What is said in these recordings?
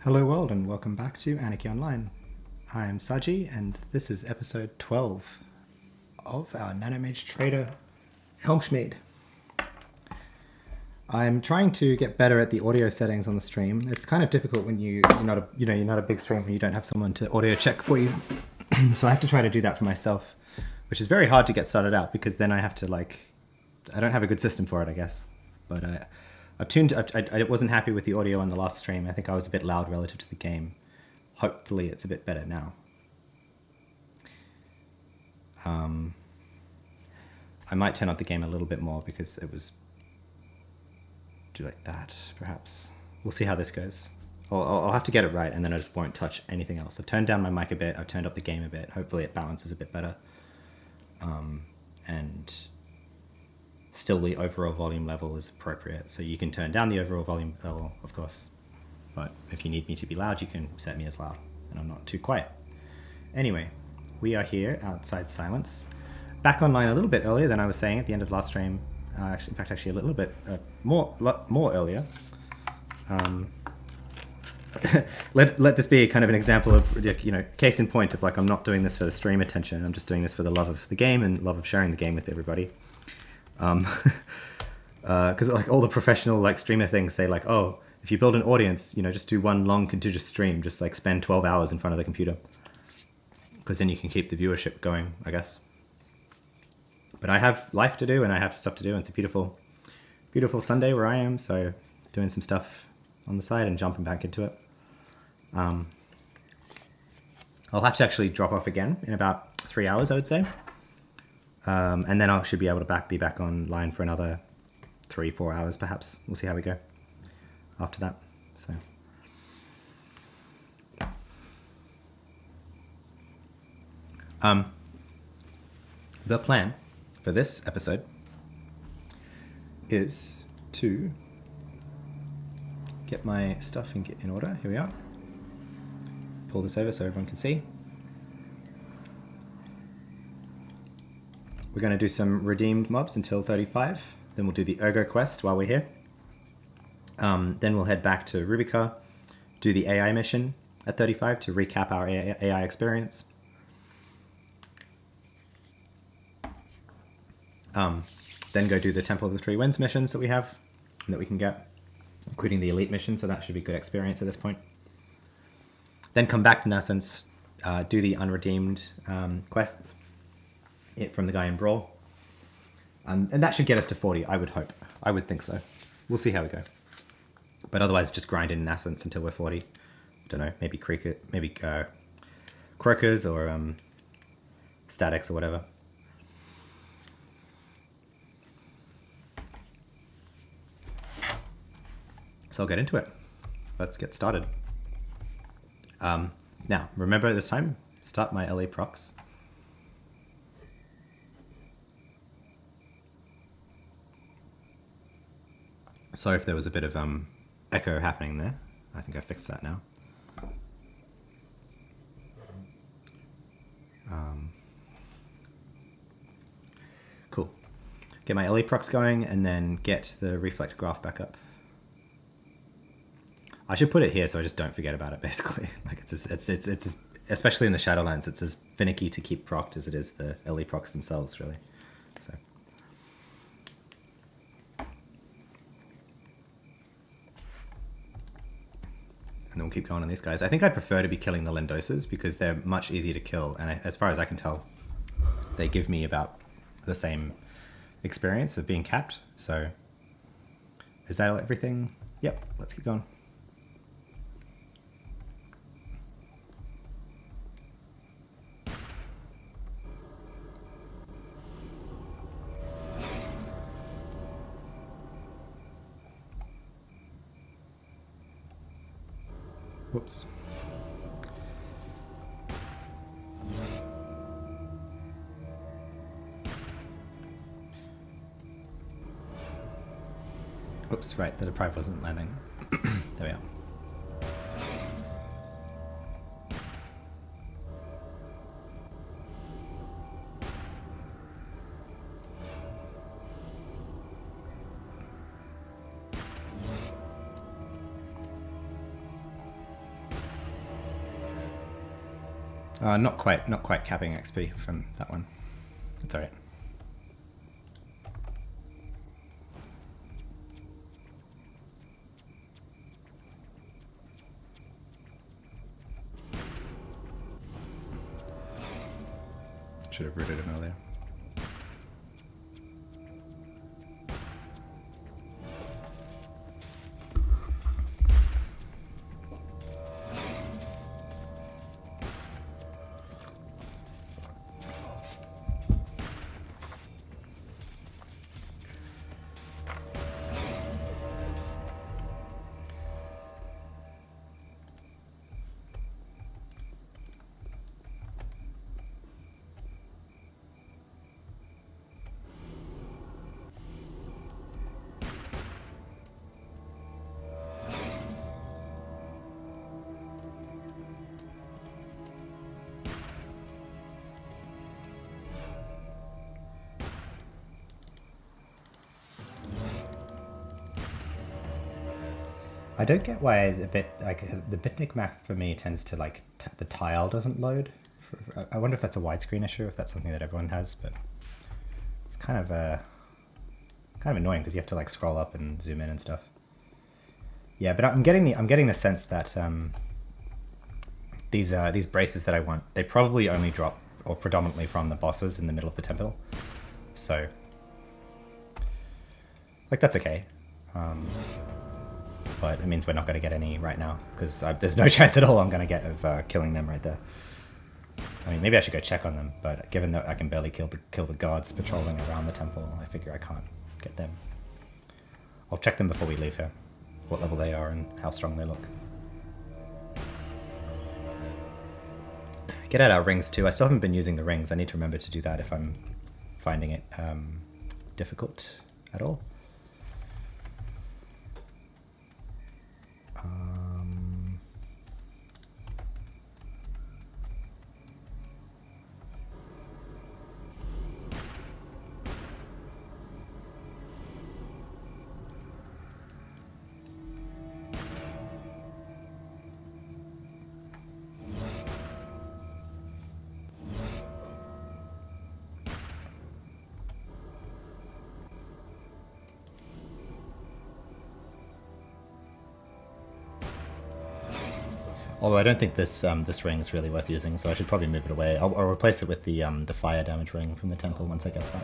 Hello world and welcome back to Anarchy Online. I am Saji and this is episode 12 of our Nanomage trader Helmschmied. I'm trying to get better at the audio settings on the stream. It's kind of difficult when you're not a big streamer and you don't have someone to audio check for you. So I have to try to do that for myself, which is very hard to get started out because then I have to I don't have a good system for it, I guess. But I wasn't happy with the audio on the last stream. I think I was a bit loud relative to the game. Hopefully it's a bit better now. I might turn up the game a little bit more because it was do like that, perhaps. We'll see how this goes. I'll have to get it right and then I just won't touch anything else. I've turned down my mic a bit, I've turned up the game a bit. Hopefully it balances a bit better. And still the overall volume level is appropriate. So you can turn down the overall volume level, of course. But if you need me to be loud, you can set me as loud. And I'm not too quiet. Anyway, we are here outside Silence. Back online a little bit earlier than I was saying at the end of last stream. Actually a little bit more earlier. Let this be kind of an example of, case in point of I'm not doing this for the stream attention. I'm just doing this for the love of the game and love of sharing the game with everybody. Because all the professional streamer things say oh, if you build an audience, just do one long contiguous stream, just spend 12 hours in front of the computer, because then you can keep the viewership going, I guess. But I have life to do and I have stuff to do, and it's a beautiful Sunday where I am, so doing some stuff on the side and jumping back into it. I'll have to actually drop off again in about 3 hours, I would say. And then I should be able to be back online for another 3-4 hours, perhaps. We'll see how we go after that. So, the plan for this episode is to get my stuff in order. Here we are. Pull this over so everyone can see. We're going to do some redeemed mobs until 35. Then we'll do the Ergo quest while we're here. Then we'll head back to Rubica, do the AI mission at 35 to recap our AI experience. Then go do the Temple of the Three Winds missions that we have, and that we can get, including the Elite mission, so that should be good experience at this point. Then come back to Nascence, do the unredeemed quests from the guy in Brawl. And that should get us to 40, I would hope. I would think so. We'll see how we go. But otherwise, just grind in Nascence until we're 40. I don't know, maybe Croakers or Statics or whatever. So I'll get into it. Let's get started. Now, remember this time, start my LA procs. Sorry if there was a bit of echo happening there. I think I fixed that now. Cool. Get my LA procs going and then get the reflect graph back up. I should put it here so I just don't forget about it, basically. It's especially in the Shadowlands, it's as finicky to keep procced as it is the LE procs themselves, really. So. And then we'll keep going on these guys. I think I'd prefer to be killing the Lendosas because they're much easier to kill, and as far as I can tell, they give me about the same experience of being capped. So, is that everything? Yep, let's keep going. Whoops. Oops, right, the deprive wasn't landing. There we are. Not quite capping XP from that one. It's alright. Should have rooted him earlier. I don't get why the bitmap map for me tends to like the tile doesn't load. I wonder if that's a widescreen issue, if that's something that everyone has, but it's kind of annoying because you have to like scroll up and zoom in and stuff. Yeah, but I'm getting the sense that these braces that I want, they probably only drop or predominantly from the bosses in the middle of the temple. So like that's okay. But it means we're not going to get any right now, because there's no chance at all I'm going to get of killing them right there. I mean, maybe I should go check on them, but given that I can barely kill the guards patrolling around the temple, I figure I can't get them. I'll check them before we leave here, what level they are and how strong they look. Get out our rings too. I still haven't been using the rings. I need to remember to do that if I'm finding it difficult at all. Although I don't think this ring is really worth using, so I should probably move it away. I'll replace it with the fire damage ring from the temple once I get that.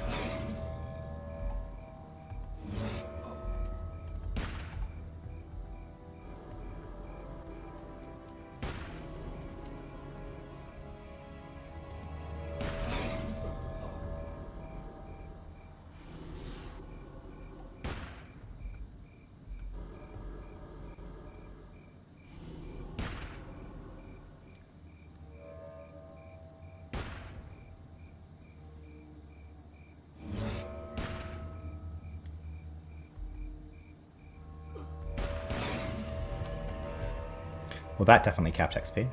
Well, that definitely capped XP.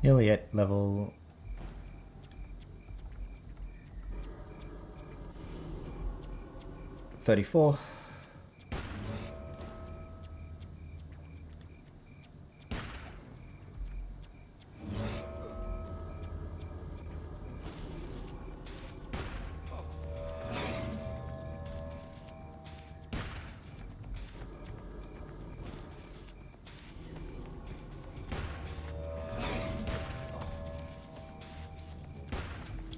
Nearly at level 34.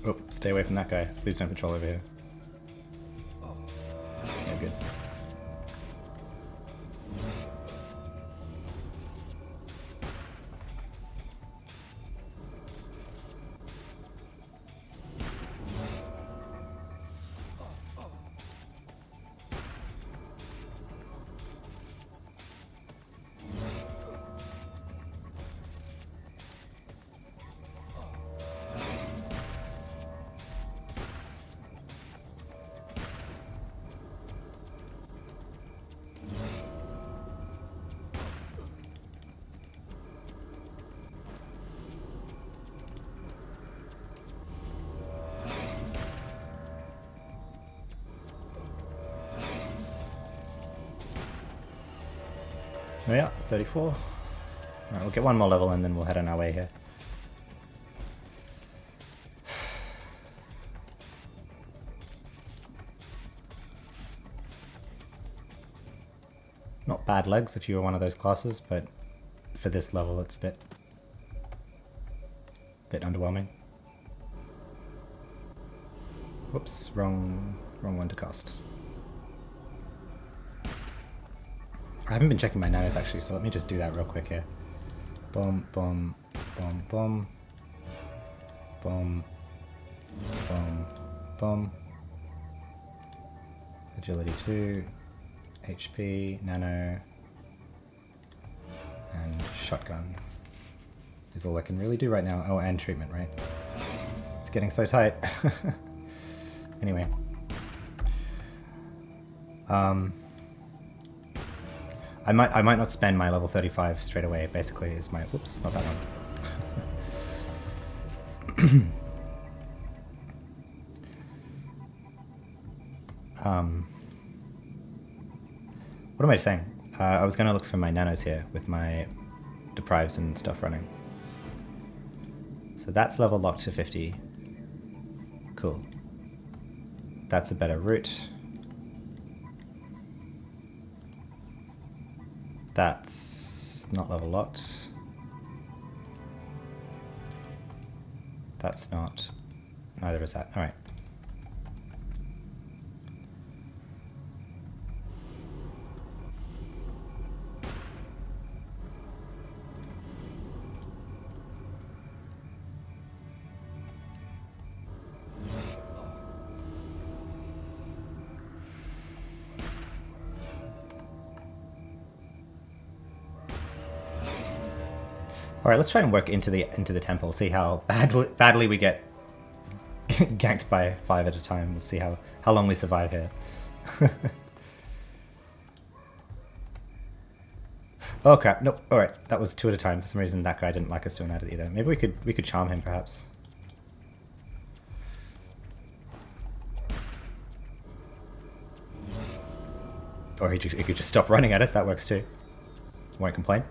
Oh, stay away from that guy. Please don't patrol over here. Yeah, good. Oh yeah, 34. Alright, we'll get one more level and then we'll head on our way here. Not bad legs if you were one of those classes, but for this level it's a bit underwhelming. Whoops, wrong one to cast. I haven't been checking my nanos actually, so let me just do that real quick here. Boom, boom, boom, boom. Boom, boom, boom. Agility 2, HP, nano, and shotgun is all I can really do right now. Oh, and treatment, right? It's getting so tight. Anyway. I might not spend my level 35 straight away, basically, is my... Whoops, not that one. What am I saying? I was going to look for my nanos here with my deprives and stuff running. So that's level locked to 50. Cool. That's a better route. That's not level locked. That's not. Neither is that. Alright. All right, let's try and work into the temple. See how badly we get ganked by 5 at a time. We'll see how long we survive here. Oh crap! Nope. All right, that was 2 at a time. For some reason, that guy didn't like us doing that either. Maybe we could charm him, perhaps. Or he could just stop running at us. That works too. Won't complain.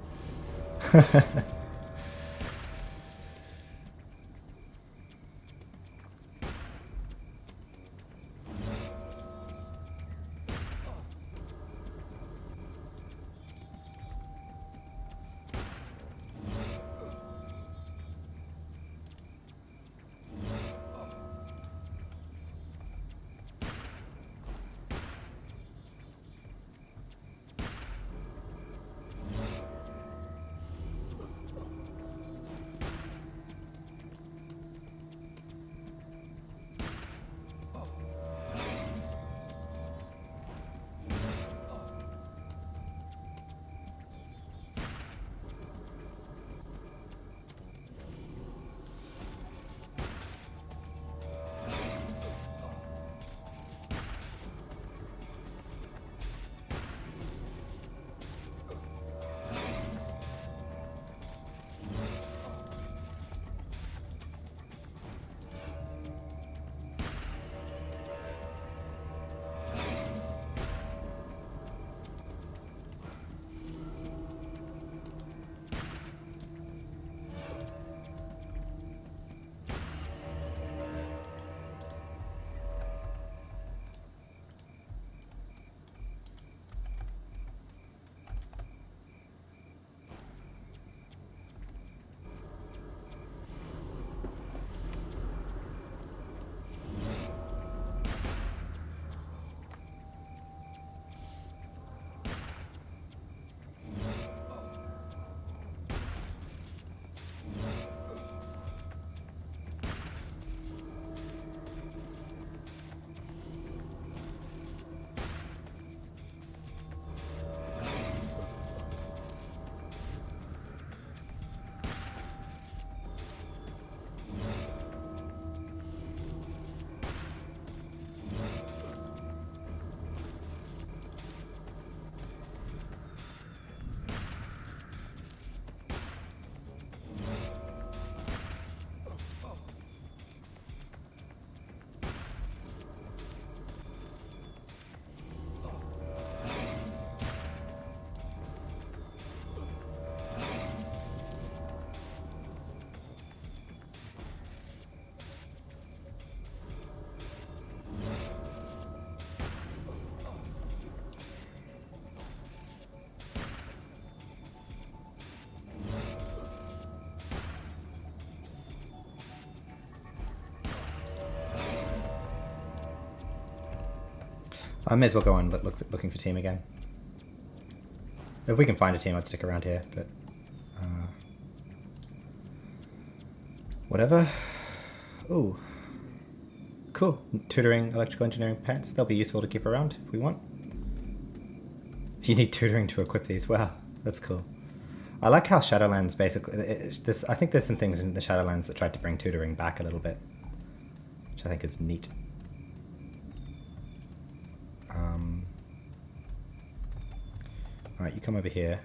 I may as well go on looking for team again. If we can find a team, I'd stick around here, but... whatever. Ooh. Cool. Tutoring, electrical engineering pants. They'll be useful to keep around if we want. You need tutoring to equip these. Wow, that's cool. I like how Shadowlands basically... I think there's some things in the Shadowlands that tried to bring tutoring back a little bit, which I think is neat. Alright, you come over here.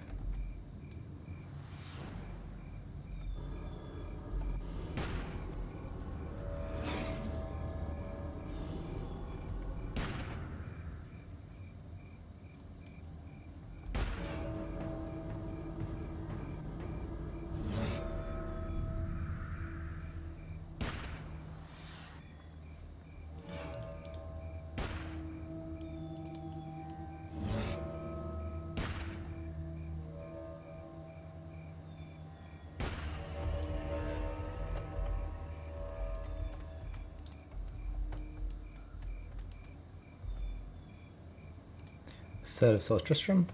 Sword of Soul Tristram.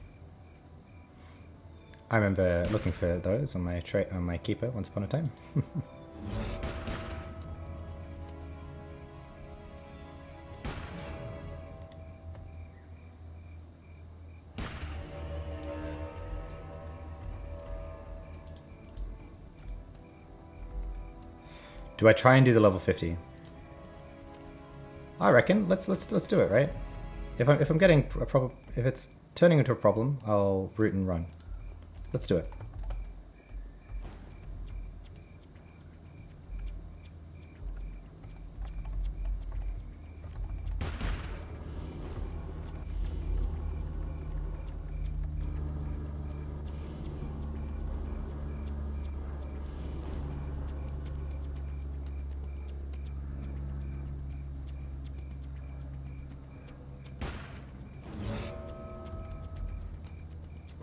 I remember looking for those on my keeper once upon a time. Do I try and do the level 50? I reckon let's do it, right? If I'm getting a problem, if it's turning into a problem, I'll root and run. Let's do it.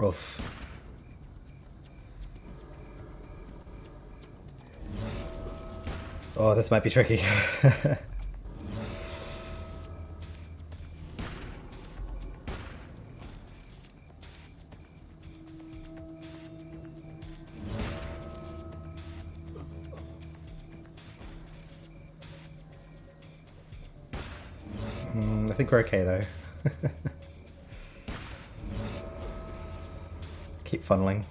Oof. Oh, this might be tricky. I think we're okay though. Keep funneling.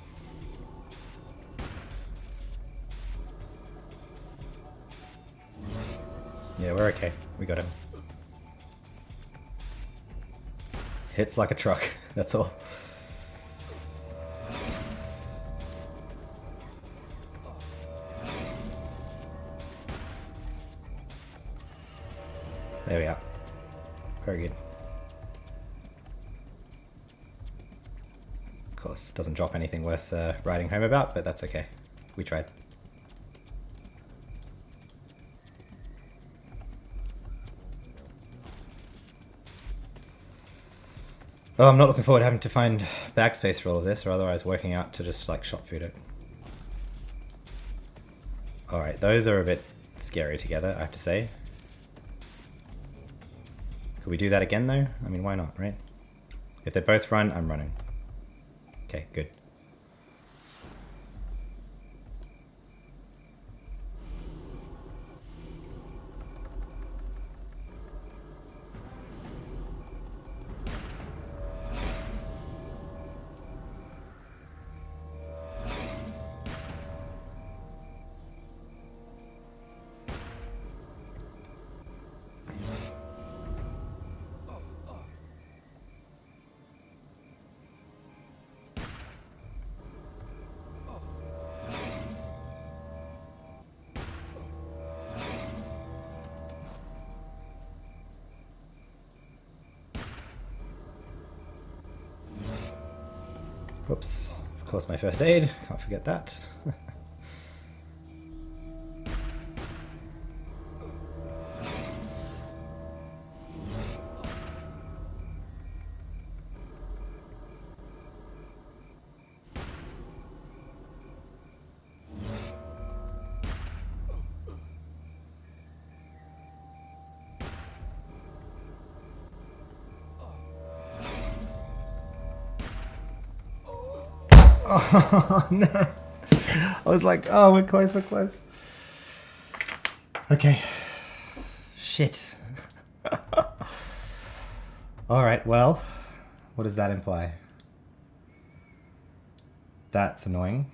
Yeah, we're okay. We got him. Hits like a truck, that's all. There we are. Very good. Of course, doesn't drop anything worth writing home about, but that's okay. We tried. Oh, I'm not looking forward to having to find backspace for all of this, or otherwise working out to just like shop food it. Alright, those are a bit scary together, I have to say. Could we do that again though? I mean, why not, right? If they both run, I'm running. Okay, good. Whoops, of course my first aid, can't forget that. Oh, no. I was like, oh, we're close, we're close. Okay. Shit. Alright, well, what does that imply? That's annoying.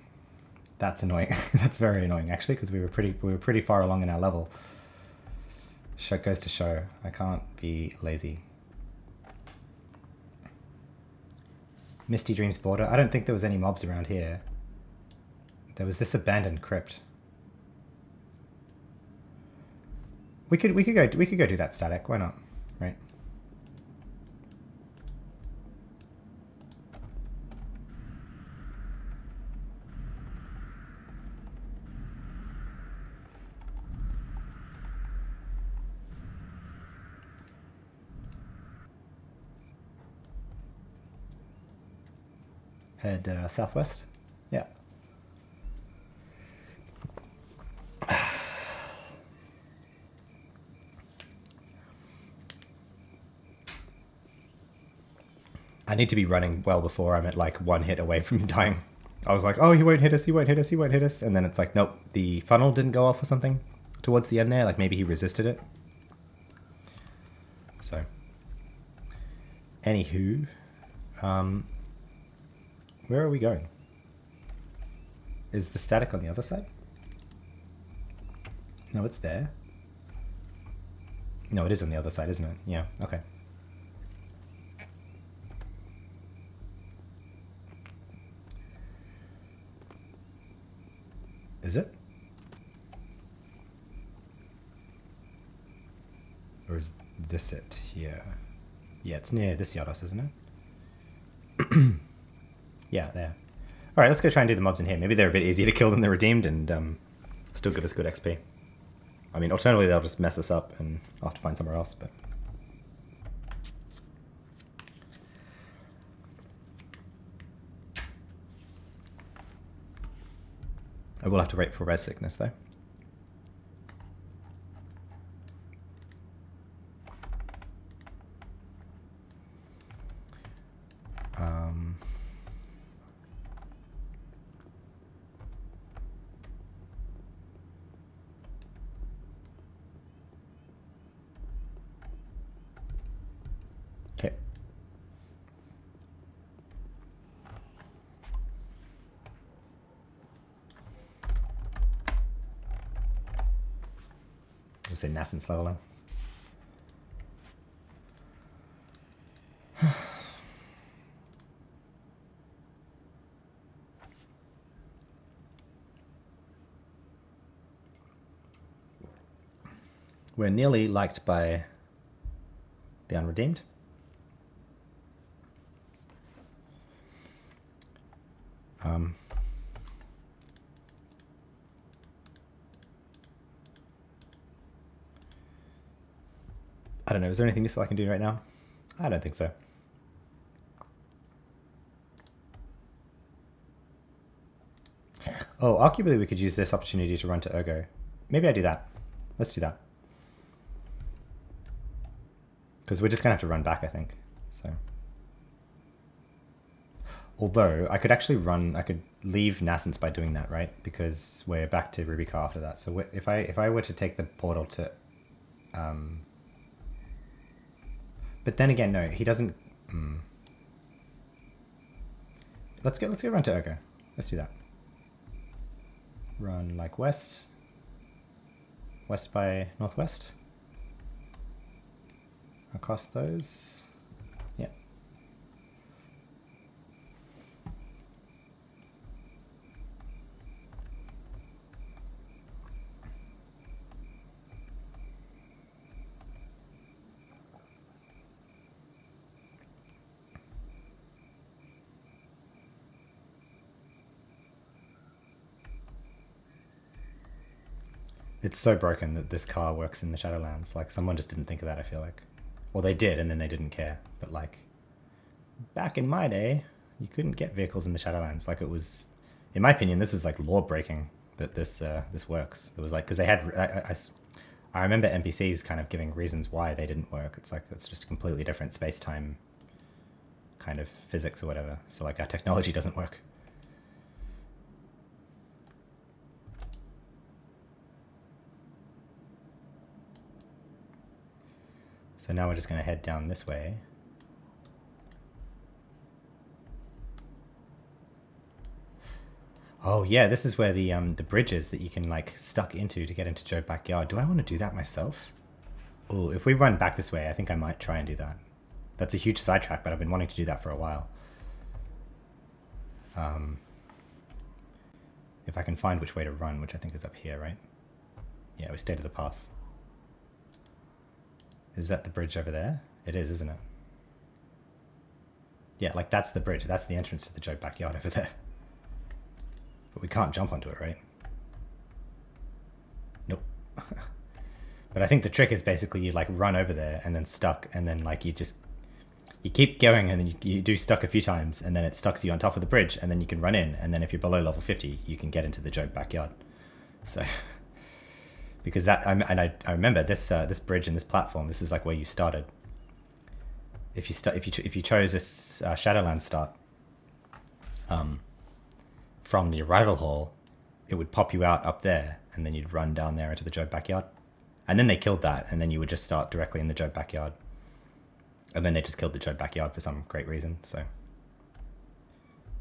That's annoying. That's very annoying, actually, because we were pretty far along in our level. Show goes to show. I can't be lazy. Misty Dreams border. I don't think there was any mobs around here. There was this abandoned crypt. We could go do that static. Why not? Right. Head southwest. Yeah. I need to be running well before I'm at like one hit away from dying. I was like, oh, he won't hit us, he won't hit us, he won't hit us. And then it's like, nope, the funnel didn't go off or something towards the end there. Like maybe he resisted it. So, anywho, where are we going? Is the static on the other side? No, it's there. No, it is on the other side, isn't it? Yeah, okay. Is it? Or is this it here? Yeah, it's near this Yados, isn't it? Yeah, there. Alright, let's go try and do the mobs in here. Maybe they're a bit easier to kill than the Redeemed and still give us good XP. I mean, alternatively, they'll just mess us up and I'll have to find somewhere else, but... I will have to wait for res sickness, though. Okay. I'll say Nascent's leveling. We're nearly liked by the Unredeemed. I don't know, is there anything useful I can do right now? I don't think so. Oh, arguably we could use this opportunity to run to Ergo. Maybe I do that. Let's do that. Because we're just going to have to run back, I think. So, although, I could actually run... I could leave Nascence by doing that, right? Because we're back to Ruby Car after that. So if I were to take the portal to... But then again, no, he doesn't... Let's go run to Ergo. Let's do that. Run like west. West by northwest. Across those. Yeah. It's so broken that this car works in the Shadowlands. Like, someone just didn't think of that, I feel like. Or they did, and then they didn't care. But, like, back in my day, you couldn't get vehicles in the Shadowlands. Like, it was... In my opinion, this is, like, law-breaking that this works. It was, like... Because they had... I remember NPCs kind of giving reasons why they didn't work. It's, like, it's just a completely different space-time kind of physics or whatever. So, like, our technology doesn't work. So now we're just going to head down this way. Oh yeah, this is where the bridge is that you can like stuck into to get into Joe's backyard. Do I want to do that myself? Oh, if we run back this way, I think I might try and do that. That's a huge sidetrack, but I've been wanting to do that for a while. If I can find which way to run, which I think is up here, right? Yeah, we stay to the path. Is that the bridge over there? It is, isn't it? Yeah, like that's the bridge. That's the entrance to the Joe backyard over there. But we can't jump onto it, right? Nope. But I think the trick is basically you like run over there and then stuck, and then like you keep going, and then you do stuck a few times, and then it stucks you on top of the bridge, and then you can run in, and then if you're below level 50, you can get into the Joe backyard. So, because that, I remember this this bridge and this platform. This is like where you started. If you chose this Shadowlands start from the arrival hall, it would pop you out up there, and then you'd run down there into the Joe backyard. And then they killed that, and then you would just start directly in the Joe backyard. And then they just killed the Joe backyard for some great reason, so.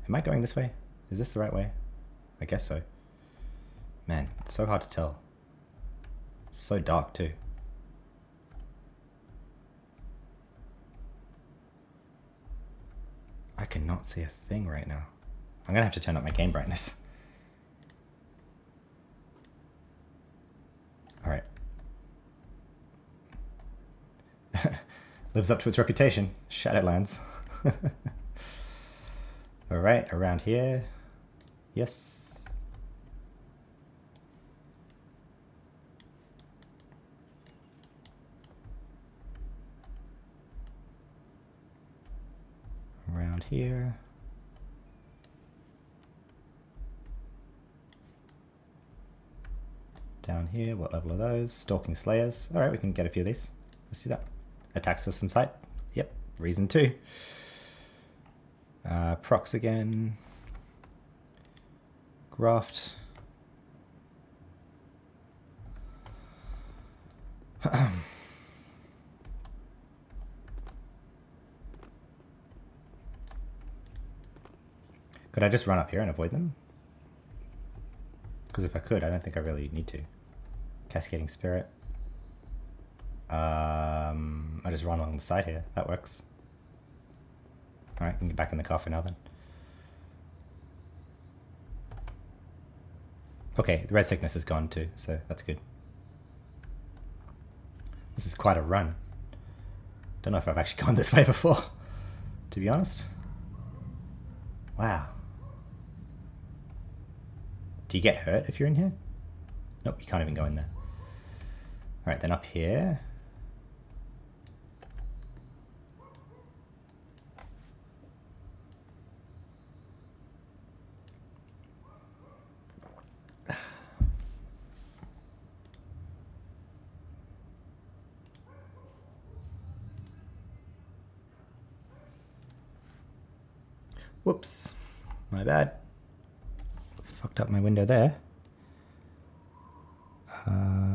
Am I going this way? Is this the right way? I guess so. Man, it's so hard to tell. It's so dark too. I cannot see a thing right now. I'm gonna have to turn up my game brightness. All right. Lives up to its reputation. Shadowlands. All right, around here. Yes. Around here. Down here, what level are those? Stalking Slayers. All right, we can get a few of these. Let's see that. Attack system site. Yep, reason 2. Procs again. Graft. Could I just run up here and avoid them? Because if I could, I don't think I really need to. Cascading Spirit. I just run along the side here. That works. Alright, I can get back in the car for now then. Okay, the red sickness is gone too, so that's good. This is quite a run. Don't know if I've actually gone this way before, to be honest. Wow. Do you get hurt if you're in here? Nope, you can't even go in there. Alright, then up here. Whoops, my bad. Fucked up my window there.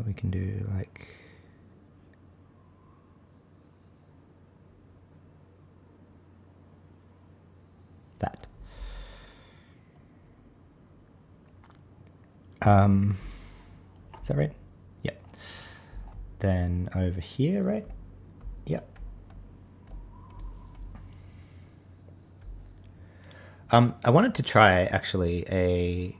We can do like that. Is that right? Yep. Then over here, right? Yep. I wanted to try actually a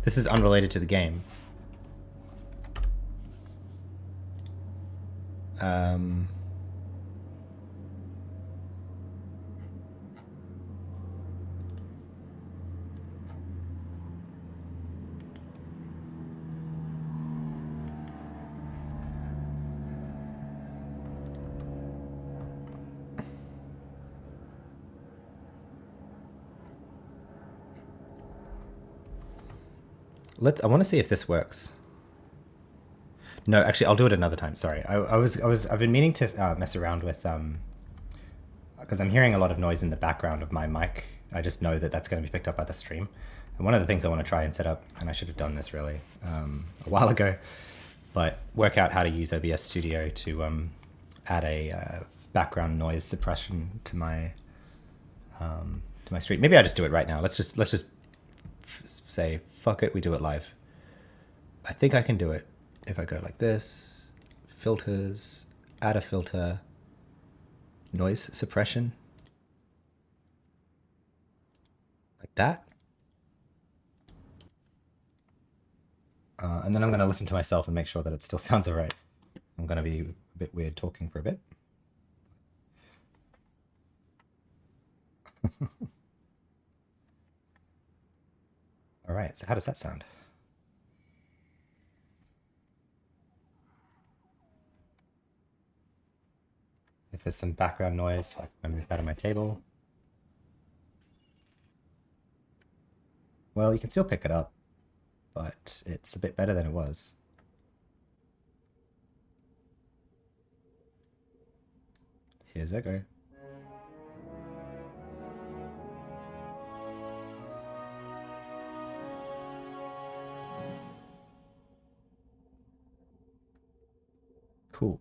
this is unrelated to the game. I want to see if this works. No, actually, I'll do it another time. Sorry, I've been meaning to mess around with because I'm hearing a lot of noise in the background of my mic I just know that that's going to be picked up by the stream. And one of the things I want to try and set up, and I should have done this really a while ago, but work out how to use OBS Studio to add a background noise suppression to my stream. Maybe I just do it right now. Let's just say fuck it, we do it live. I think I can do it if I go like this, filters, add a filter, noise suppression, like that. And then I'm going to listen to myself and make sure that it still sounds all right. I'm going to be a bit weird talking for a bit. All right, so how does that sound? If there's some background noise, like I move out of my table. Well, you can still pick it up, but it's a bit better than it was. Here's Echo. Cool.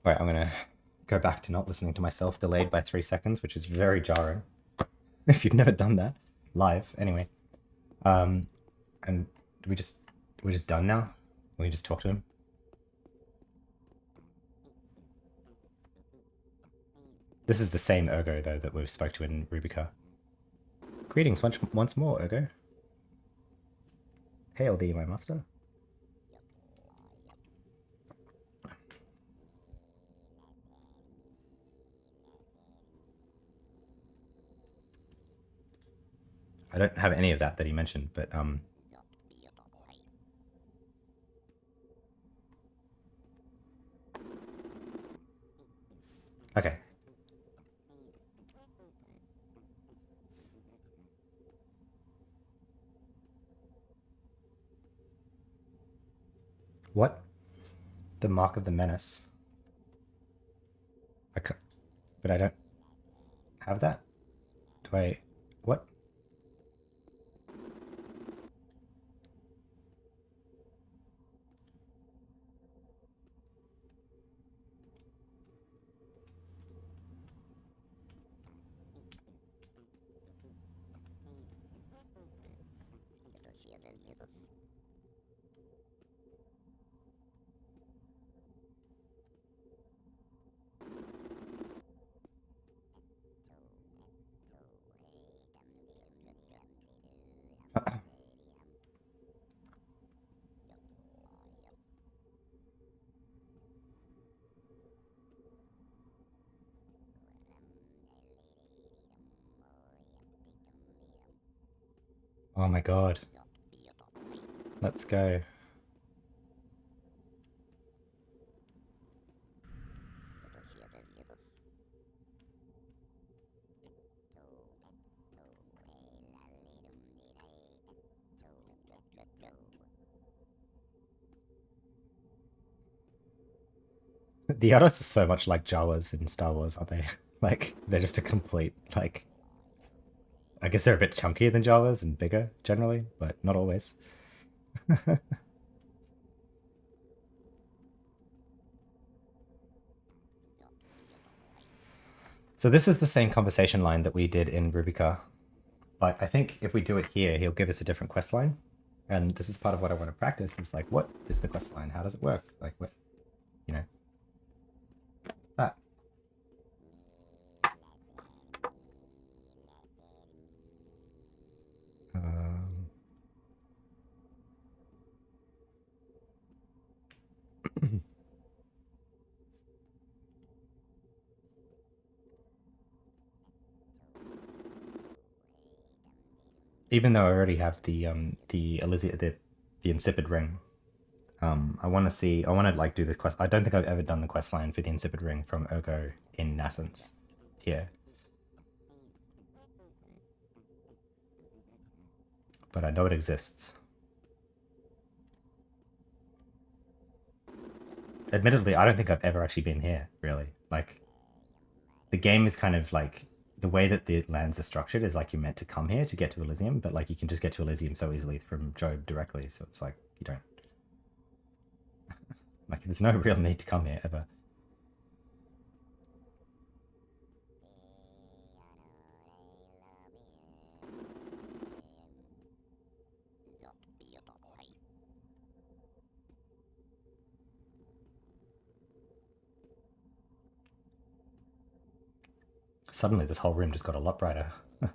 All right, I'm gonna go back to not listening to myself delayed by 3 seconds, which is very jarring. If you've never done that live, anyway. And we're just done now. We just talk to him. This is the same Ergo though that we spoke to in Rubica. Greetings once more, Ergo. Hail thee, my master. I don't have any of that he mentioned, but okay. What? The mark of the menace. But I don't have that. Do I? What? Oh my god. Let's go. The Yados are so much like Jawas in Star Wars, aren't they? Like, they're just a complete, like... I guess they're a bit chunkier than Jawas and bigger, generally, but not always. So this is the same conversation line that we did in Rubica, but I think if we do it here, he'll give us a different quest line. And this is part of what I want to practice, is like, what is the quest line? How does it work? Like, what, you know, that. Even though I already have the insipid ring, I want to like do this quest. I don't think I've ever done the quest line for the insipid ring from Ergo in Nascence here, but I know it exists. Admittedly, I don't think I've ever actually been here, really. Like, the game is kind of like, the way that the lands are structured is like you're meant to come here to get to Elysium, but like you can just get to Elysium so easily from Job directly. So it's like you don't like. There's no real need to come here ever. Suddenly, this whole room just got a lot brighter. I'm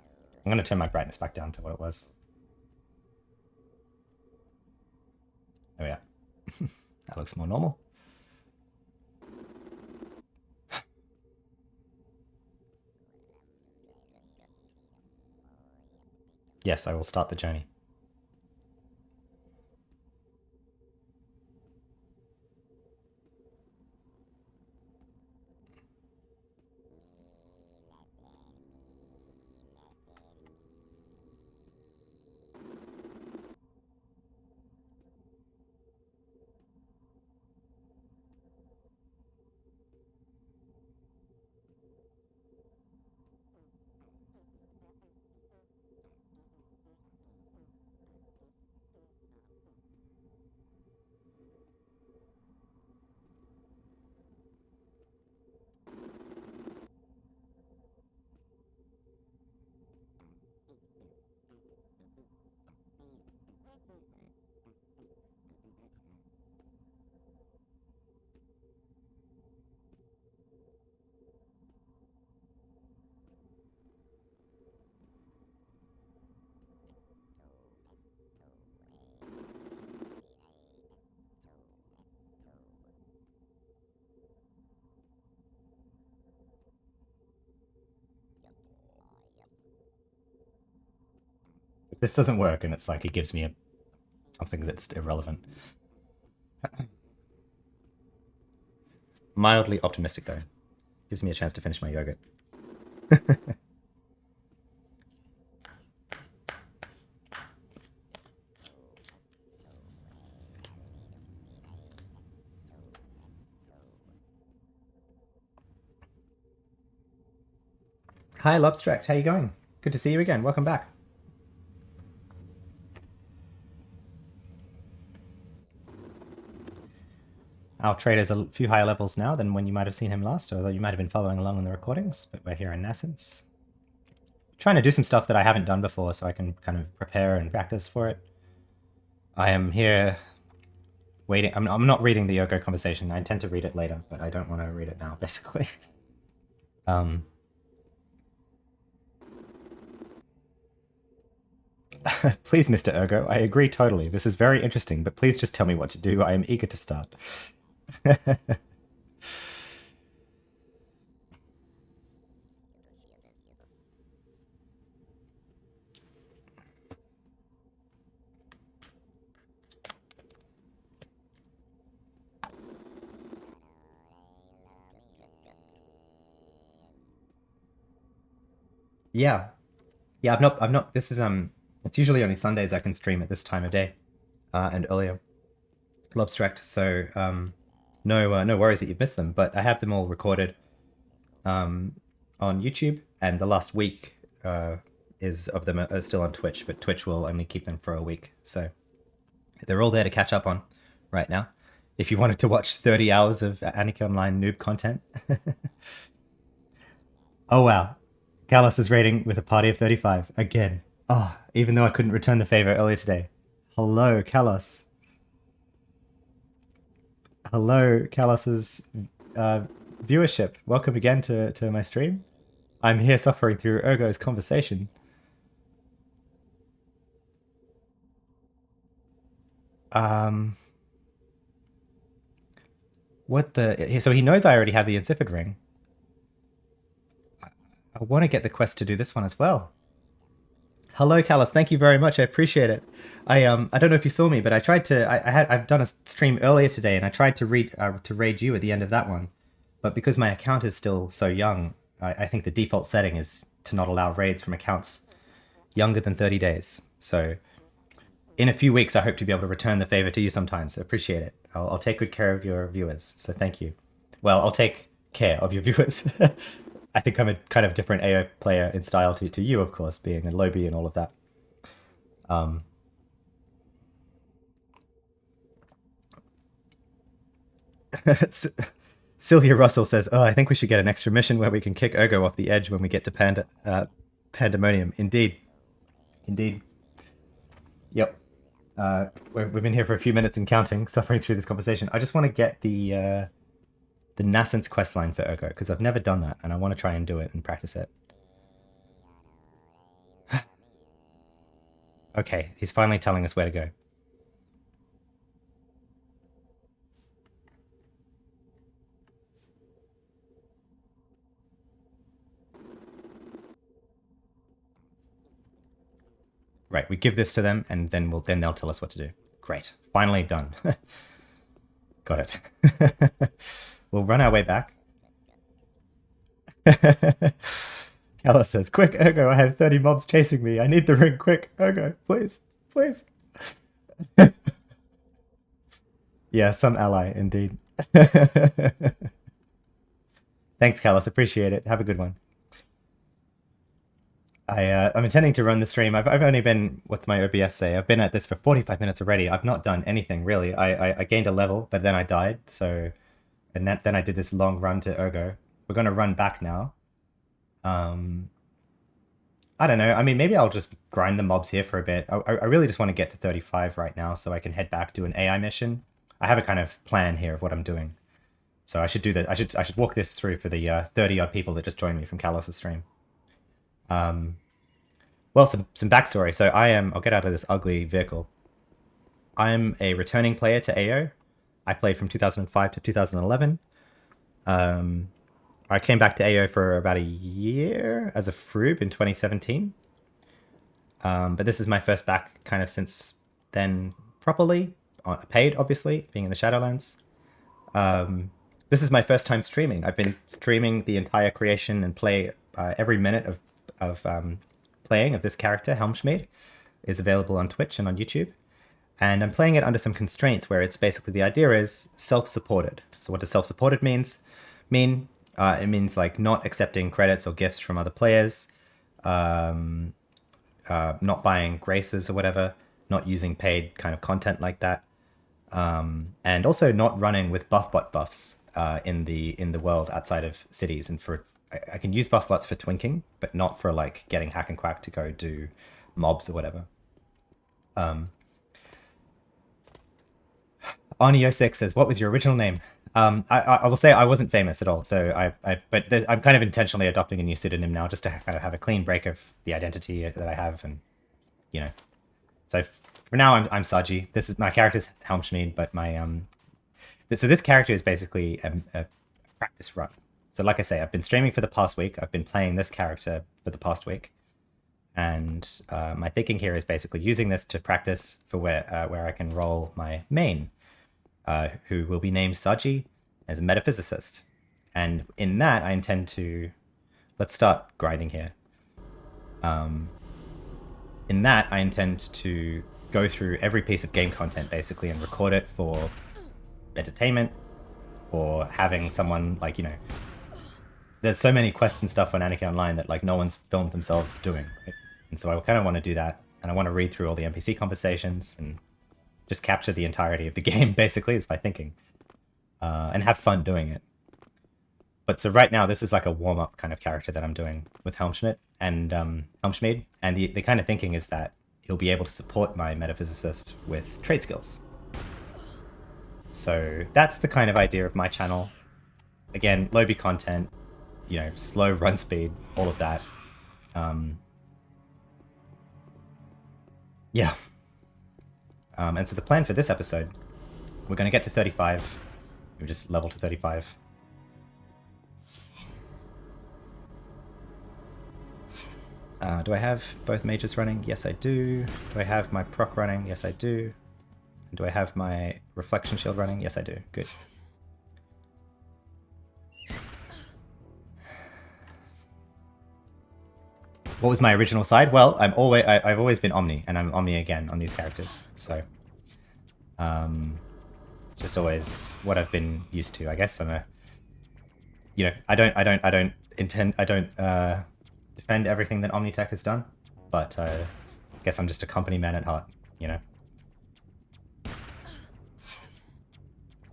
gonna turn my brightness back down to what it was. Oh yeah, that looks more normal. Yes, I will start the journey. If this doesn't work, and it's like it gives me something that's irrelevant. Mildly optimistic though. Gives me a chance to finish my yogurt. Hi, Lobstract. How you going? Good to see you again. Welcome back. Our trader's a few higher levels now than when you might have seen him last, although you might have been following along in the recordings, but we're here in Nascence. Trying to do some stuff that I haven't done before so I can kind of prepare and practice for it. I am here waiting. I'm not reading the Yoko conversation. I intend to read it later, but I don't want to read it now, basically. Please, Mr. Ergo, I agree totally. This is very interesting, but please just tell me what to do. I am eager to start. Yeah. Yeah, I'm not, this is, it's usually only Sundays I can stream at this time of day, and earlier. Lobstract, so, no worries that you've missed them, but I have them all recorded, on YouTube, and the last week, is of them are still on Twitch, but Twitch will only keep them for a week, so they're all there to catch up on right now. If you wanted to watch 30 hours of Anarchy Online noob content. Oh wow, Callus is raiding with a party of 35 again. Oh, even though I couldn't return the favor earlier today. Hello, Callus. Hello, Callus's viewership. Welcome again to my stream. I'm here suffering through Ergo's conversation. What the? So he knows I already have the Insipid ring. I want to get the quest to do this one as well. Hello, Callus. Thank you very much. I appreciate it. I don't know if you saw me, but I tried to. I've done a stream earlier today, and I tried to raid you at the end of that one, but because my account is still so young, I think the default setting is to not allow raids from accounts younger than 30 days. So in a few weeks, I hope to be able to return the favor to you sometimes. I appreciate it. I'll take good care of your viewers. So thank you. Well, I'll take care of your viewers. I think I'm a kind of different AO player in style to you, of course, being a Lobby and all of that. Sylvia Russell says, "Oh, I think we should get an extra mission where we can kick Ergo off the edge when we get to Pandemonium." Indeed, indeed. Yep. We've been here for a few minutes and counting, suffering through this conversation. I just want to get the Nascent's questline for Ergo because I've never done that, and I want to try and do it and practice it. Okay, he's finally telling us where to go. Right, we give this to them, and then they'll tell us what to do. Great, finally done. Got it. We'll run our way back. Kala says, "Quick, Ergo! I have 30 mobs chasing me. I need the ring. Quick, Ergo, please, please." Yeah, some ally indeed. Thanks, Callus. Appreciate it. Have a good one. I'm intending to run the stream. I've only been, what's my OBS say? I've been at this for 45 minutes already. I've not done anything really. I gained a level, but then I died. So, and then I did this long run to Ergo. We're gonna run back now. I don't know. I mean, maybe I'll just grind the mobs here for a bit. I really just want to get to 35 right now so I can head back to an AI mission. I have a kind of plan here of what I'm doing. So I should do that. I should walk this through for the 30 odd people that just joined me from Kalos' stream. Well, some backstory. So I'll get out of this ugly vehicle. I'm a returning player to AO. I played from 2005 to 2011. I came back to AO for about a year as a froob in 2017. But this is my first back kind of since then properly. Paid, obviously, being in the Shadowlands. This is my first time streaming. I've been streaming the entire creation and play every minute of playing of this character, Helmschmied, is available on Twitch and on YouTube. And I'm playing it under some constraints where it's basically the idea is self-supported. So what does self-supported mean? It means like not accepting credits or gifts from other players, not buying graces or whatever, not using paid kind of content like that, and also not running with buffbot buffs in the world outside of cities. And I can use buffbots for twinking, but not for like getting hack and quack to go do mobs or whatever. Arnie06 says, "What was your original name?" I will say I wasn't famous at all, so I'm kind of intentionally adopting a new pseudonym now, just to kind of have a clean break of the identity that I have, and you know. So for now, I'm Saji. This is my character's Helmschmied, but so this character is basically a practice run. So like I say, I've been streaming for the past week. I've been playing this character for the past week, and my thinking here is basically using this to practice for where I can roll my main. Who will be named Saji as a metaphysicist. And in that, I intend to... Let's start grinding here. In that, I intend to go through every piece of game content, basically, and record it for entertainment, or having someone, like, you know... There's so many quests and stuff on Anarchy Online that, like, no one's filmed themselves doing. Right? And so I kind of want to do that, and I want to read through all the NPC conversations, and just capture the entirety of the game, basically, is my thinking. And have fun doing it. But so right now, this is like a warm-up kind of character that I'm doing with Helmschmied. And the kind of thinking is that he'll be able to support my metaphysicist with trade skills. So that's the kind of idea of my channel. Again, lobby content, you know, slow run speed, all of that. Yeah. And so the plan for this episode, we're going to get to 35. We just level to 35. Do I have both mages running? Yes, I do. Do I have my proc running? Yes, I do. And do I have my reflection shield running? Yes, I do. Good. What was my original side? Well, I've always been Omni, and I'm Omni again on these characters. So, it's just always what I've been used to. I guess I'm you know, I don't defend everything that Omnitech has done, but I guess I'm just a company man at heart, you know.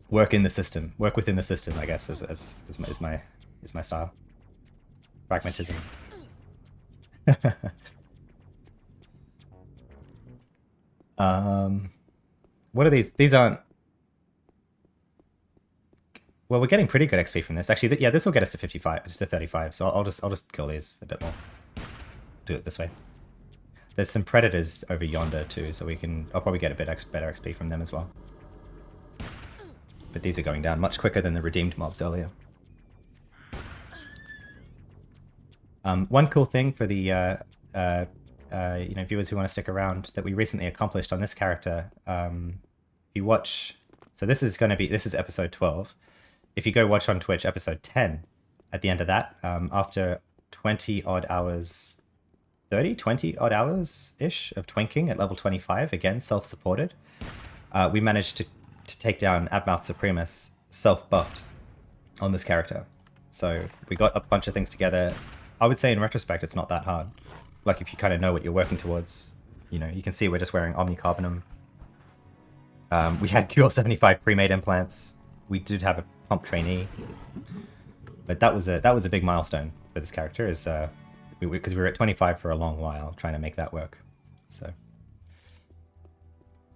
Work in the system, work within the system, I guess, is my style. Pragmatism. What are these? These aren't. Well, we're getting pretty good XP from this. Actually, yeah, this will get us to 55, just to 35. So I'll just kill these a bit more. Do it this way. There's some predators over yonder too, so I'll probably get a bit better XP from them as well. But these are going down much quicker than the redeemed mobs earlier. One cool thing for the viewers who want to stick around that we recently accomplished on this character. If you watch, so this is episode 12. If you go watch on Twitch episode 10, at the end of that, after 20 odd hours ish of twinking at level 25, again self-supported, we managed to take down Abmouth Supremus self-buffed on this character. So we got a bunch of things together. I would say in retrospect it's not that hard. Like if you kind of know what you're working towards, you know, you can see we're just wearing Omnicarbonum. We had Cure75 pre-made implants. We did have a pump trainee, but that was a big milestone for this character, is because we were at 25 for a long while trying to make that work. So,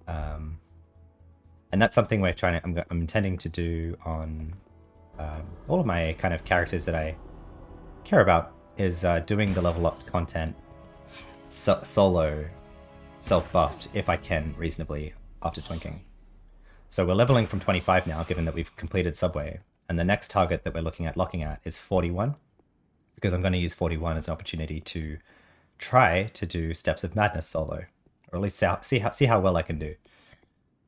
and that's something I'm intending to do on all of my kind of characters that I care about, is doing the level up content solo, self-buffed, if I can reasonably, after twinking. So we're leveling from 25 now, given that we've completed Subway, and the next target that we're looking at locking at is 41, because I'm going to use 41 as an opportunity to try to do Steps of Madness solo, or at least see how well I can do.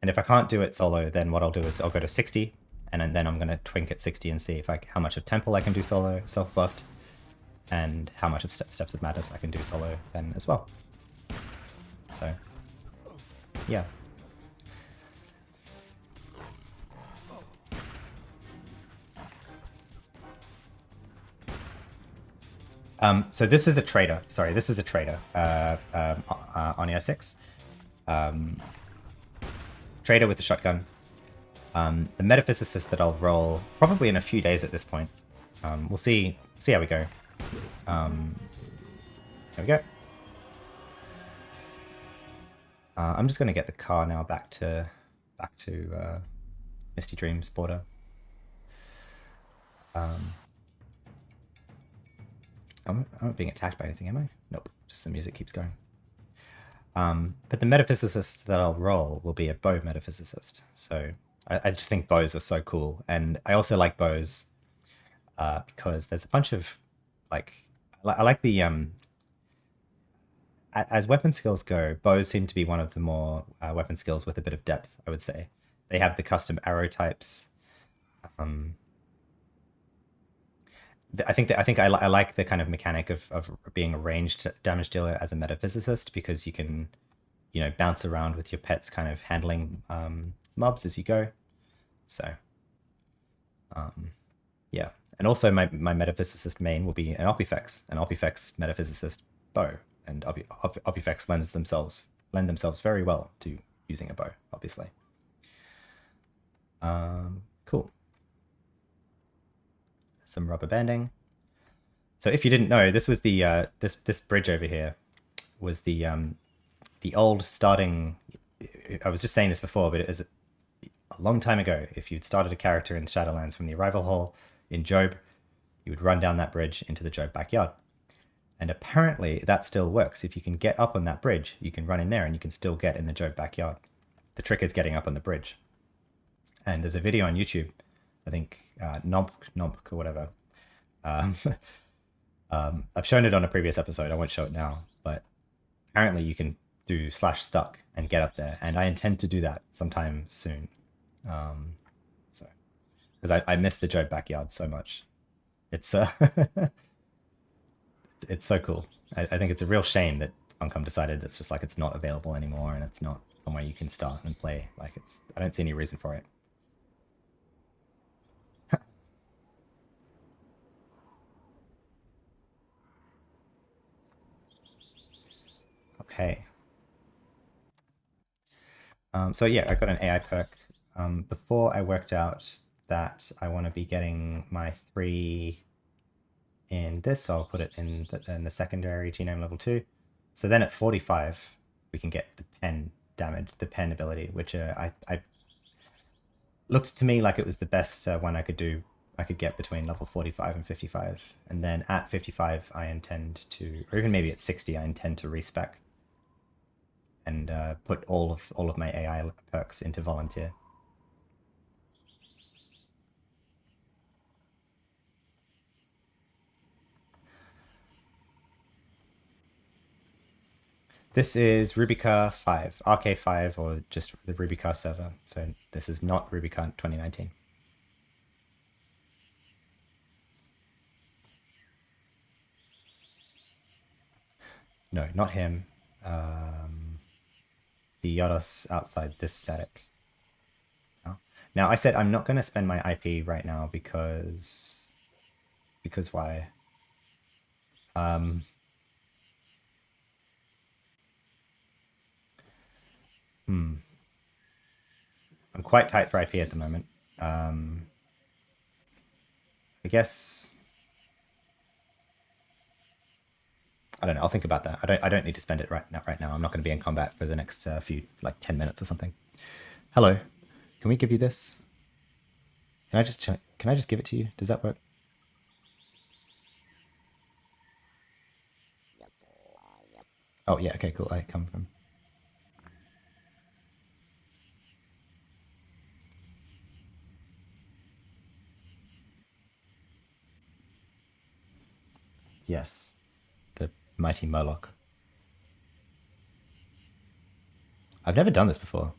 And if I can't do it solo, then what I'll do is I'll go to 60, and then I'm going to twink at 60 and see how much of Temple I can do solo, self-buffed, and how much of Steps of Madness I can do solo then as well. So, yeah. So this is a trader. Sorry, this is a trader on ER6. Trader with the shotgun. The metaphysicist that I'll roll probably in a few days at this point. We'll see how we go. There we go. I'm just going to get the car now back to Misty Dreams border. I'm not being attacked by anything, am I? Nope, just the music keeps going. But the metaphysicist that I'll roll will be a bow metaphysicist. So I just think bows are so cool. And I also like bows because there's a bunch of, like, I like the, as weapon skills go, bows seem to be one of the more weapon skills with a bit of depth, I would say. They have the custom arrow types. I like the kind of mechanic of being a ranged damage dealer as a metaphysicist, because you can, you know, bounce around with your pets, kind of handling mobs as you go. So, yeah. And also my metaphysicist main will be an Opifex metaphysicist bow, and Opifex lend themselves very well to using a bow, obviously. Cool. Some rubber banding. So if you didn't know, this was the this bridge over here was the old starting. I was just saying this before, but it is a long time ago. If you'd started a character in Shadowlands from the arrival hall in Job, you would run down that bridge into the Job backyard. And apparently that still works. If you can get up on that bridge, you can run in there and you can still get in the Job backyard. The trick is getting up on the bridge. And there's a video on YouTube, I think Nomp or whatever. I've shown it on a previous episode. I won't show it now, but apparently you can do /stuck and get up there, and I intend to do that sometime soon. So, because I miss the Job backyard so much. It's it's so cool. I think it's a real shame that Funcom decided it's just like it's not available anymore, and it's not somewhere you can start and play. Like I don't see any reason for it. Okay. So yeah, I got an AI perk. Before I worked out that I want to be getting my 3 in this, so I'll put it in the secondary genome level 2. So then at 45, we can get the pen damage, the pen ability, which I looked to me like it was the best one I could get between level 45 and 55. And then at 55, I intend to, or even maybe at 60, I intend to respec and put all of my AI perks into volunteer. This is Rubyka 5, RK5, or just the Rubyka server. So this is not Rubyka 2019. No, not him. The Yados outside this static. Oh. Now I said I'm not going to spend my IP right now because why? Um, hmm. I'm quite tight for IP at the moment. Um, I guess I don't know. I'll think about that. I don't need to spend it right now. I'm not going to be in combat for the next few like 10 minutes or something. Hello, can we give you this? Can I just give it to you? Does that work? Oh yeah. Okay. Cool. I come from. Yes, the mighty Murloc. I've never done this before.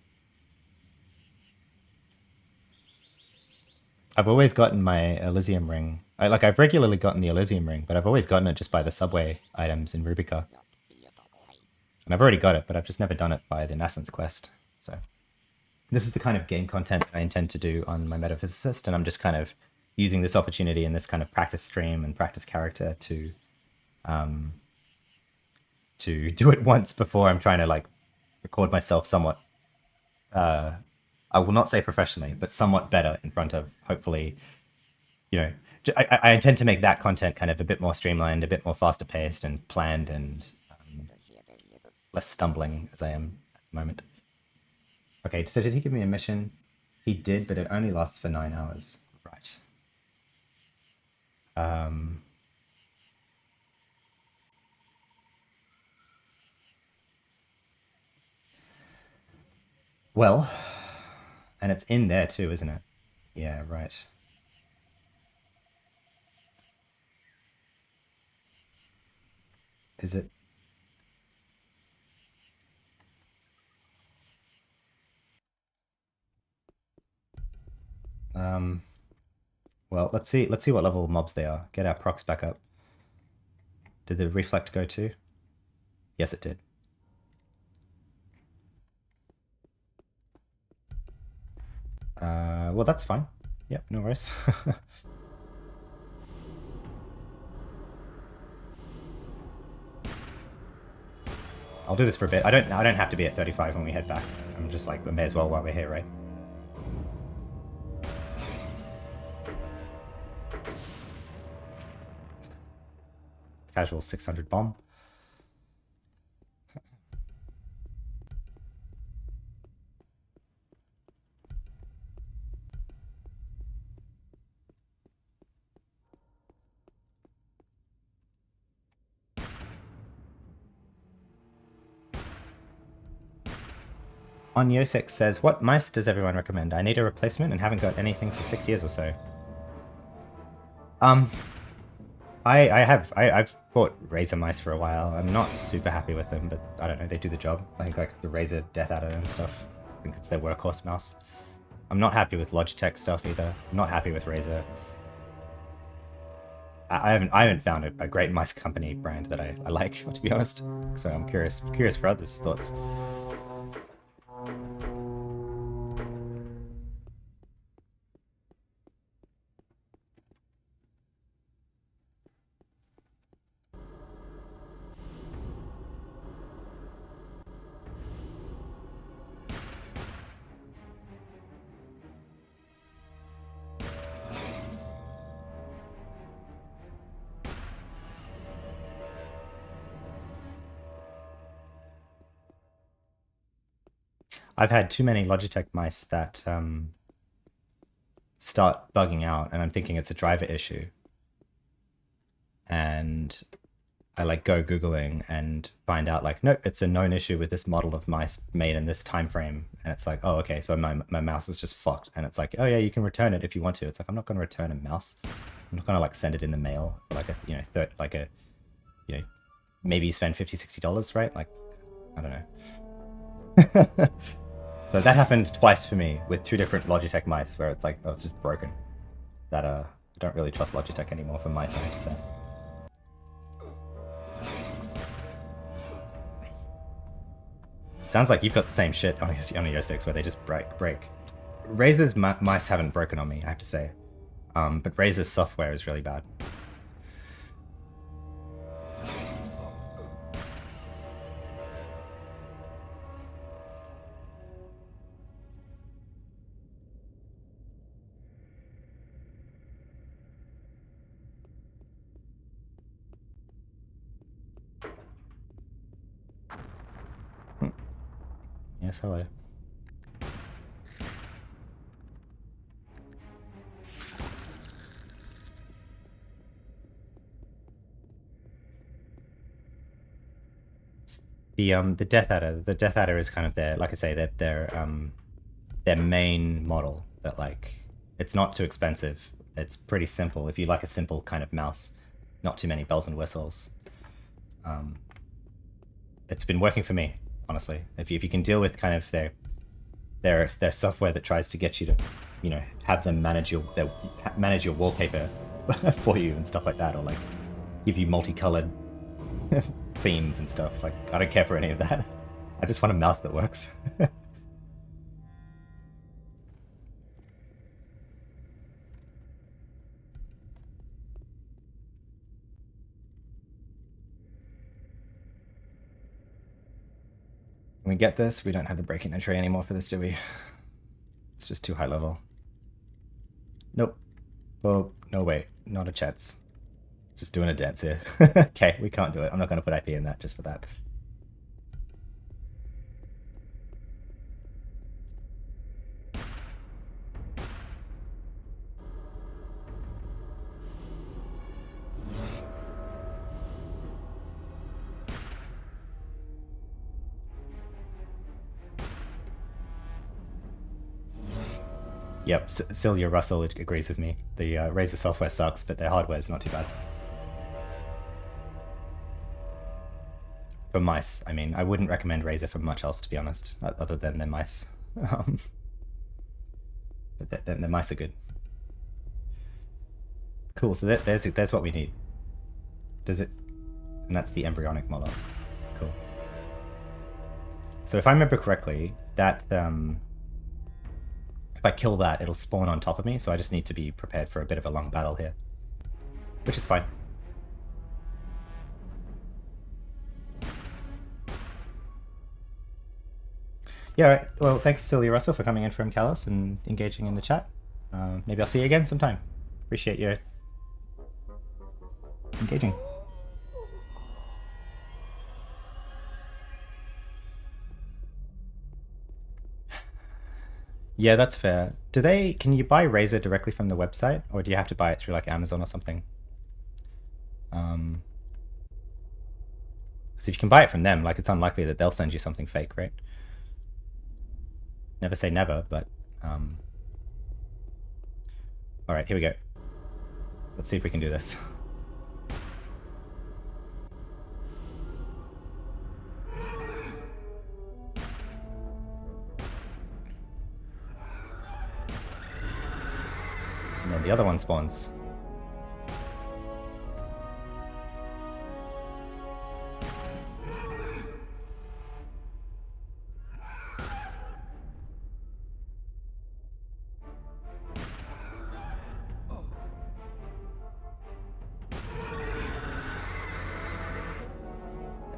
I've always gotten my Elysium ring. I've regularly gotten the Elysium ring, but I've always gotten it just by the subway items in Rubica. And I've already got it, but I've just never done it by the Nascent's quest. So this is the kind of game content that I intend to do on my Metaphysicist, and I'm just kind of using this opportunity and this kind of practice stream and practice character to do it once before I'm trying to like record myself somewhat. I will not say professionally, but somewhat better in front of hopefully, you know, I intend to make that content kind of a bit more streamlined, a bit more faster paced and planned, and less stumbling as I am at the moment. Okay, so did he give me a mission? He did, but it only lasts for 9 hours. Right. Um, well, and it's in there too, isn't it? Yeah, right. Is it? Um, well, let's see. Let's see what level mobs they are. Get our procs back up. Did the reflect go too? Yes, it did. Well, that's fine. Yep, no worries. I'll do this for a bit. I don't have to be at 35 when we head back. I'm just like, we may as well while we're here, right? Casual 600 bomb. On Yosek says, what mice does everyone recommend? I need a replacement and haven't got anything for 6 years or so. Um, I've bought Razor mice for a while. I'm not super happy with them, but I don't know, they do the job. I think like the Razor Death Adder and stuff. I think it's their workhorse mouse. I'm not happy with Logitech stuff either. I'm not happy with Razor. I haven't found a great mice company brand that I like, to be honest. So I'm curious for others' thoughts. I've had too many Logitech mice that start bugging out, and I'm thinking it's a driver issue. And I like go Googling and find out like, nope, it's a known issue with this model of mice made in this time frame. And it's like, oh, okay, so my mouse is just fucked. And it's like, oh yeah, you can return it if you want to. It's like, I'm not going to return a mouse. I'm not going to like send it in the mail for like a, you know, maybe spend $50-$60, right? Like, I don't know. So that happened twice for me with 2 different Logitech mice where it's like, oh, it's just broken. That I don't really trust Logitech anymore for mice, I have to say. Sounds like you've got the same shit on a Yo 6 where they just break. Razer's mice haven't broken on me, I have to say. But Razer's software is really bad. Yes, hello. The Death Adder. The Death Adder is kind of their, like I say, their main model. That like, it's not too expensive. It's pretty simple. If you like a simple kind of mouse, not too many bells and whistles. It's been working for me, honestly. If you can deal with kind of their software that tries to get you to, you know, have them manage your wallpaper for you and stuff like that, or like give you multicolored themes and stuff. Like, I don't care for any of that. I just want a mouse that works. Can we get this? We don't have the break-in entry anymore for this, do we? It's just too high level. Nope. Oh, no wait. Not a chance. Just doing a dance here. Okay, we can't do it. I'm not going to put IP in that just for that. Yep, Celia Russell agrees with me. The Razer software sucks, but their hardware is not too bad. For mice, I mean, I wouldn't recommend Razer for much else, to be honest, other than their mice. But their mice are good. Cool, so there's what we need. Does it? And that's the embryonic model. Cool. So if I remember correctly, that if I kill that, it'll spawn on top of me, so I just need to be prepared for a bit of a long battle here. Which is fine. Yeah, right. Well, thanks Celia Russell for coming in from Callus and engaging in the chat. Maybe I'll see you again sometime. Appreciate you engaging. Yeah, that's fair. Can you buy Razer directly from the website, or do you have to buy it through like Amazon or something? So if you can buy it from them, like, it's unlikely that they'll send you something fake, right? Never say never, but all right, here we go. Let's see if we can do this. And then the other one spawns.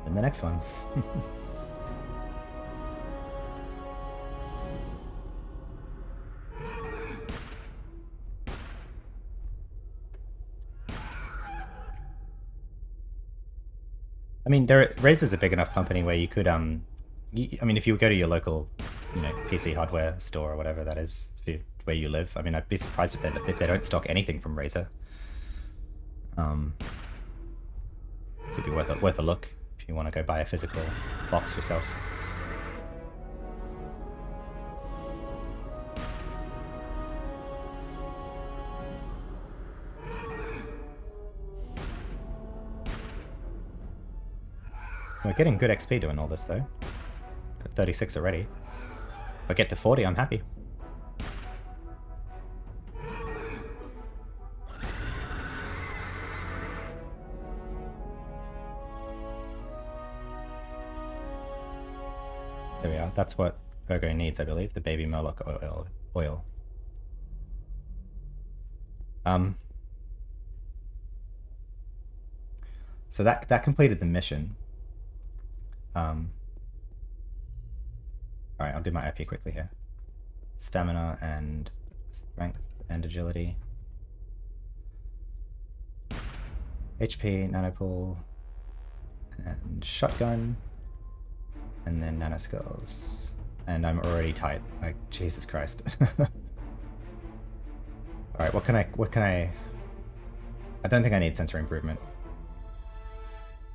And the next one. I mean, Razer's a big enough company where you could, I mean, if you go to your local you know, PC hardware store or whatever that is where you live. I mean, I'd be surprised if they don't stock anything from Razer. Could be worth a look if you want to go buy a physical box yourself. We're getting good XP doing all this though. At 36 already. If I get to 40, I'm happy. There we are. That's what Virgo needs, I believe. The baby Murloc oil. So that completed the mission. Alright, I'll do my IP quickly here. Stamina and strength and agility. HP, nanopool, and shotgun, and then nanoskills. And I'm already tight. Like, Jesus Christ. Alright, what can I... I don't think I need sensor improvement.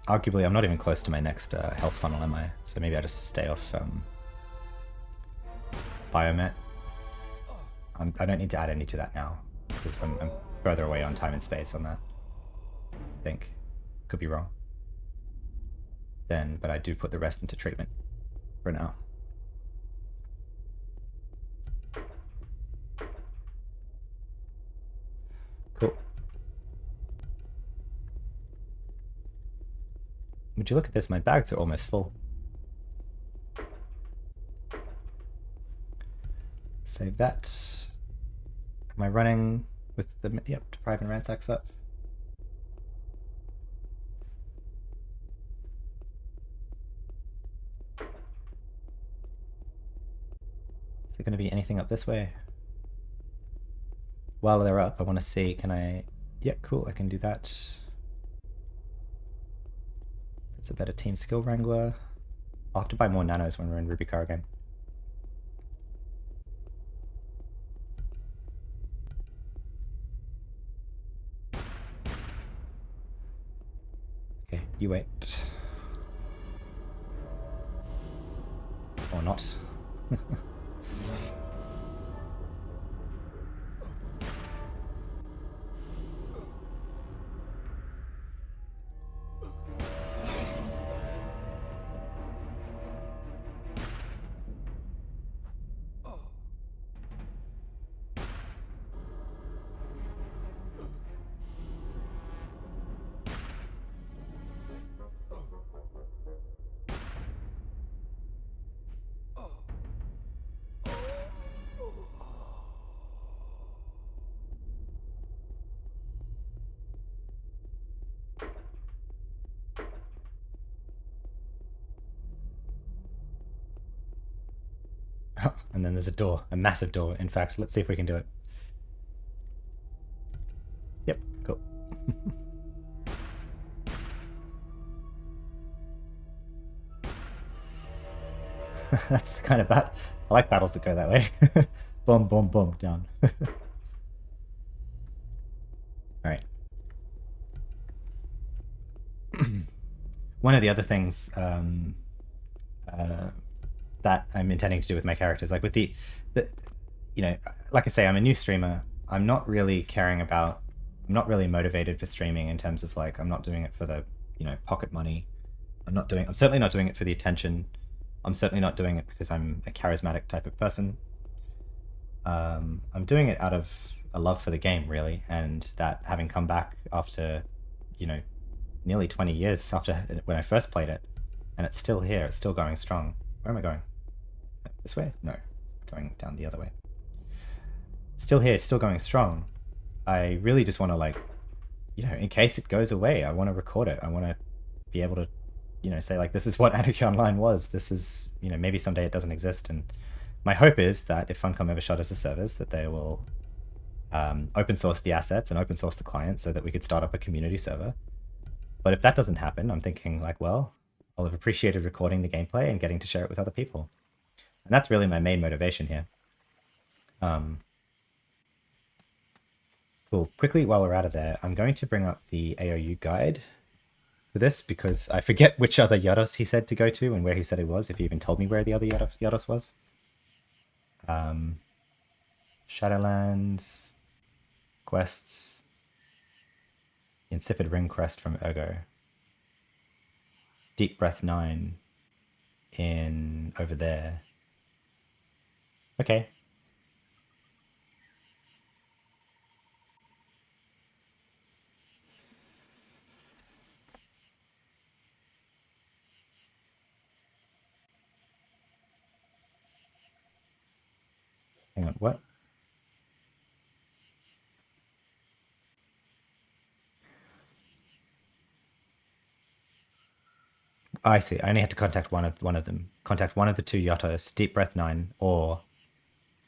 Arguably, I'm not even close to my next health funnel, am I? So maybe I just stay off Biomet. I don't need to add any to that now, because I'm further away on time and space on that. I think. Could be wrong. But I do put the rest into treatment for now. Cool. Would you look at this? My bags are almost full. Save that. Am I running with the... Yep, deprive and ransacks up. Is there going to be anything up this way? While they're up, I want to see, can I... Yeah, cool, I can do that. It's a better team skill wrangler. I'll have to buy more nanos when we're in Rubicar again. Okay, you wait. Or not. And then there's a door, a massive door, in fact. Let's see if we can do it. Yep, cool. That's the kind of I like battles that go that way. Boom, boom, boom, down. Alright. One of the other things that I'm intending to do with my characters, like with the you know, like I say, I'm a new streamer. I'm not really motivated for streaming in terms of like, I'm not doing it for the, you know, pocket money. I'm certainly not doing it for the attention. I'm certainly not doing it because I'm a charismatic type of person. I'm doing it out of a love for the game, really, and that having come back after, you know, nearly 20 years after when I first played it, and it's still here, it's still going strong. Where am I going? This way? No, going down the other way. Still here, still going strong. I really just want to, like, you know, in case it goes away, I want to record it. I want to be able to, you know, say, like, this is what Anarchy Online was. This is, you know, maybe someday it doesn't exist. And my hope is that if Funcom ever shutters the servers, that they will open source the assets and open source the client so that we could start up a community server. But if that doesn't happen, I'm thinking, like, well, I'll have appreciated recording the gameplay and getting to share it with other people. And that's really my main motivation here. Cool. Quickly, while we're out of there, I'm going to bring up the AOU guide for this because I forget which other Yados he said to go to and where he said it was, if he even told me where the other Yados was. Shadowlands, quests, Insipid Ring Crest from Ergo, Deep Breath 9 in over there. Okay. Hang on, what? I see. I only had to contact one of them. Contact one of the two Yatos, Deep Breath 9, or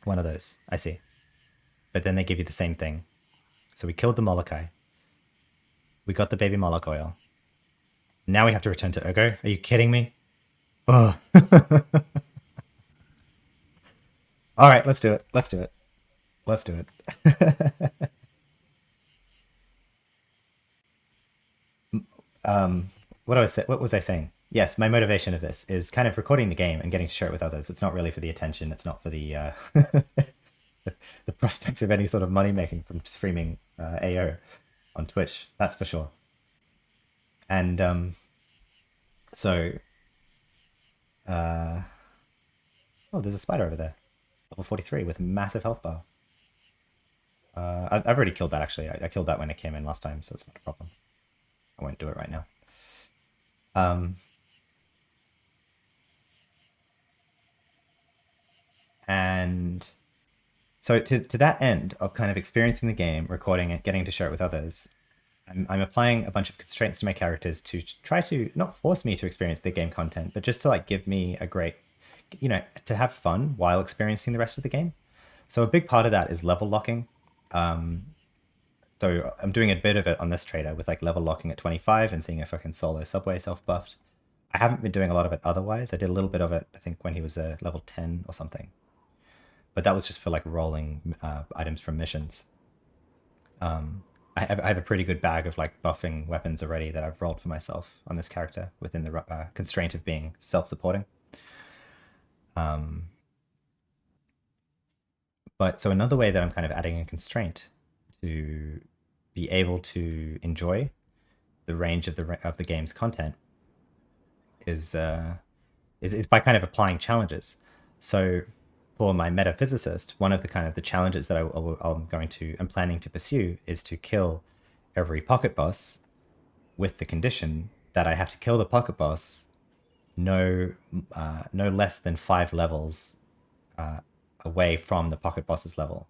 one of those. I see. But then they give you the same thing. So we killed the Molokai. We got the baby Moloch oil. Now we have to return to Ergo. Are you kidding me? Oh. All right, let's do it. Let's do it. Let's do it. What was I saying? Yes, my motivation of this is kind of recording the game and getting to share it with others. It's not really for the attention. It's not for the the prospect of any sort of money making from streaming AO on Twitch. That's for sure. And so, oh, there's a spider over there, level 43 with massive health bar. I've already killed that actually. I killed that when it came in last time, so it's not a problem. I won't do it right now. And so to that end of kind of experiencing the game, recording it, getting to share it with others, I'm applying a bunch of constraints to my characters to try to not force me to experience the game content, but just to like give me a great, to have fun while experiencing the rest of the game. So a big part of that is level locking. So I'm doing a bit of it on this trader with like level locking at 25 and seeing if I can solo Subway self-buffed. I haven't been doing a lot of it otherwise. I did a little bit of it, I think, when he was level 10 or something. But that was just for like rolling items from missions. I have a pretty good bag of like buffing weapons already that I've rolled for myself on this character within the constraint of being self-supporting. But so another way that I'm kind of adding a constraint to be able to enjoy the range of the game's content is by kind of applying challenges. So for my metaphysicist, one of the kind of the challenges that I'm planning to pursue is to kill every pocket boss with the condition that I have to kill the pocket boss no less than 5 levels away from the pocket boss's level,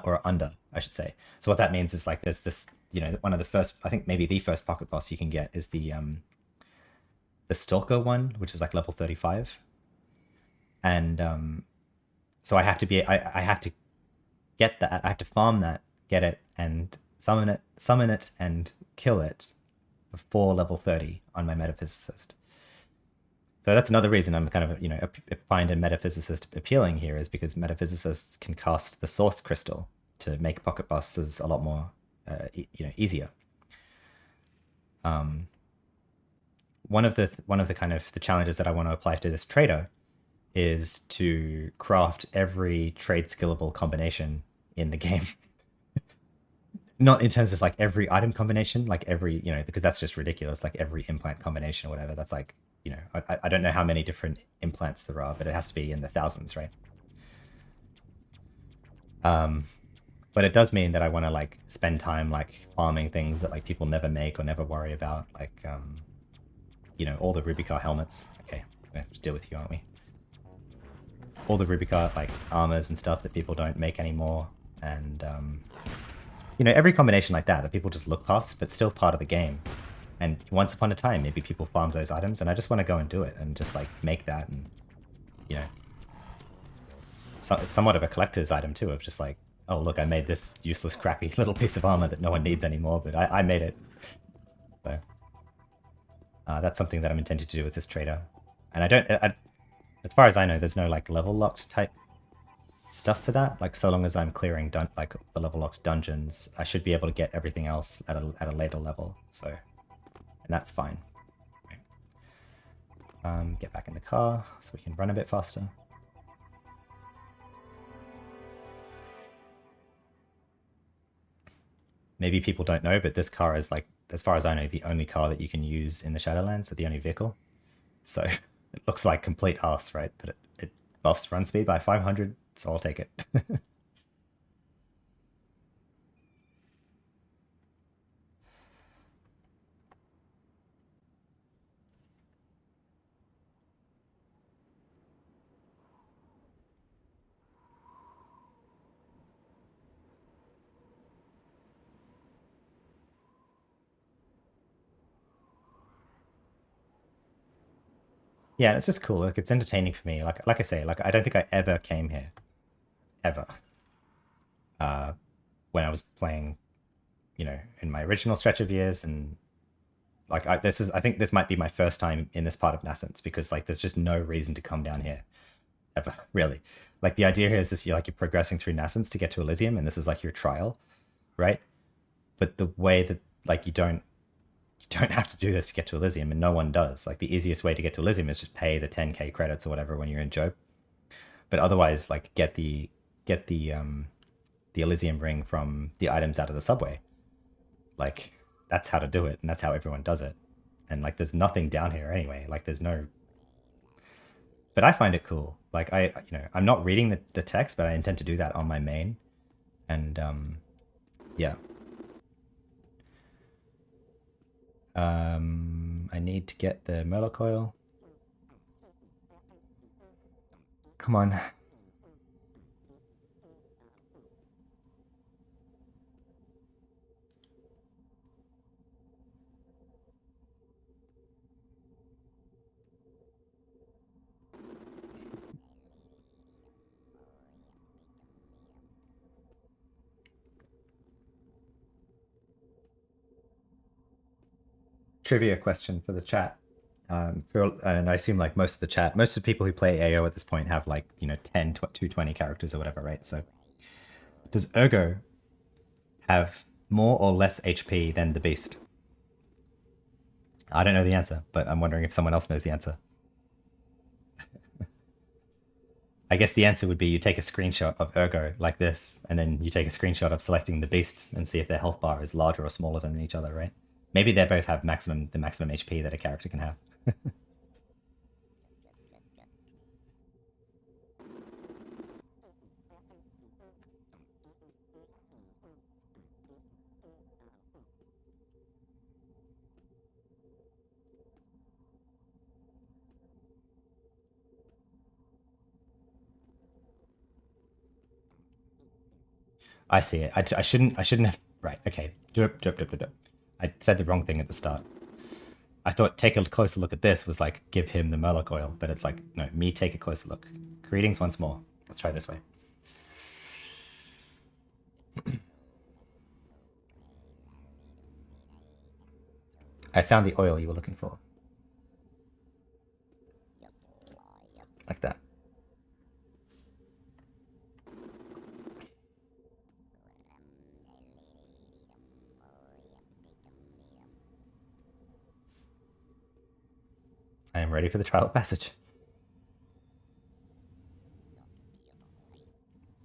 or under, I should say. So what that means is like there's this, one of the first, I think maybe the first pocket boss you can get is the Stalker one, which is like level 35. And so I have to get that. I have to farm that, get it, and summon it, and kill it before level 30 on my metaphysicist. So that's another reason I'm kind of, find a metaphysicist appealing here, is because metaphysicists can cast the source crystal to make pocket bosses a lot more, easier. One of the kind of the challenges that I want to apply to this trader is to craft every trade skillable combination in the game. Not in terms of like every item combination, like every, because that's just ridiculous. Like every implant combination or whatever, that's like, I don't know how many different implants there are, but it has to be in the thousands, right? But it does mean that I want to like spend time like farming things that like people never make or never worry about, like all the Rubicar helmets. Okay, we have to deal with you, aren't we? All the Rubicar like armors and stuff that people don't make anymore, and every combination like that people just look past, but still part of the game. And once upon a time, maybe people farmed those items, and I just want to go and do it and just like make that, and so it's somewhat of a collector's item too, of just like, oh look, I made this useless, crappy little piece of armor that no one needs anymore, but I made it. So that's something that I'm intending to do with this trader, and As far as I know, there's no like level locked type stuff for that. Like so long as I'm clearing like the level locked dungeons, I should be able to get everything else at a later level. So, and that's fine. Get back in the car so we can run a bit faster. Maybe people don't know, but this car is like, as far as I know, the only car that you can use in the Shadowlands, or the only vehicle. So it looks like complete arse, right? But it buffs run speed by 500, so I'll take it. Yeah, it's just cool. Like it's entertaining for me. Like I say, like I don't think I ever came here ever. Uh, when I was playing, in my original stretch of years, and like I think this might be my first time in this part of Nascence because like there's just no reason to come down here ever, really. Like the idea here is this: you're progressing through Nascence to get to Elysium, and this is like your trial, right? But the way that like you don't have to do this to get to Elysium, and no one does. Like the easiest way to get to Elysium is just pay the 10k credits or whatever when you're in Job. But otherwise, like get the Elysium ring from the items out of the subway. Like that's how to do it, and that's how everyone does it. And like there's nothing down here anyway. Like there's no. But I find it cool. Like I'm not reading the text, but I intend to do that on my main. And yeah. I need to get the metal coil. Come on. Trivia question for the chat. And I assume like most of the people who play AO at this point have like 10 220 characters or whatever, right? So does Ergo have more or less HP than the Beast? I don't know the answer, but I'm wondering if someone else knows the answer. I guess the answer would be you take a screenshot of Ergo like this, and then you take a screenshot of selecting the Beast and see if their health bar is larger or smaller than each other, right? Maybe they both have the maximum HP that a character can have. I see it. I shouldn't have. Right. Okay. I said the wrong thing at the start. I thought take a closer look at this was like give him the Murloc oil, but it's like no, me take a closer look. Greetings once more. Let's try this way. I found the oil you were looking for. Like that. I am ready for the trial of passage.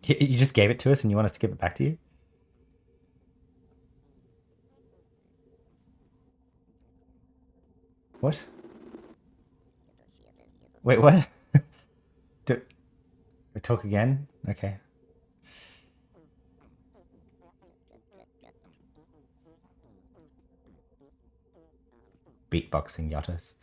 You just gave it to us and you want us to give it back to you? What? Wait, what? Do we talk again? Okay. Beatboxing Yatos.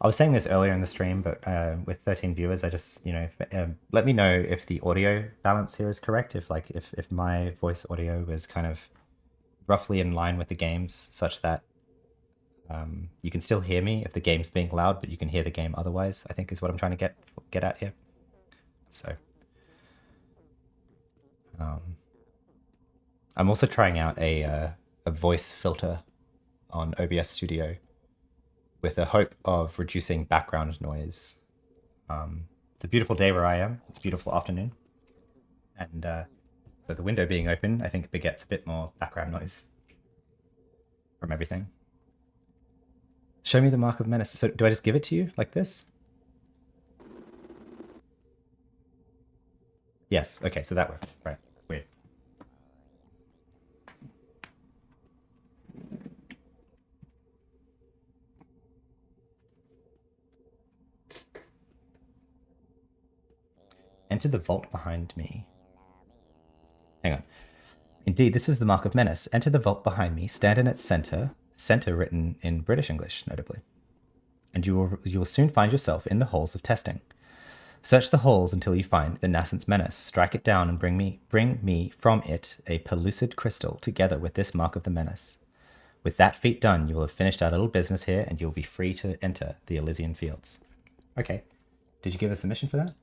I was saying this earlier in the stream, but with 13 viewers, I just, let me know if the audio balance here is correct. If my voice audio is kind of roughly in line with the game's, such that you can still hear me if the game's being loud, but you can hear the game otherwise, I think is what I'm trying to get at here. So, I'm also trying out a a voice filter on OBS Studio with the hope of reducing background noise. It's a beautiful day where I am. It's a beautiful afternoon. And so the window being open, I think begets a bit more background noise from everything. Show me the mark of menace. So do I just give it to you like this? Yes. Okay, so that works. Right. Weird. Enter the vault behind me. Hang on. Indeed, this is the mark of menace. Enter the vault behind me. Stand in its center. Center written in British English, notably. And you will soon find yourself in the halls of testing. Search the halls until you find the nascent's menace. Strike it down and bring me from it a pellucid crystal together with this mark of the menace. With that feat done, you will have finished our little business here, and you'll be free to enter the Elysian Fields. Okay. Did you give us a mission for that?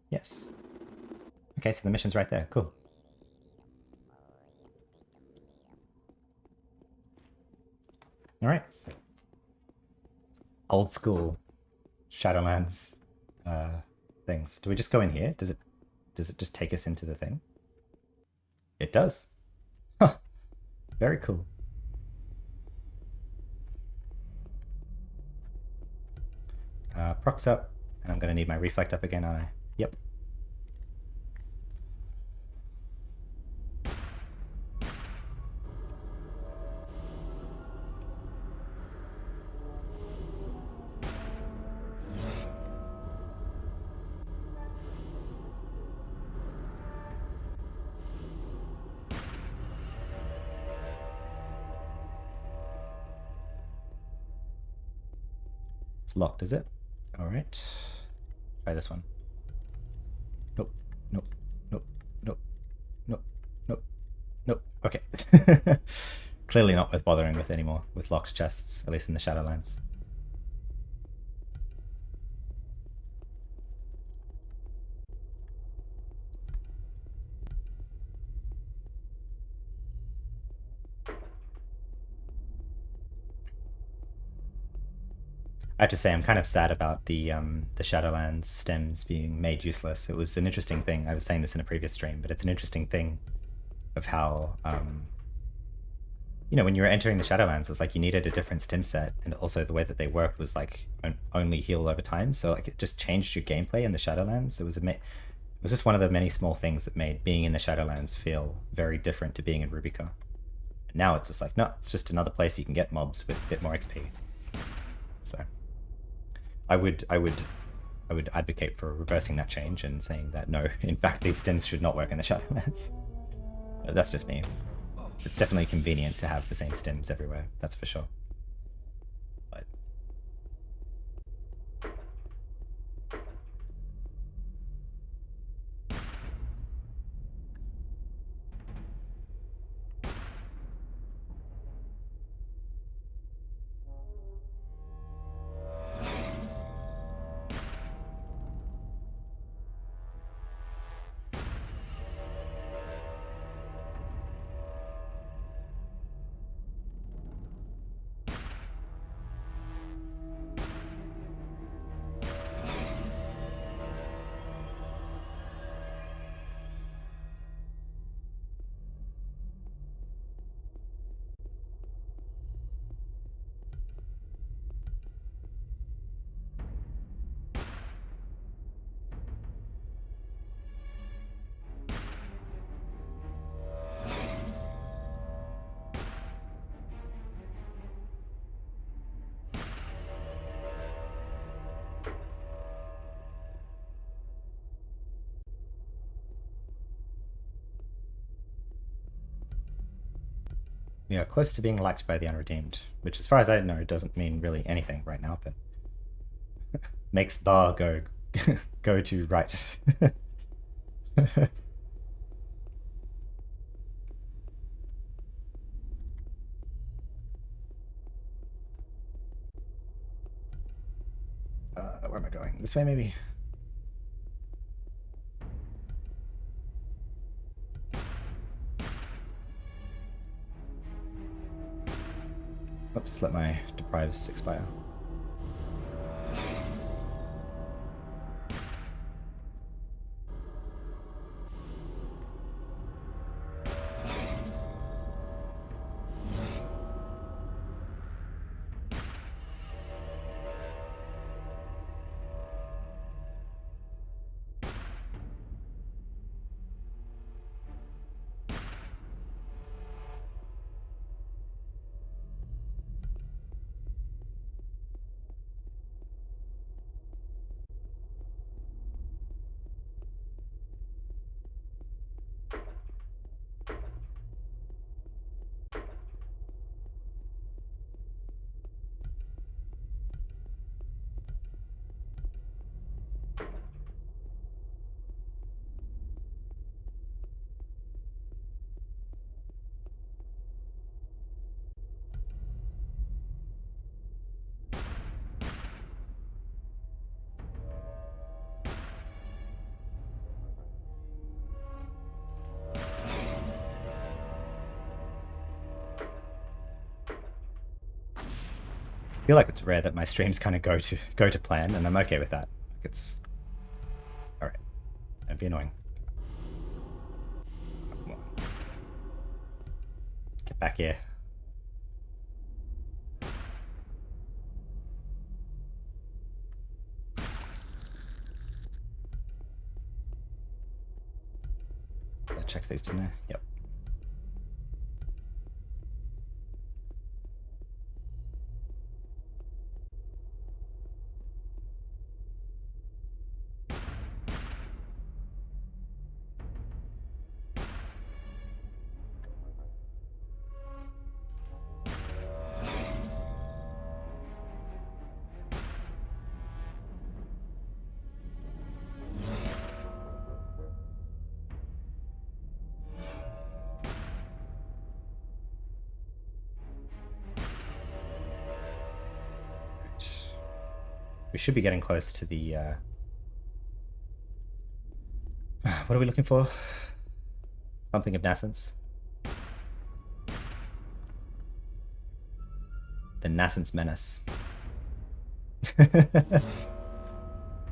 Yes. Okay, so the mission's right there. Cool. All right. Old school Shadowlands things. Do we just go in here? Does it just take us into the thing? It does. Huh. Very cool. Procs up, and I'm going to need my reflect up again, aren't I? Yep. It's locked, is it? All right. Try this one. Nope. Nope. Nope. Nope. Nope. Nope. Nope. Okay. Clearly not worth bothering with anymore with locked chests, at least in the Shadowlands. I have to say, I'm kind of sad about the Shadowlands stems being made useless. It was an interesting thing. I was saying this in a previous stream, but it's an interesting thing of how, you know, when you were entering the Shadowlands, it's like you needed a different stem set, and also the way that they worked was like only heal over time. So like it just changed your gameplay in the Shadowlands. It was just one of the many small things that made being in the Shadowlands feel very different to being in Rubica. Now it's just like, no, it's just another place you can get mobs with a bit more XP. So I would advocate for reversing that change and saying that no, in fact, these stems should not work in the Shadowlands. But that's just me. It's definitely convenient to have the same stems everywhere, that's for sure. But yeah, close to being liked by the unredeemed, which as far as I know doesn't mean really anything right now, but makes bar go go to right. Where am I going? This way, maybe? just let my deprives expire. I feel like it's rare that my streams kind of go to plan, and I'm okay with that. It's all right. Don't be annoying. Oh, come on, get back here. I checked these, didn't I? Yep. We should be getting close to the, what are we looking for? Something of nascence. The nascence menace.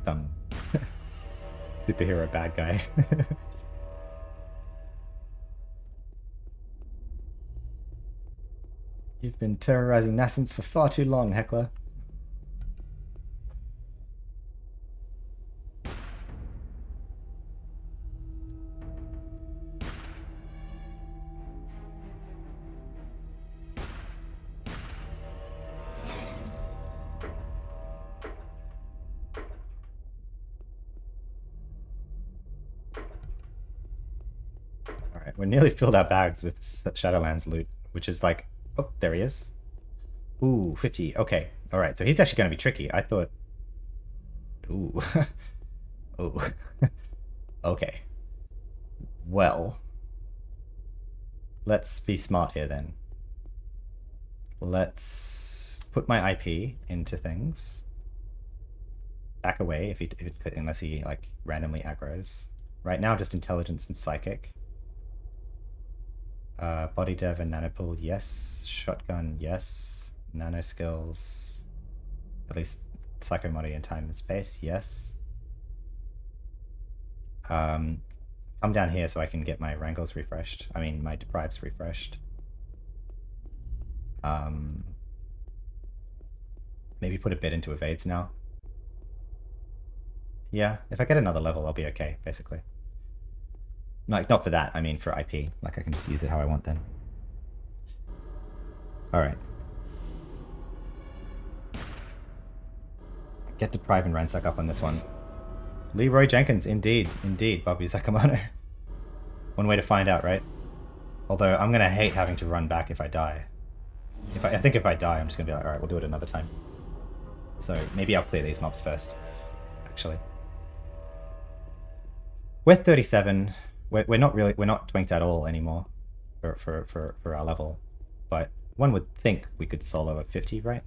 Some superhero bad guy. You've been terrorizing nascence for far too long, Heckler. We're nearly filled our bags with Shadowlands loot, which is like, oh, there he is. Ooh, 50. Okay, all right. So he's actually going to be tricky. I thought. Ooh. Oh. Okay. Well, let's be smart here then. Let's put my IP into things. Back away if unless he like randomly aggros. Right now, just intelligence and psychic. Body dev and nanopool, yes. Shotgun, yes. Nano skills, at least psychomody and time and space, yes. Come down here so I can get my wrangles refreshed. I mean, my deprives refreshed. Maybe put a bit into evades now. Yeah, if I get another level, I'll be okay, basically. Like, not for that, I mean for IP. Like, I can just use it how I want then. Alright. Get Deprive and Ransack up on this one. Leroy Jenkins, indeed. Indeed, Bobby Sakamoto. One way to find out, right? Although, I'm gonna hate having to run back if I die. I think if I die, I'm just gonna be like, alright, we'll do it another time. So, maybe I'll clear these mobs first, actually. We're 37. We're not twinked at all anymore for our level, but one would think we could solo a 50, right?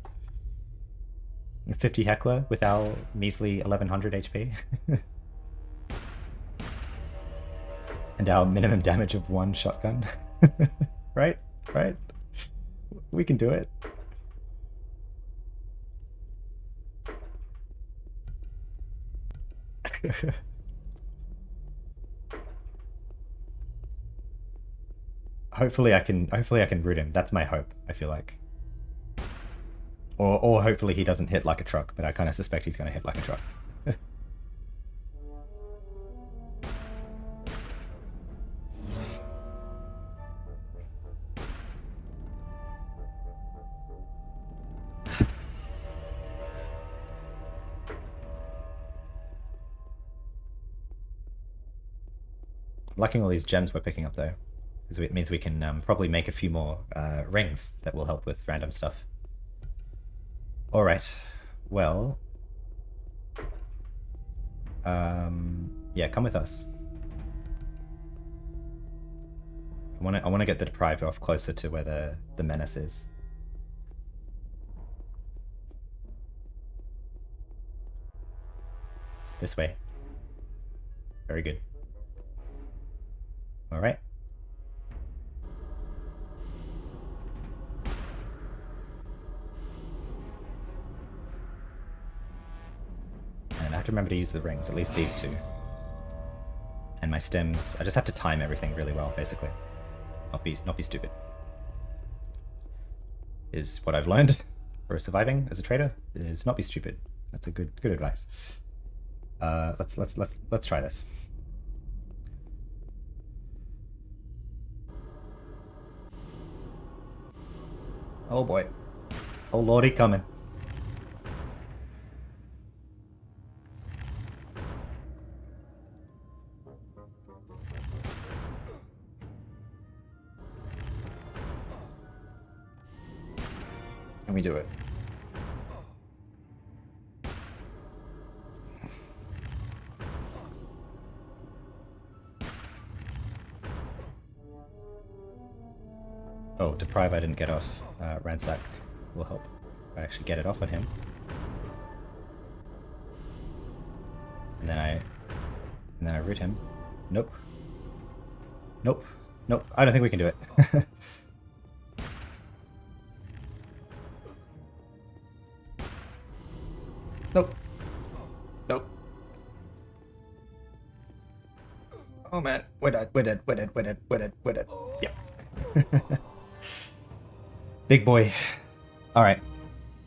A 50 Heckler with our measly 1100 HP. And our minimum damage of 1 shotgun. Right? We can do it. Hopefully I can root him. That's my hope, I feel like. Or hopefully he doesn't hit like a truck, but I kind of suspect he's going to hit like a truck. Liking all these gems we're picking up though, because it means we can probably make a few more rings that will help with random stuff. All right, well, yeah, come with us. I want to get the deprived off closer to where the menace is. This way. Very good. All right. And I have to remember to use the rings, at least these two. And my stems, I just have to time everything really well, basically. Not be stupid. Is what I've learned for surviving as a trader, is not be stupid. That's a good advice. Let's try this. Oh boy. Oh lordy, coming. Can we do it? Oh, deprive I didn't get off. Ransack will help. I actually get it off on him. And then I root him. Nope. Nope. Nope. I don't think we can do it. Nope. Nope. Oh man, we're dead. Yep. Big boy. All right.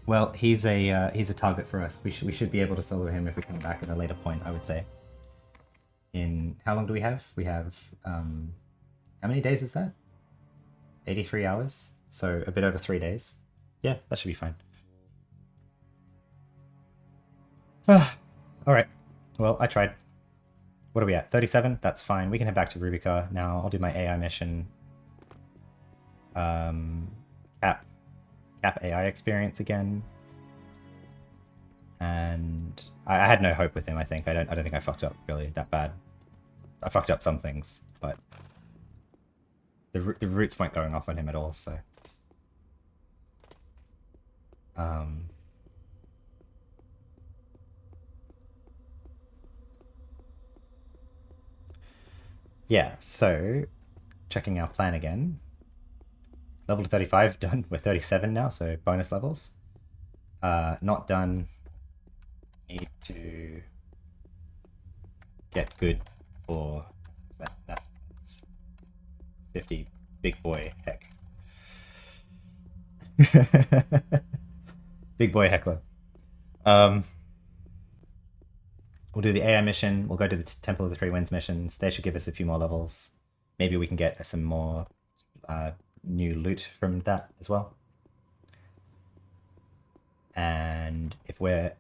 Well, he's a target for us. We should be able to solo him if we come back at a later point, I would say. In how long do we have? We have how many days is that? 83 hours. So a bit over 3 days. Yeah, that should be fine. All right. Well, I tried. What are we at? 37? That's fine. We can head back to Rubica now. I'll do my AI mission. Cap AI experience again. And I had no hope with him, I think. I don't think I fucked up really that bad. I fucked up some things, but the roots weren't going off on him at all, so yeah, so checking our plan again. Level to 35 done. We're 37 now, so bonus levels. Not done. Need to get good for that's 50. Big boy heck. Big boy heckler. We'll do the AI mission. We'll go to the Temple of the Three Winds missions. They should give us a few more levels. Maybe we can get some more new loot from that as well. And if we're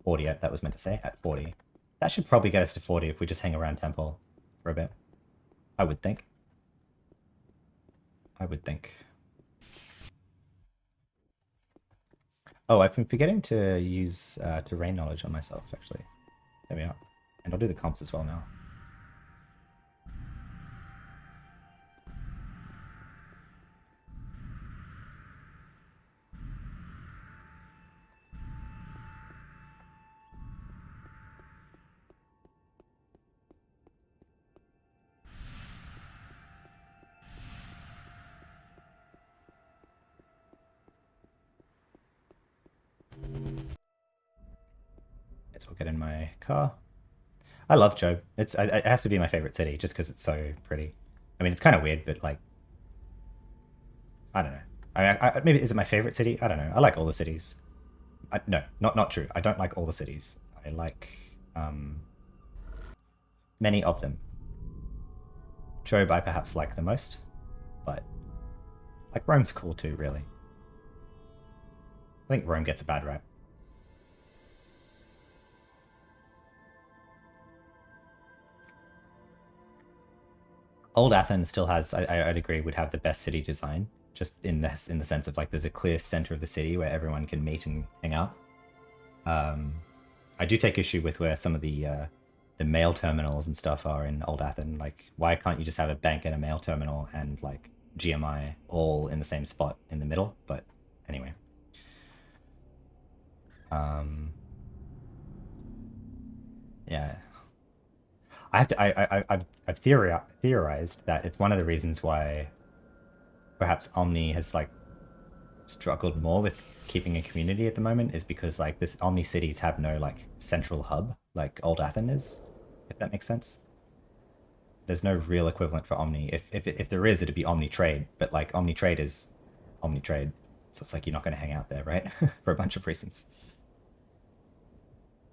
40, that was meant to say, at 40. That should probably get us to 40 if we just hang around Temple for a bit. I would think. Oh, I've been forgetting to use terrain knowledge on myself, actually. There we are. And I'll do the comps as well now. Guess we'll get in my car. I love Job. It has to be my favorite city just because it's so pretty. I mean, it's kind of weird, but like, I don't know. Maybe is it my favorite city? I don't know. I like all the cities. No, not true. I don't like all the cities. I like many of them. Job I perhaps like the most, but like Rome's cool too, really. I think Rome gets a bad rap. Old Athens still has, I'd agree, would have the best city design, just in the sense of like there's a clear center of the city where everyone can meet and hang out. I do take issue with where some of the mail terminals and stuff are in Old Athens. Like, why can't you just have a bank and a mail terminal and like GMI all in the same spot in the middle? But anyway. Yeah. I've theorized that it's one of the reasons why perhaps Omni has like struggled more with keeping a community at the moment is because like this Omni cities have no like central hub like Old Athens is, if that makes sense. There's no real equivalent for Omni. If there is, it'd be Omni Trade, but like Omni Trade is Omni Trade, so it's like you're not going to hang out there, right? For a bunch of reasons.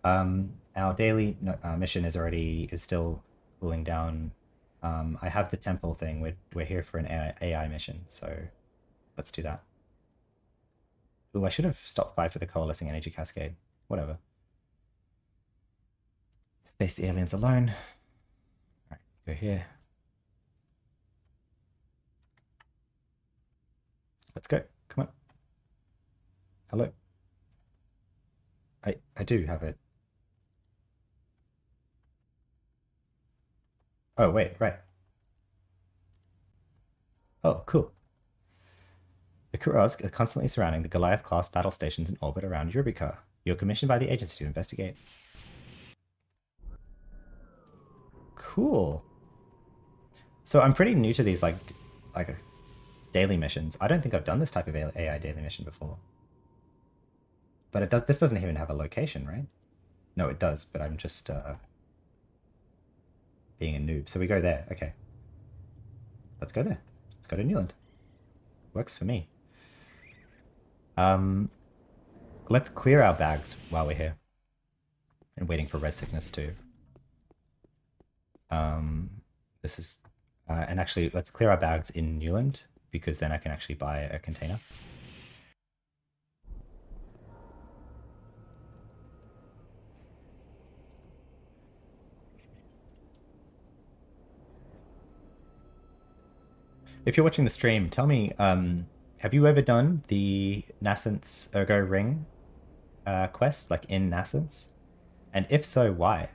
Our daily mission is still cooling down. I have the temple thing. We're here for an AI mission, so let's do that. Ooh, I should have stopped by for the coalescing energy cascade. Whatever. Face the aliens alone. Alright, go here. Let's go. Come on. Hello. I do have it. Oh, wait, right. Oh, cool. The Kurosk are constantly surrounding the Goliath-class battle stations in orbit around Eureka. You're commissioned by the agency to investigate. Cool. So I'm pretty new to these like daily missions. I don't think I've done this type of AI daily mission before. But it does. This doesn't even have a location, right? No, it does. But I'm just being a noob. So we go there. Okay. Let's go there. Let's go to Newland. Works for me. Let's clear our bags while we're here. And waiting for res sickness too. This is... and actually, let's clear our bags in Newland, because then I can actually buy a container. If you're watching the stream, tell me, have you ever done the Nascent's Ergo Ring quest, like in Nascent's? And if so, why?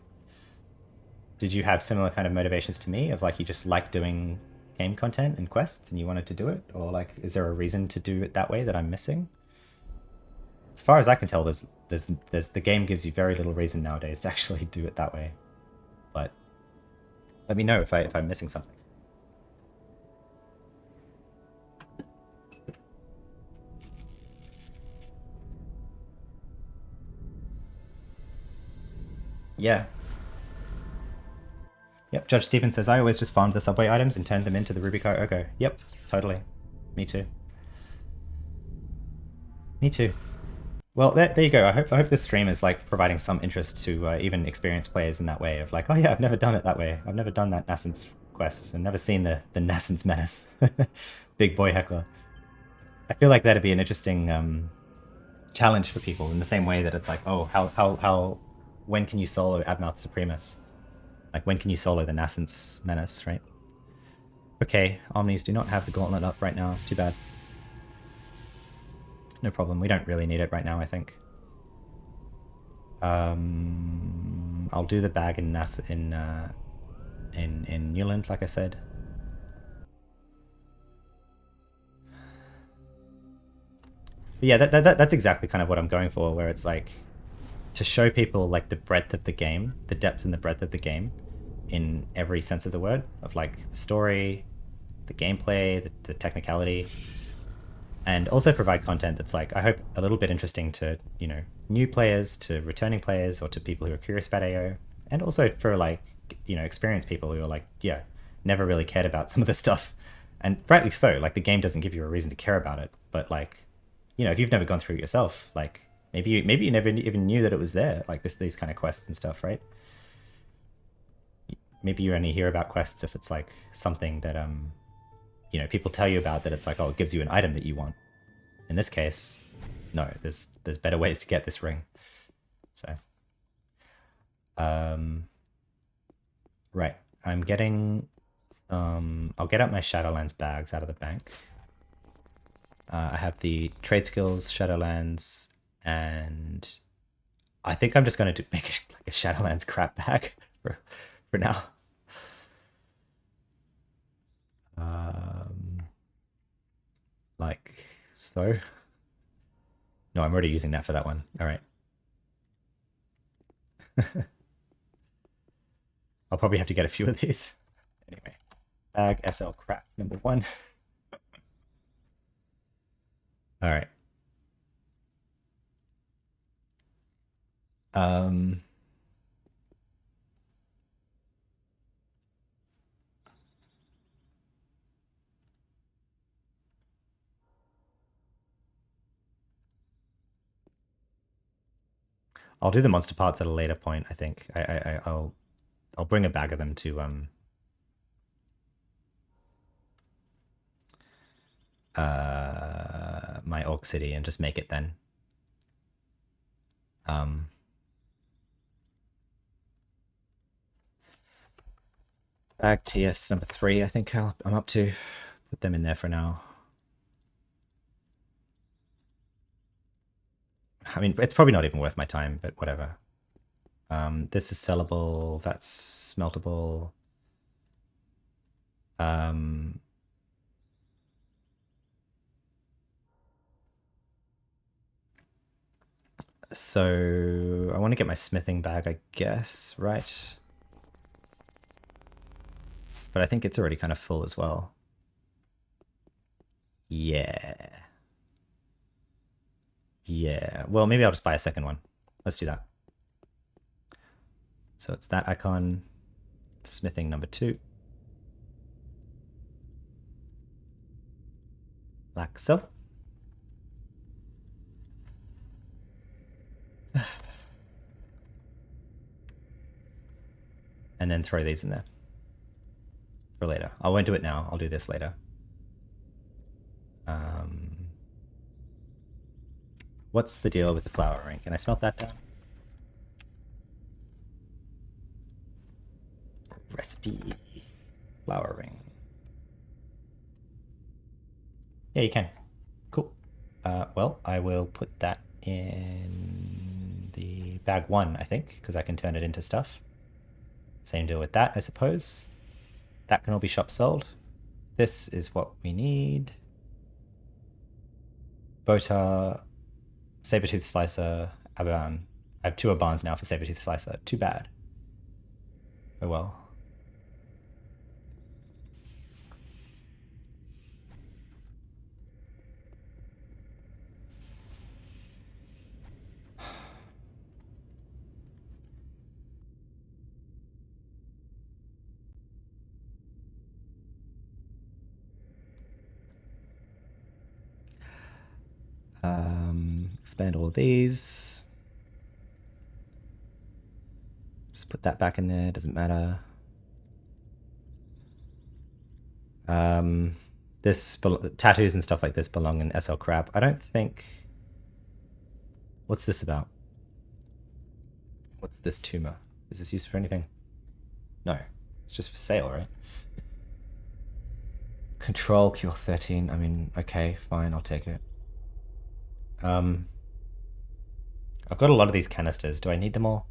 Did you have similar kind of motivations to me, of like you just like doing game content and quests and you wanted to do it? Or like, is there a reason to do it that way that I'm missing? As far as I can tell, there's the game gives you very little reason nowadays to actually do it that way. But let me know if I'm missing something. Yeah. Yep, Judge Stephen says, I always just farmed the subway items and turned them into the Rubico Ergo. Yep, totally. Me too. Me too. Well, there you go. I hope this stream is like providing some interest to even experienced players in that way of like, oh yeah, I've never done it that way. I've never done that Nascent's quest. I've never seen the Nascent's Menace. Big boy heckler. I feel like that'd be an interesting challenge for people in the same way that it's like, oh, how when can you solo Abmouth Supremus? Like, when can you solo the Nascent's Menace, right? Okay, Omnis do not have the gauntlet up right now. Too bad. No problem. We don't really need it right now, I think. I'll do the bag in Newland, like I said. But yeah, that's exactly kind of what I'm going for, where it's like to show people like the breadth of the game, the depth and the breadth of the game in every sense of the word, of like the story, the gameplay, the technicality, and also provide content that's like, I hope, a little bit interesting to, you know, new players, to returning players, or to people who are curious about AO. And also for like, experienced people who are like, yeah, never really cared about some of the stuff. And rightly so, like the game doesn't give you a reason to care about it. But like, if you've never gone through it yourself, like maybe you never even knew that it was there, like these kind of quests and stuff, right? Maybe you only hear about quests if it's like something that people tell you about, that it's like, oh, it gives you an item that you want. In this case, no, there's better ways to get this ring. So right, I'm getting I'll get out my Shadowlands bags out of the bank. I have the trade skills, Shadowlands, and I think I'm just going to make like a Shadowlands crap bag for now. Like so. No, I'm already using that for that one. All right. I'll probably have to get a few of these. Anyway, bag SL crap number 1. All right. I'll do the monster parts at a later point. I think I'll bring a bag of them to my Orc City and just make it then. Bag TS number 3, I think I'm up to. Put them in there for now. I mean, it's probably not even worth my time, but whatever. This is sellable, that's smeltable. So I want to get my smithing bag, I guess, right? But I think it's already kind of full as well. Yeah. Yeah. Well, maybe I'll just buy a second one. Let's do that. So it's that icon, smithing number 2. Like so. And then throw these in there for later. I won't do it now. I'll do this later. What's the deal with the flower ring? Can I smelt that down? Recipe. Flower ring. Yeah, you can. Cool. Well, I will put that in the bag 1, I think, because I can turn it into stuff. Same deal with that, I suppose. That can all be shop sold. This is what we need. Botar, Sabertooth Slicer, Aban. I have 2 Abans now for Sabertooth Slicer. Too bad. Oh well. Expand all of these. Just put that back in there, doesn't matter. This tattoos and stuff like this belong in SL Crap. I don't think. What's this about? What's this tumor? Is this used for anything? No, it's just for sale, right? Control Cure 13. I mean, okay, fine, I'll take it. I've got a lot of these canisters. Do I need them all?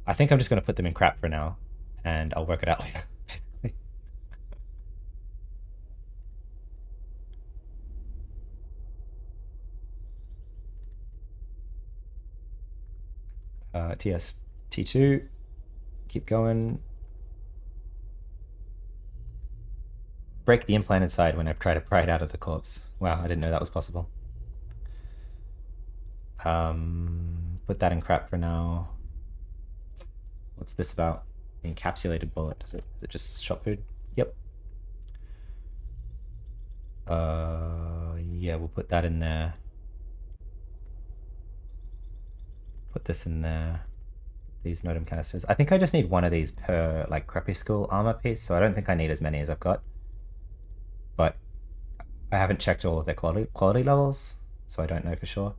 I think I'm just going to put them in crap for now, and I'll work it out later, basically. TS T2. Keep going. Break the implant inside when I try to pry it out of the corpse. Wow, I didn't know that was possible. Put that in crap for now. What's this about? Encapsulated bullet. Is it just shop food? Yep. Yeah, we'll put that in there. Put this in there. These Nodum canisters. I think I just need one of these per like crepuscle armor piece, so I don't think I need as many as I've got. But I haven't checked all of their quality levels, so I don't know for sure.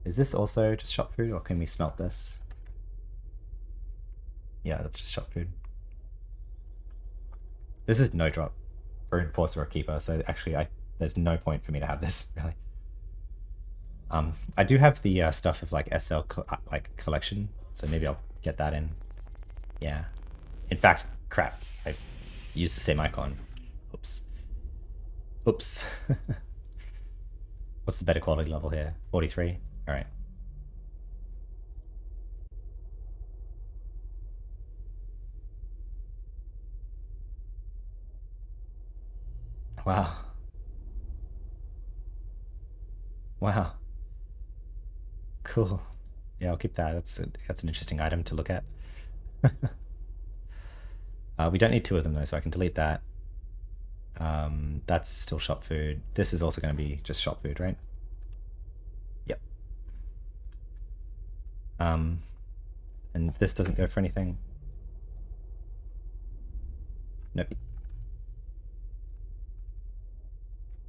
Is this also just shop food, or can we smelt this? Yeah, that's just shop food. This is no drop for Enforcer or Keeper, so actually there's no point for me to have this, really. I do have the stuff of like SL like collection, so maybe I'll get that in. Yeah. In fact, crap, I used the same icon. Oops. Oops. What's the better quality level here? 43? Alright. Wow. Wow. Cool. Yeah, I'll keep that. That's an interesting item to look at. We don't need two of them though, so I can delete that. That's still shop food. This is also going to be just shop food, right? Yep. And this doesn't go for anything. Nope.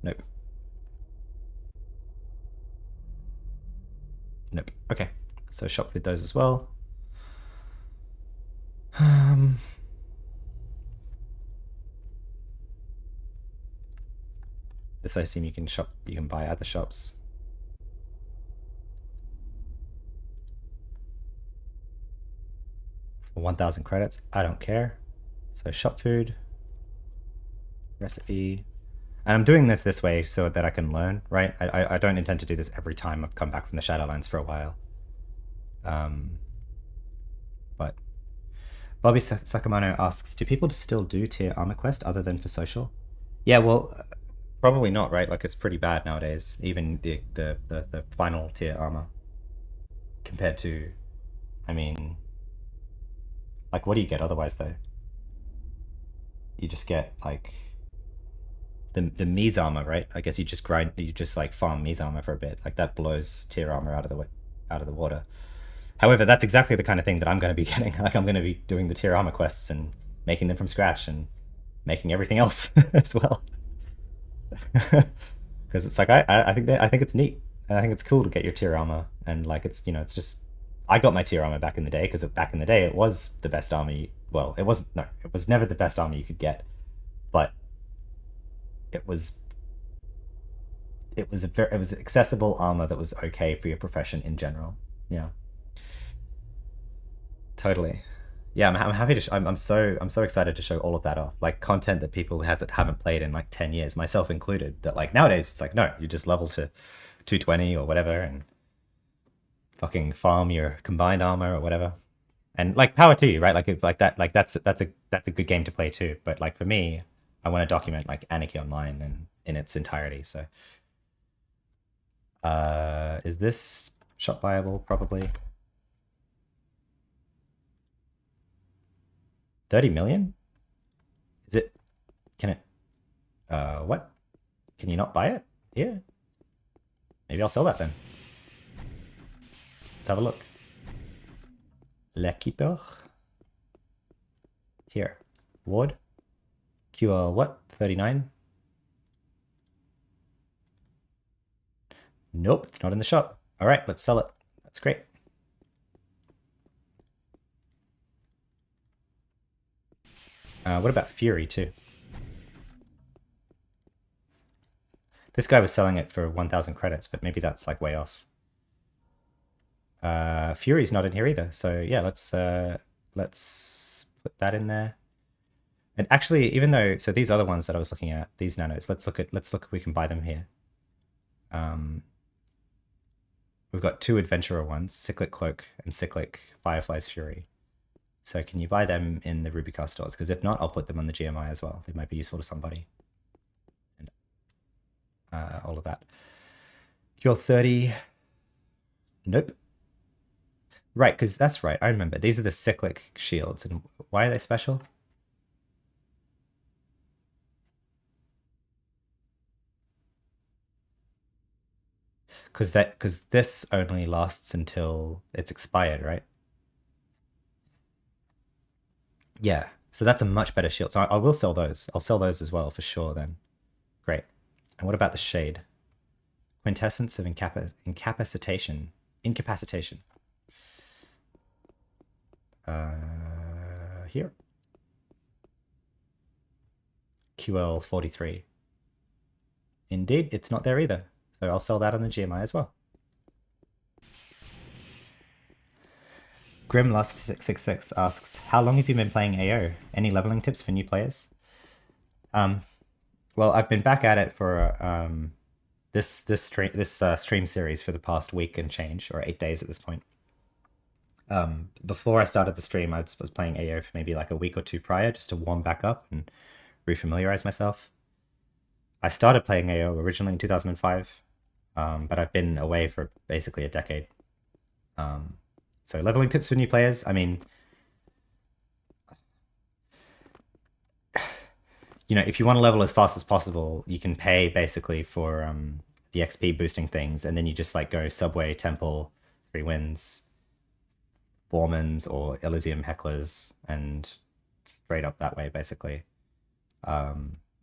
Nope. Nope. Okay. So shop with those as well. This I assume you can buy at the shops. For 1,000 credits, I don't care. So shop food, recipe. And I'm doing this way so that I can learn, right? I don't intend to do this every time I've come back from the Shadowlands for a while. But Bobby Sakamano asks, do people still do tier armor quest other than for social? Yeah, well, probably not, right? Like it's pretty bad nowadays, even the final tier armor compared to, I mean, like what do you get otherwise though? You just get like the Mies armor, right? I guess you just like farm Mies armor for a bit. Like that blows tier armor out of the water. However, that's exactly the kind of thing that I'm going to be getting. Like I'm going to be doing the tier armor quests and making them from scratch and making everything else as well. Because it's like I think it's neat and I think it's cool to get your tier armor and like it's it's just I got my tier armor back in the day because back in the day it was the best armor. Well, it wasn't. No, it was never the best armor you could get, but it was it was accessible armor that was okay for your profession in general. Yeah, totally. Yeah, I'm happy to. I'm so excited to show all of that off, like content that people haven't played in like 10 years, myself included. That like nowadays it's like no, you just level to 220 or whatever and fucking farm your combined armor or whatever. And like power to you, right? Like if, like that, like that's a good game to play too. But like for me, I want to document like Anarchy Online and in its entirety. So, is this shop viable? Probably 30 million. Is it? Can it? What? Can you not buy it? Yeah. Maybe I'll sell that then. Let's have a look. L'Equipeur. Here. Ward. QR what? 39? Nope, it's not in the shop. All right, let's sell it. That's great. What about Fury too? This guy was selling it for 1,000 credits, but maybe that's like way off. Fury's not in here either, so yeah, let's put that in there. And actually, even though these other ones that I was looking at, these nanos, let's look if we can buy them here. We've got two adventurer ones, Cyclic Cloak and Cyclic Firefly's Fury. So can you buy them in the Rubycar stores? Because if not, I'll put them on the GMI as well. They might be useful to somebody. And all of that. Cure 30. Nope. Right, because that's right. I remember. These are the cyclic shields, and why are they special? Because this only lasts until it's expired, right? Yeah. So that's a much better shield. So I will sell those. I'll sell those as well for sure. Then great. And what about the shade? Quintessence of incapacitation. Incapacitation. Here. QL 43. Indeed, it's not there either. So I'll sell that on the GMI as well. Grimlust666 asks, how long have you been playing AO? Any leveling tips for new players? Um, well, I've been back at it for this stream series for the past week and change, or 8 days at this point. Before I started the stream, I was playing AO for maybe like a week or two prior, just to warm back up and refamiliarize myself. I started playing AO originally in 2005, but I've been away for basically a decade. So leveling tips for new players. I mean, if you want to level as fast as possible, you can pay basically for the XP boosting things, and then you just like go Subway, Temple, Three Winds, Bormans, or Elysium Hecklers, and straight up that way basically.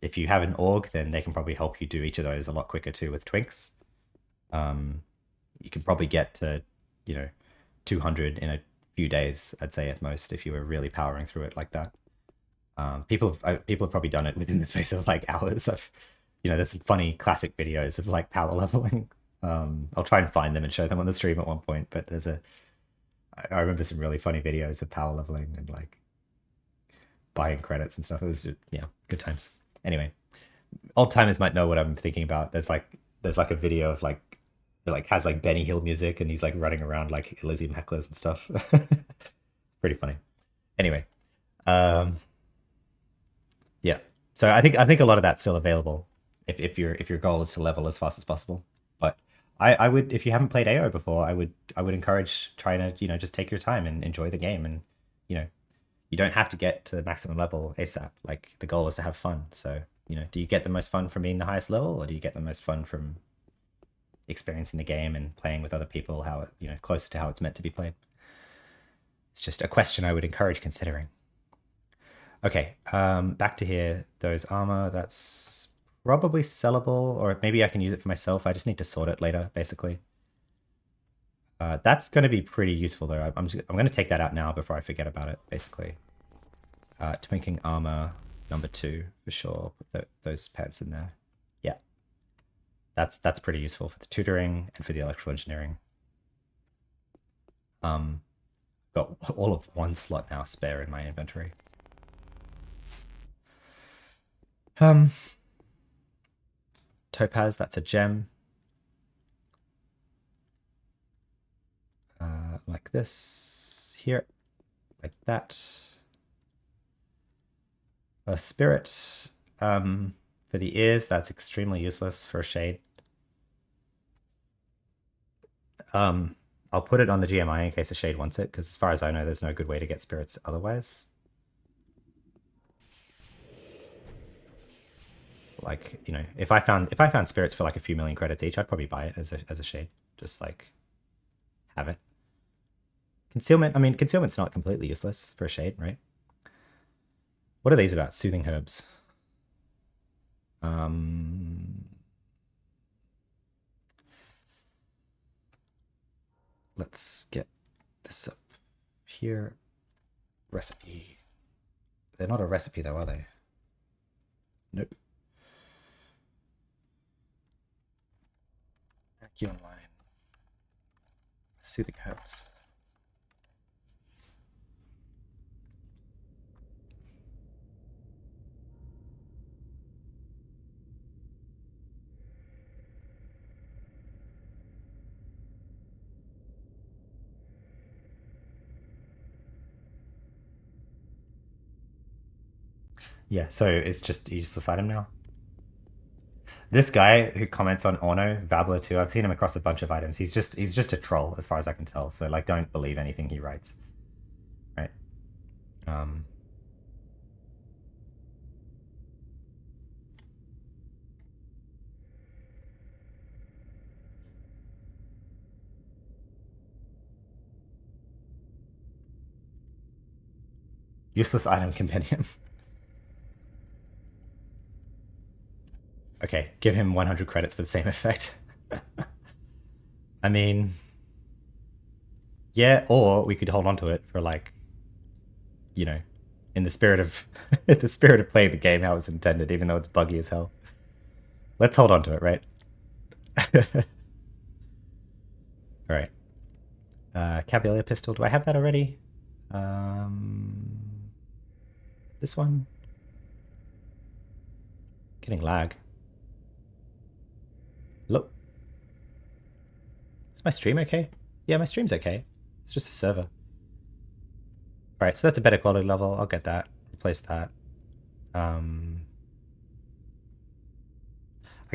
If you have an org, then they can probably help you do each of those a lot quicker too with Twinks. You can probably get to 200 in a few days, I'd say at most, if you were really powering through it like that. People have probably done it within the space of like hours. There's some funny classic videos of like power leveling. I'll try and find them and show them on the stream at one point. But I remember some really funny videos of power leveling and like buying credits and stuff. It was just, good times. Anyway, old timers might know what I'm thinking about. There's like a video of like that like has like Benny Hill music and he's like running around like Elysium Hecklers and stuff. It's pretty funny. Anyway, um, yeah. So I think a lot of that's still available if your goal is to level as fast as possible. But I would, if you haven't played AO before, I would encourage trying to just take your time and enjoy the game, and you know you don't have to get to the maximum level ASAP. Like the goal is to have fun. So do you get the most fun from being the highest level, or do you get the most fun from experiencing the game and playing with other people how it closer to how it's meant to be played? It's just a question I would encourage considering. Okay, back to here. Those armor, that's probably sellable, or maybe I can use it for myself. I just need to sort it later, basically. That's going to be pretty useful, though. I'm going to take that out now before I forget about it, basically. Twinking armor number 2, for sure. Put those pants in there. Yeah. That's pretty useful for the tutoring and for the electrical engineering. Got all of one slot now spare in my inventory. Topaz, that's a gem. Like this here, like that. A spirit for the ears, that's extremely useless for a shade. I'll put it on the GMI in case a shade wants it, because as far as I know, there's no good way to get spirits otherwise. Like, if I found spirits for like a few million credits each, I'd probably buy it as a shade. Just like have it. Concealment, I mean, concealment's not completely useless for a shade, right? What are these about? Soothing herbs. Let's get this up here. Recipe. They're not a recipe though, are they? Nope. Anarchy online. Soothing herbs. Yeah, so it's just a useless item now. This guy who comments on Orno, Babbler too, I've seen him across a bunch of items. He's just a troll as far as I can tell. So like, don't believe anything he writes. Right. Useless item compendium. Okay, give him 100 credits for the same effect. I mean, yeah, or we could hold on to it for like, you know, in the spirit of in the spirit of playing the game how it's intended, even though it's buggy as hell. Let's hold on to it, right? All right. Cavalier pistol. Do I have that already? This one. Getting lag. Look. Is my stream okay? Yeah, my stream's okay. It's just a server. Alright, so that's a better quality level. I'll get that. Replace that. I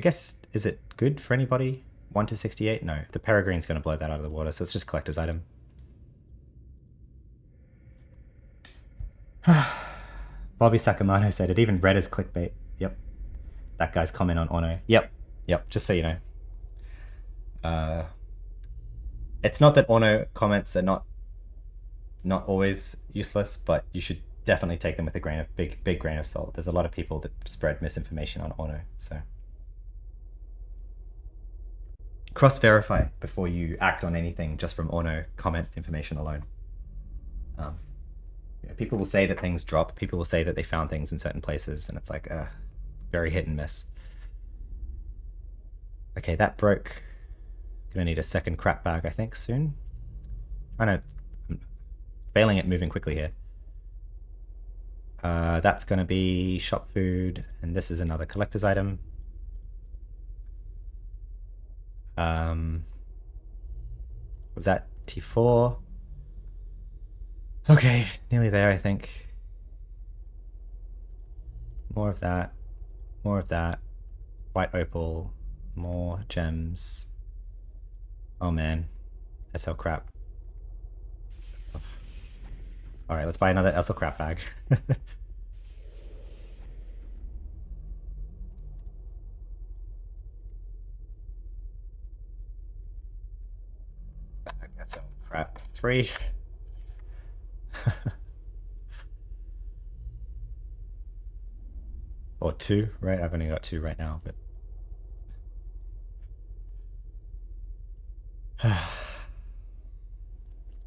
guess, is it good for anybody? 1 to 68? No, the Peregrine's going to blow that out of the water, so it's just collector's item. Bobby Sacamano said it even read as clickbait. Yep. That guy's comment on Ono. Yep. Just so you know. It's not that Ono comments are not always useless, but you should definitely take them with a big grain of salt. There's a lot of people that spread misinformation on Ono, so cross-verify before you act on anything just from Ono comment information alone. People will say that things drop. People will say that they found things in certain places, and it's like very hit and miss. Okay, that broke. Gonna need a second crap bag, I think, soon. I'm failing at moving quickly here. That's gonna be shop food, and this is another collector's item. Was that T4? Okay, nearly there, I think. More of that. More of that. White opal. More gems. Oh man. SL crap. Alright, let's buy another SL crap bag. SL crap 3. Or 2, right? I've only got 2 right now, but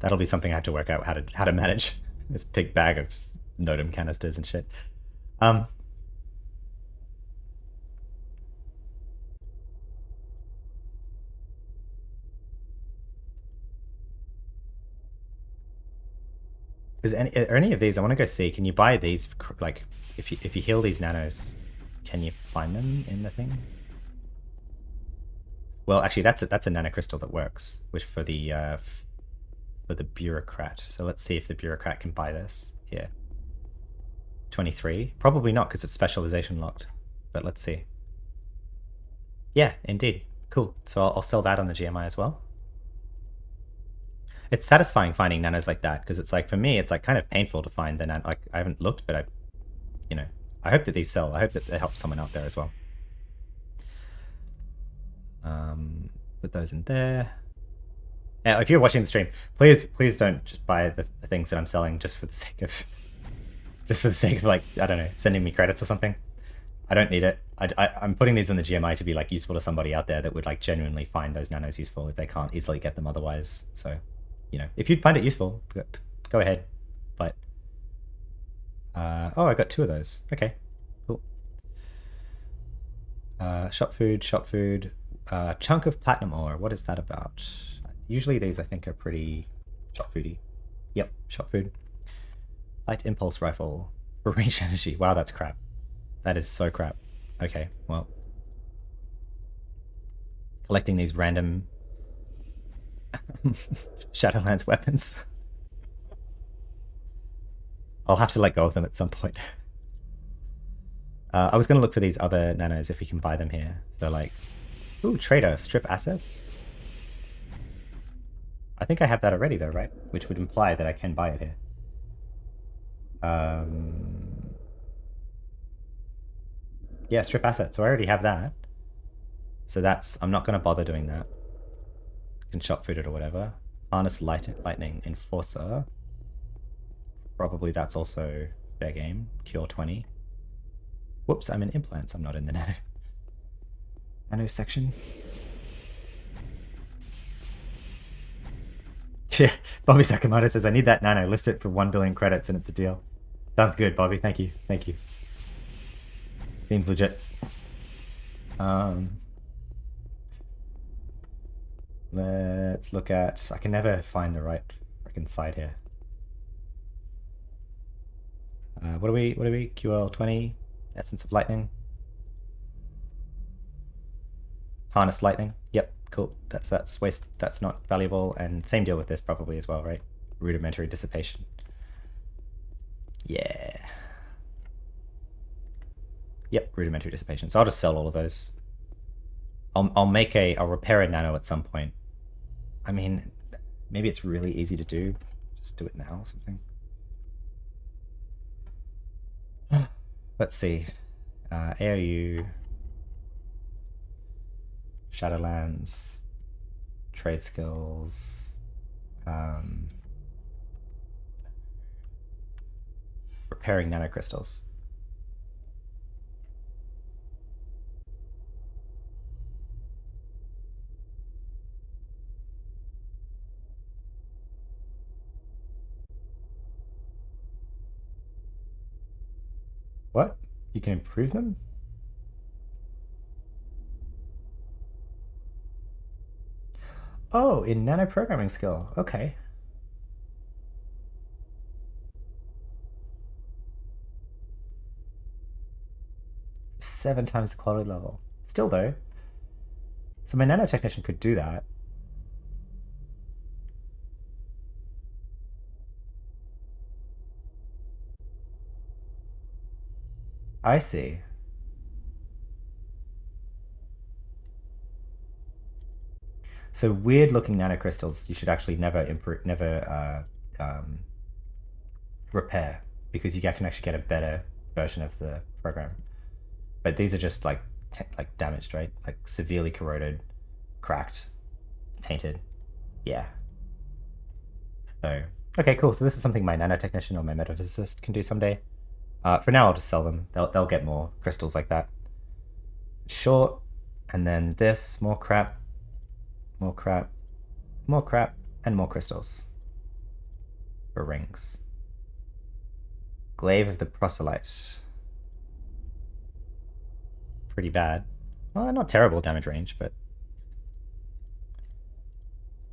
that'll be something I have to work out how to manage this big bag of Notum canisters and shit. Are any of these? I want to go see. Can you buy these? Like, if you heal these nanos, can you find them in the thing? Well, actually, that's a nanocrystal that works, which for the bureaucrat. So let's see if the bureaucrat can buy this here. 23. Probably not because it's specialization locked. But let's see. Yeah, indeed. Cool. So I'll sell that on the GMI as well. It's satisfying finding nanos like that because it's like, for me, it's like kind of painful to find the nano. Like, I haven't looked, but I hope that these sell. I hope that it helps someone out there as well. Put those in there. Now, if you're watching the stream, please don't just buy the things that I'm selling just for the sake of like, I don't know, sending me credits or something. I don't need it. I'm putting these in the GMI to be like useful to somebody out there that would like genuinely find those nanos useful if they can't easily get them otherwise. So, if you'd find it useful, go ahead. But oh, I got 2 of those. Okay, cool. Shop food. Chunk of platinum ore. What is that about? Usually these I think are pretty shop foody. Yep, shop food. Light impulse rifle for range energy. Wow, that's crap. That is so crap. Okay, well, collecting these random Shadowlands weapons. I'll have to let go of them at some point. I was going to look for these other nanos if we can buy them here. So like, ooh, trader, strip assets. I think I have that already though, right? Which would imply that I can buy it here. Yeah, strip assets. So I already have that. So that's, I'm not going to bother doing that. Can shop food it or whatever. Harness lightning enforcer. Probably that's also fair game. Cure 20. Whoops, I'm in implants. I'm not in the nano section. Yeah, Bobby Sakamoto says, I need that nano. List it for 1 billion credits and it's a deal. Sounds good, Bobby. Thank you. Thank you. Seems legit. Let's look at... I can never find the right freaking side here. What are we? QL 20. Essence of lightning. Harness lightning. Yep, cool. That's waste. That's not valuable. And same deal with this probably as well, right? Rudimentary dissipation. Yeah. Yep, rudimentary dissipation. So I'll just sell all of those. I'll repair a nano at some point. I mean, maybe it's really easy to do. Just do it now or something. Let's see. AOU, Shadowlands, trade skills, repairing nanocrystals. What? You can improve them? Oh, in nano programming skill. Okay. Seven times the quality level. Still though. So my nanotechnician could do that. I see. So weird looking nanocrystals you should actually never repair because you can actually get a better version of the program. But these are just like damaged, right? Like severely corroded, cracked, tainted. Yeah. So okay, cool. So this is something my nanotechnician or my metaphysicist can do someday. For now, I'll just sell them. They'll get more crystals like that. Sure. And then this, more crap, more crap, more crap, and more crystals. For rings. Glaive of the Proselyte. Pretty bad. Well, not terrible damage range, but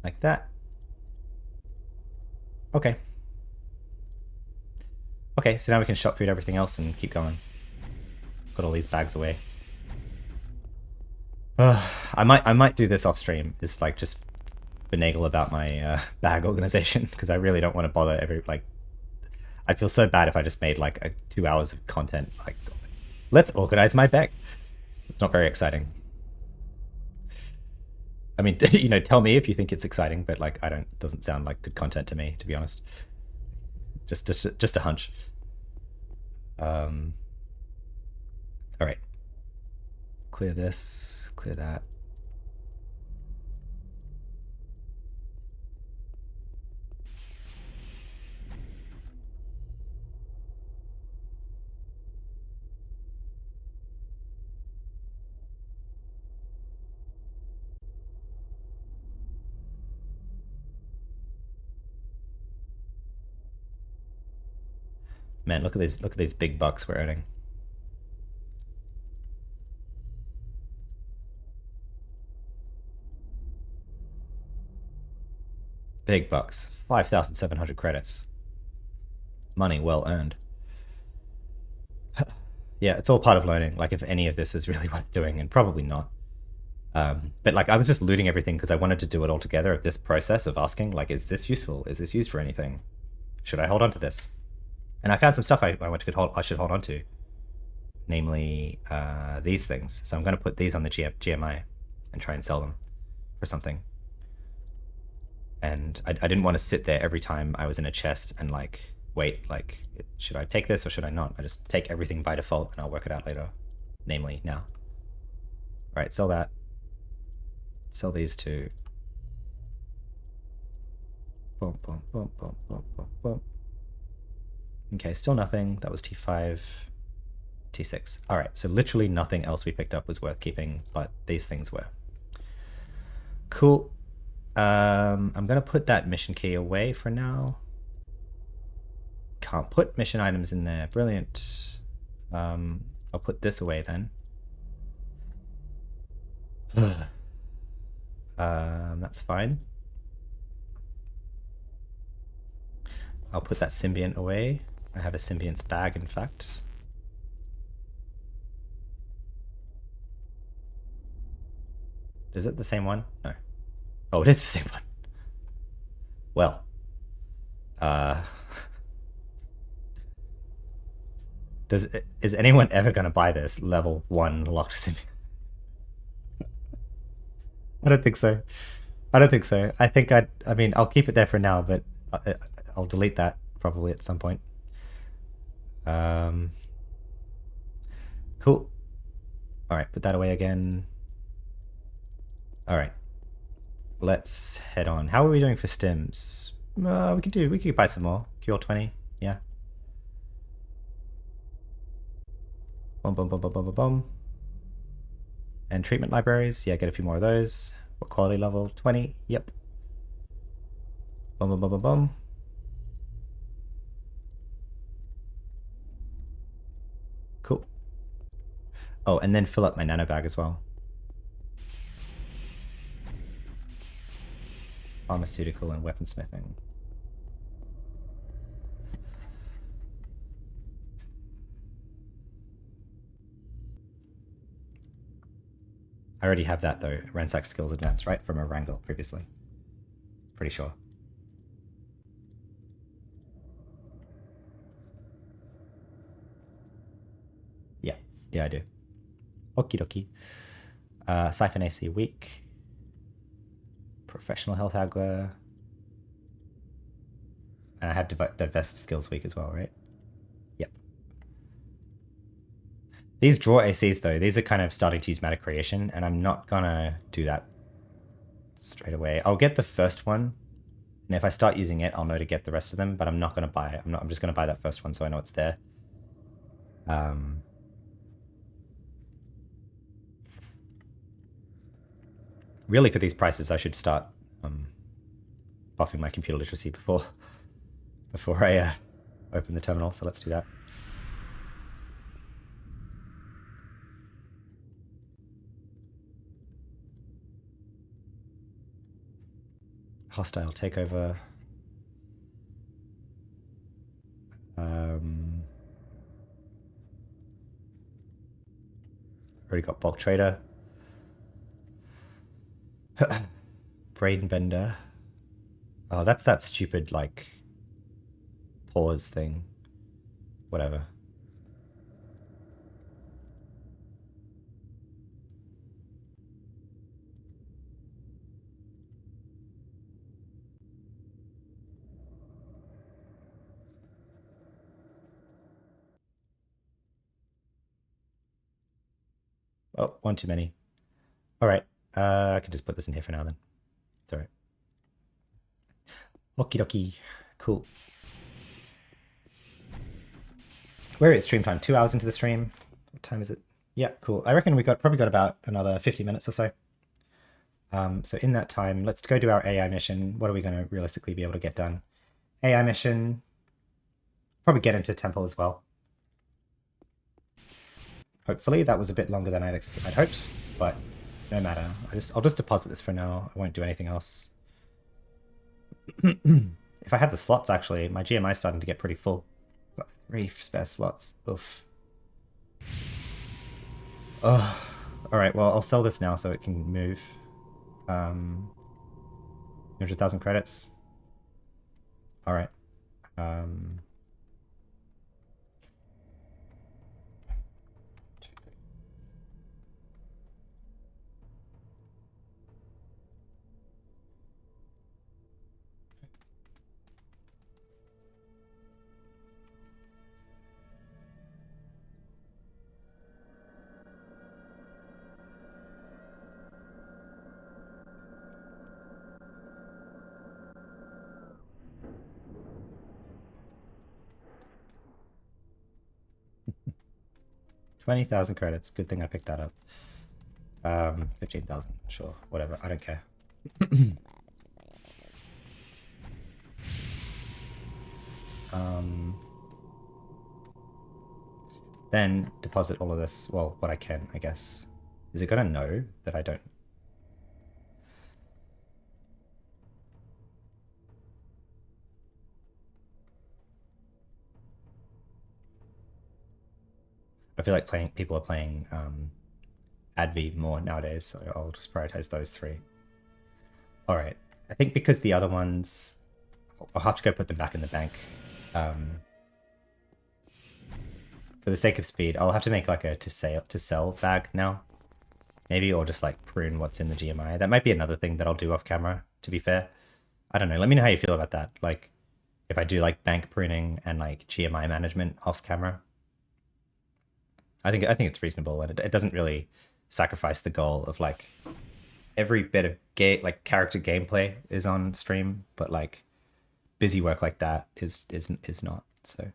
like that. Okay. Okay, so now we can shop food everything else and keep going. Put all these bags away. I might do this off stream. Is like just finagle about my bag organization because I really don't want to bother I'd feel so bad if I just made like 2 hours of content like let's organize my bag. It's not very exciting. I mean, you know, tell me if you think it's exciting, but like it doesn't sound like good content to me, to be honest. Just a hunch. All right. Clear this, clear that. Man, look at these big bucks we're earning. Big bucks. 5,700 credits. Money well earned. Yeah, it's all part of learning. Like, if any of this is really worth doing, and probably not. But like, I was just looting everything because I wanted to do it all together. This process of asking, like, is this useful? Is this used for anything? Should I hold on to this? And I found some stuff I should hold on to. namely these things. So I'm going to put these on the GMI and try and sell them for something. And I didn't want to sit there every time I was in a chest and like wait, like should I take this or should I not? I just take everything by default and I'll work it out later, namely now. All right, sell that. Sell these two. Boom, boom, boom, boom, boom, boom, boom. Okay, still nothing. That was T5, T6. All right, so literally nothing else we picked up was worth keeping, but these things were. Cool. I'm gonna put that mission key away for now. Can't put mission items in there. Brilliant. I'll put this away then. That's fine. I'll put that symbiont away. I have a symbiont's bag, in fact. Is it the same one? No. Oh, it is the same one. Well. Is anyone ever going to buy this level 1 locked symbiont? I don't think so. I don't think so. I think I mean, I'll keep it there for now, but I'll delete that probably at some point. Cool. All right, put that away again. All right. Let's head on. How are we doing for stims? We could buy some more. Cure 20. Yeah. Boom, boom, boom, boom, boom, boom, boom. And treatment libraries. Yeah, get a few more of those. What quality level? 20. Yep. Boom, boom, boom, boom, boom. Cool. Oh, and then fill up my nano bag as well. Pharmaceutical and weaponsmithing. I already have that though. Ransack skills advanced, right? From a wrangle previously. Pretty sure. Yeah, I do. Okie dokie. Siphon AC weak. Professional health haggler. And I have divest skills weak as well, right? Yep. These draw ACs though, these are kind of starting to use matter creation, and I'm not gonna do that straight away. I'll get the first one, and if I start using it, I'll know to get the rest of them, but I'm not gonna buy it. I'm just gonna buy that first one so I know it's there. Really, for these prices, I should start buffing my computer literacy before I open the terminal. So let's do that. Hostile takeover. Already got bulk trader. Brain bender. Oh, that's that stupid like pause thing. Whatever. Oh, one too many. All right. I can just put this in here for now then. It's all right. Okie dokie. Cool. We're at stream time. 2 hours into the stream. What time is it? Yeah, cool. I reckon we probably got about another 50 minutes or so. So in that time, let's go do our AI mission. What are we going to realistically be able to get done? AI mission. Probably get into temple as well. Hopefully that was a bit longer than I'd hoped, but no matter. I'll just deposit this for now. I won't do anything else. If I have the slots, actually, my GMI is starting to get pretty full. Got 3 spare slots. Oof. Oh, all right. Well, I'll sell this now so it can move. 100,000 credits. All right. 20,000 credits. Good thing I picked that up. 15,000. Sure. Whatever. I don't care. Then deposit all of this. Well, what I can, I guess. Is it gonna know that I don't? I feel like people are playing AdV more nowadays, so I'll just prioritize those three. All right. I think because the other ones, I'll have to go put them back in the bank. For the sake of speed, I'll have to make like a to sell bag now, maybe, or just like prune what's in the GMI. That might be another thing that I'll do off camera. To be fair, I don't know. Let me know how you feel about that. Like, if I do like bank pruning and like GMI management off camera, I think it's reasonable, and it doesn't really sacrifice the goal of like every bit of like character gameplay is on stream, but like busy work like that is not. So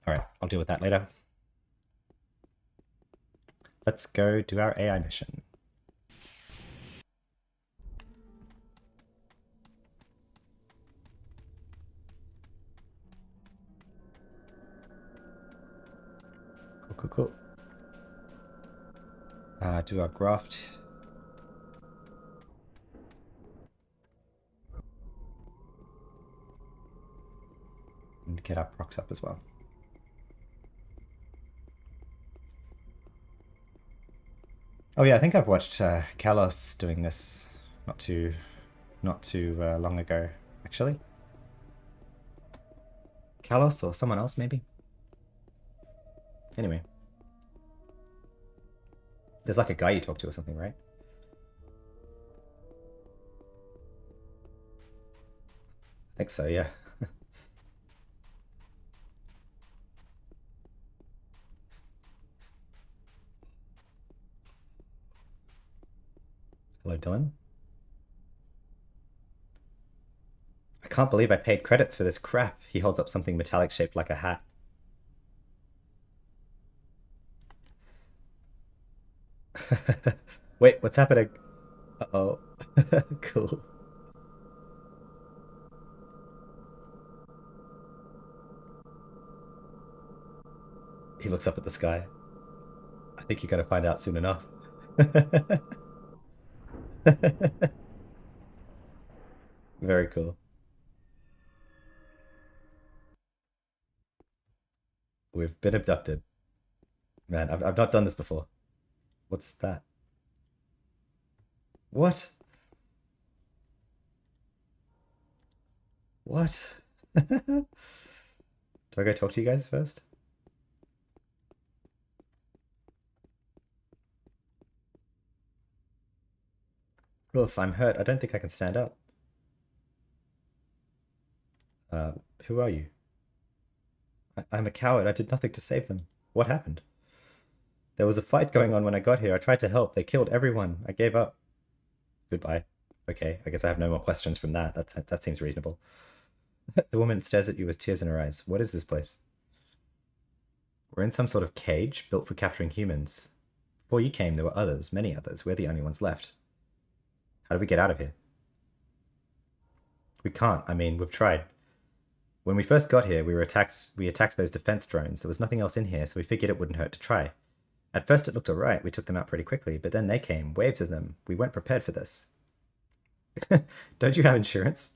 all right, I'll deal with that later. Let's go do our AI mission. Cool. Do our graft. And get our procs up as well. Oh yeah, I think I've watched Kalos doing this not too long ago, actually. Kalos or someone else, maybe? Anyway. There's like a guy you talk to or something, right? I think so, yeah. Hello, Dylan. I can't believe I paid credits for this crap. He holds up something metallic shaped like a hat. Wait, what's happening? Uh-oh. Cool. He looks up at the sky. I think you're going to find out soon enough. Very cool. We've been abducted. Man, I've not done this before. What's that? What? What? Do I go talk to you guys first? Well, if I'm hurt, I don't think I can stand up. Who are you? I'm a coward. I did nothing to save them. What happened? There was a fight going on when I got here. I tried to help. They killed everyone. I gave up. Goodbye. Okay, I guess I have no more questions from that. That seems reasonable. The woman stares at you with tears in her eyes. What is this place? We're in some sort of cage built for capturing humans. Before you came, there were others, many others. We're the only ones left. How do we get out of here? We can't. I mean, we've tried. When we first got here, we attacked those defense drones. There was nothing else in here, so we figured it wouldn't hurt to try. At first it looked alright. We took them out pretty quickly, but then they came, waves of them. We weren't prepared for this. Don't you have insurance?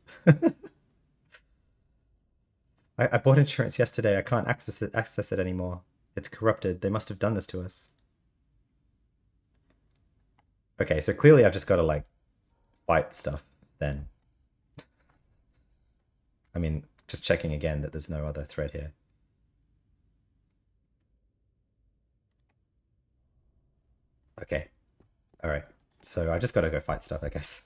I bought insurance yesterday. I can't access it anymore. It's corrupted. They must have done this to us. Okay, so clearly I've just got to like fight stuff then. I mean, just checking again that there's no other thread here. Okay. All right. So I just got to go fight stuff, I guess.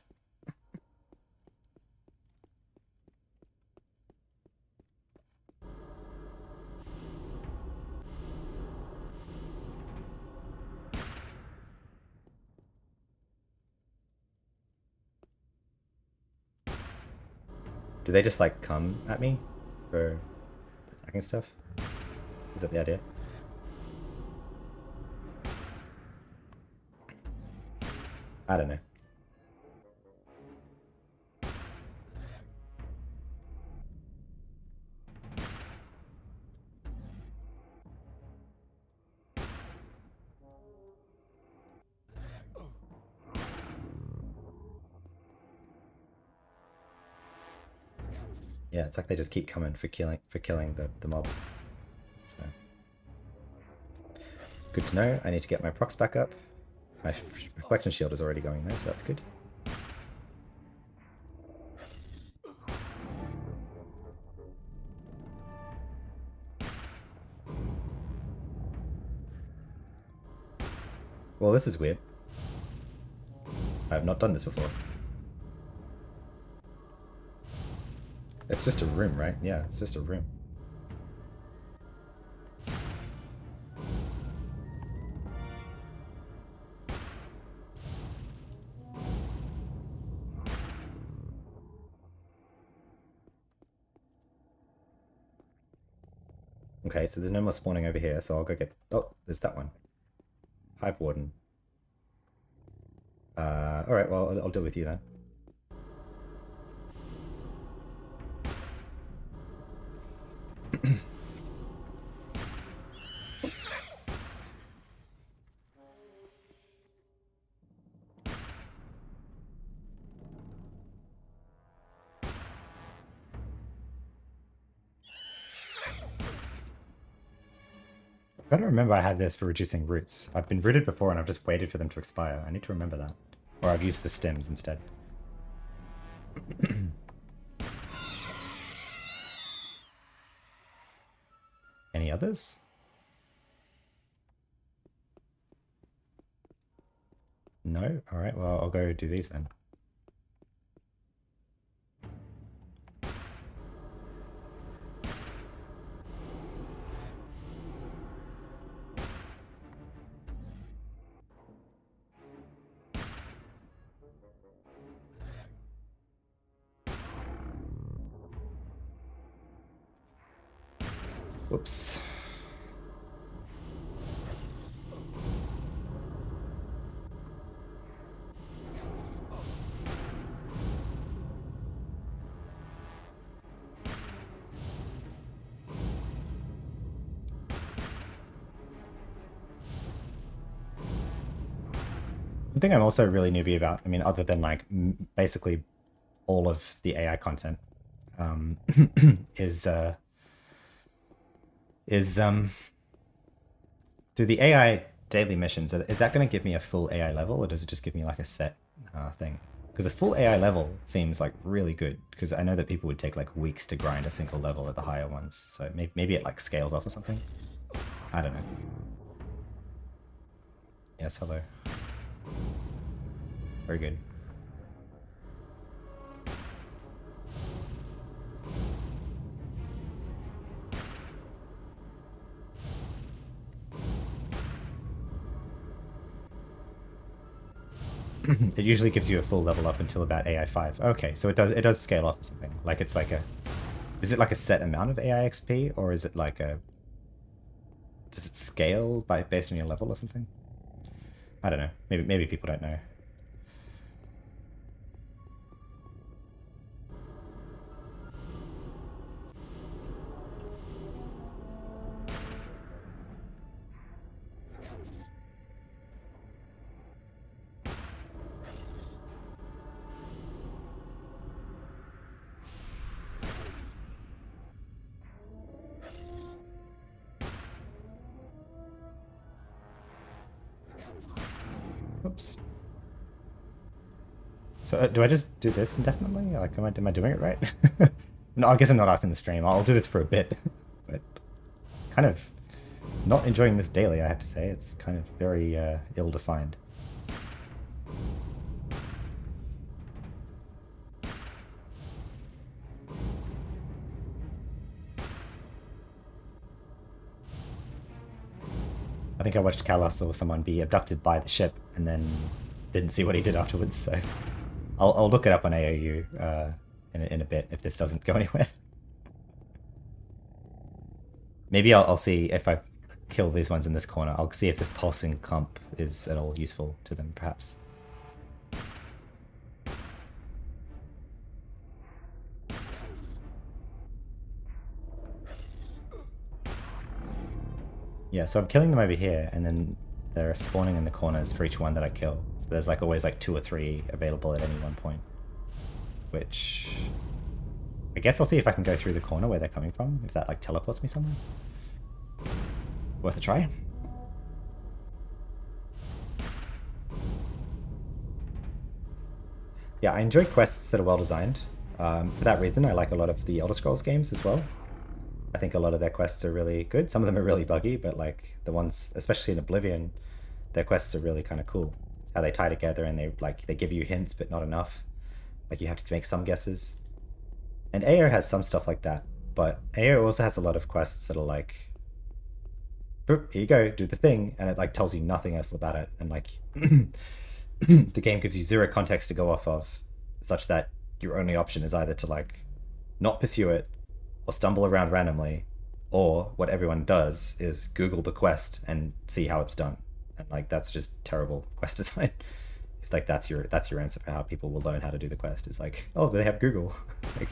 Do they just like come at me for attacking stuff? Is that the idea? I don't know. Yeah, it's like they just keep coming for killing the mobs. So good to know. I need to get my procs back up. My reflection shield is already going there, so that's good. Well, this is weird. I have not done this before. It's just a room, right? Yeah, it's just a room. Okay, so there's no more spawning over here, so I'll go get... Oh, there's that one. Hive Warden. Alright, well, I'll deal with you then. I gotta remember I had this for reducing roots. I've been rooted before and I've just waited for them to expire. I need to remember that. Or I've used the stems instead. Any others? No? Alright, well, I'll go do these then. Whoops. One thing I'm also really newbie about, I mean, other than like basically all of the AI content, is do the AI daily missions, is that going to give me a full AI level, or does it just give me like a set thing? Because a full AI level seems like really good, because I know that people would take like weeks to grind a single level at the higher ones, so maybe it like scales off or something. I don't know. Yes, hello. Very good. It usually gives you a full level up until about AI 5. Okay, so it does scale off or something. Like it's like a... Is it like a set amount of AI XP, or is it like a... Does it scale based on your level or something? I don't know. Maybe people don't know. Oops. So do I just do this indefinitely? Like, am I doing it right? No, I guess I'm not asking the stream. I'll do this for a bit, but kind of not enjoying this daily. I have to say, it's kind of very ill-defined. I think I watched Kalos or someone be abducted by the ship and then didn't see what he did afterwards, so I'll look it up on AOU in a bit if this doesn't go anywhere. Maybe I'll see if I kill these ones in this corner. I'll see if this pulsing clump is at all useful to them, perhaps. Yeah, so I'm killing them over here, and then they're spawning in the corners for each one that I kill. So there's like always like 2 or 3 available at any one point. Which... I guess I'll see if I can go through the corner where they're coming from, if that like teleports me somewhere. Worth a try. Yeah, I enjoy quests that are well designed. For that reason, I like a lot of the Elder Scrolls games as well. I think a lot of their quests are really good. Some of them are really buggy, but like the ones, especially in Oblivion, their quests are really kind of cool. How they tie together and they give you hints, but not enough. Like you have to make some guesses. And AO has some stuff like that, but AO also has a lot of quests that are like, here you go, do the thing, and it like tells you nothing else about it, and like the game gives you zero context to go off of, such that your only option is either to like not pursue it or stumble around randomly, or what everyone does is Google the quest and see how it's done. And like that's just terrible quest design. If like that's your answer for how people will learn how to do the quest, is like, oh, they have Google. Like,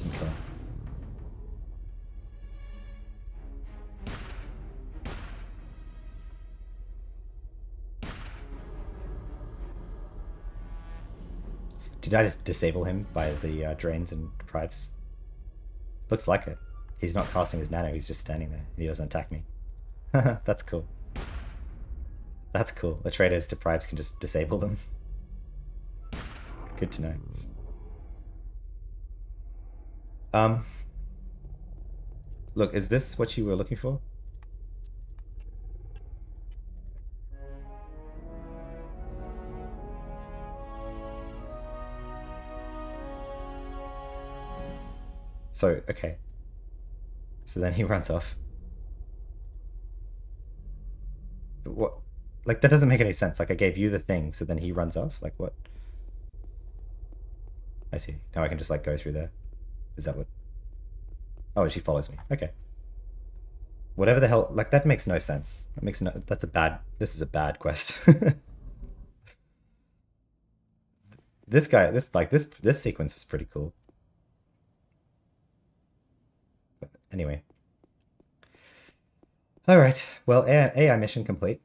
didn't kill him. Did I just disable him by the drains and deprives? Looks like it. He's not casting his nano, he's just standing there. He doesn't attack me. That's cool. That's cool. The traders deprives can just disable them. Good to know. Look, is this what you were looking for? So, okay. So then he runs off. But what? Like, that doesn't make any sense. Like, I gave you the thing, so then he runs off? Like, what? I see. Now I can just, like, go through there. Is that what? Oh, she follows me. Okay. Whatever the hell... Like, that makes no sense. That makes no... That's a bad... This is a bad quest. This guy... This sequence was pretty cool. But anyway. Alright. Well, AI mission complete.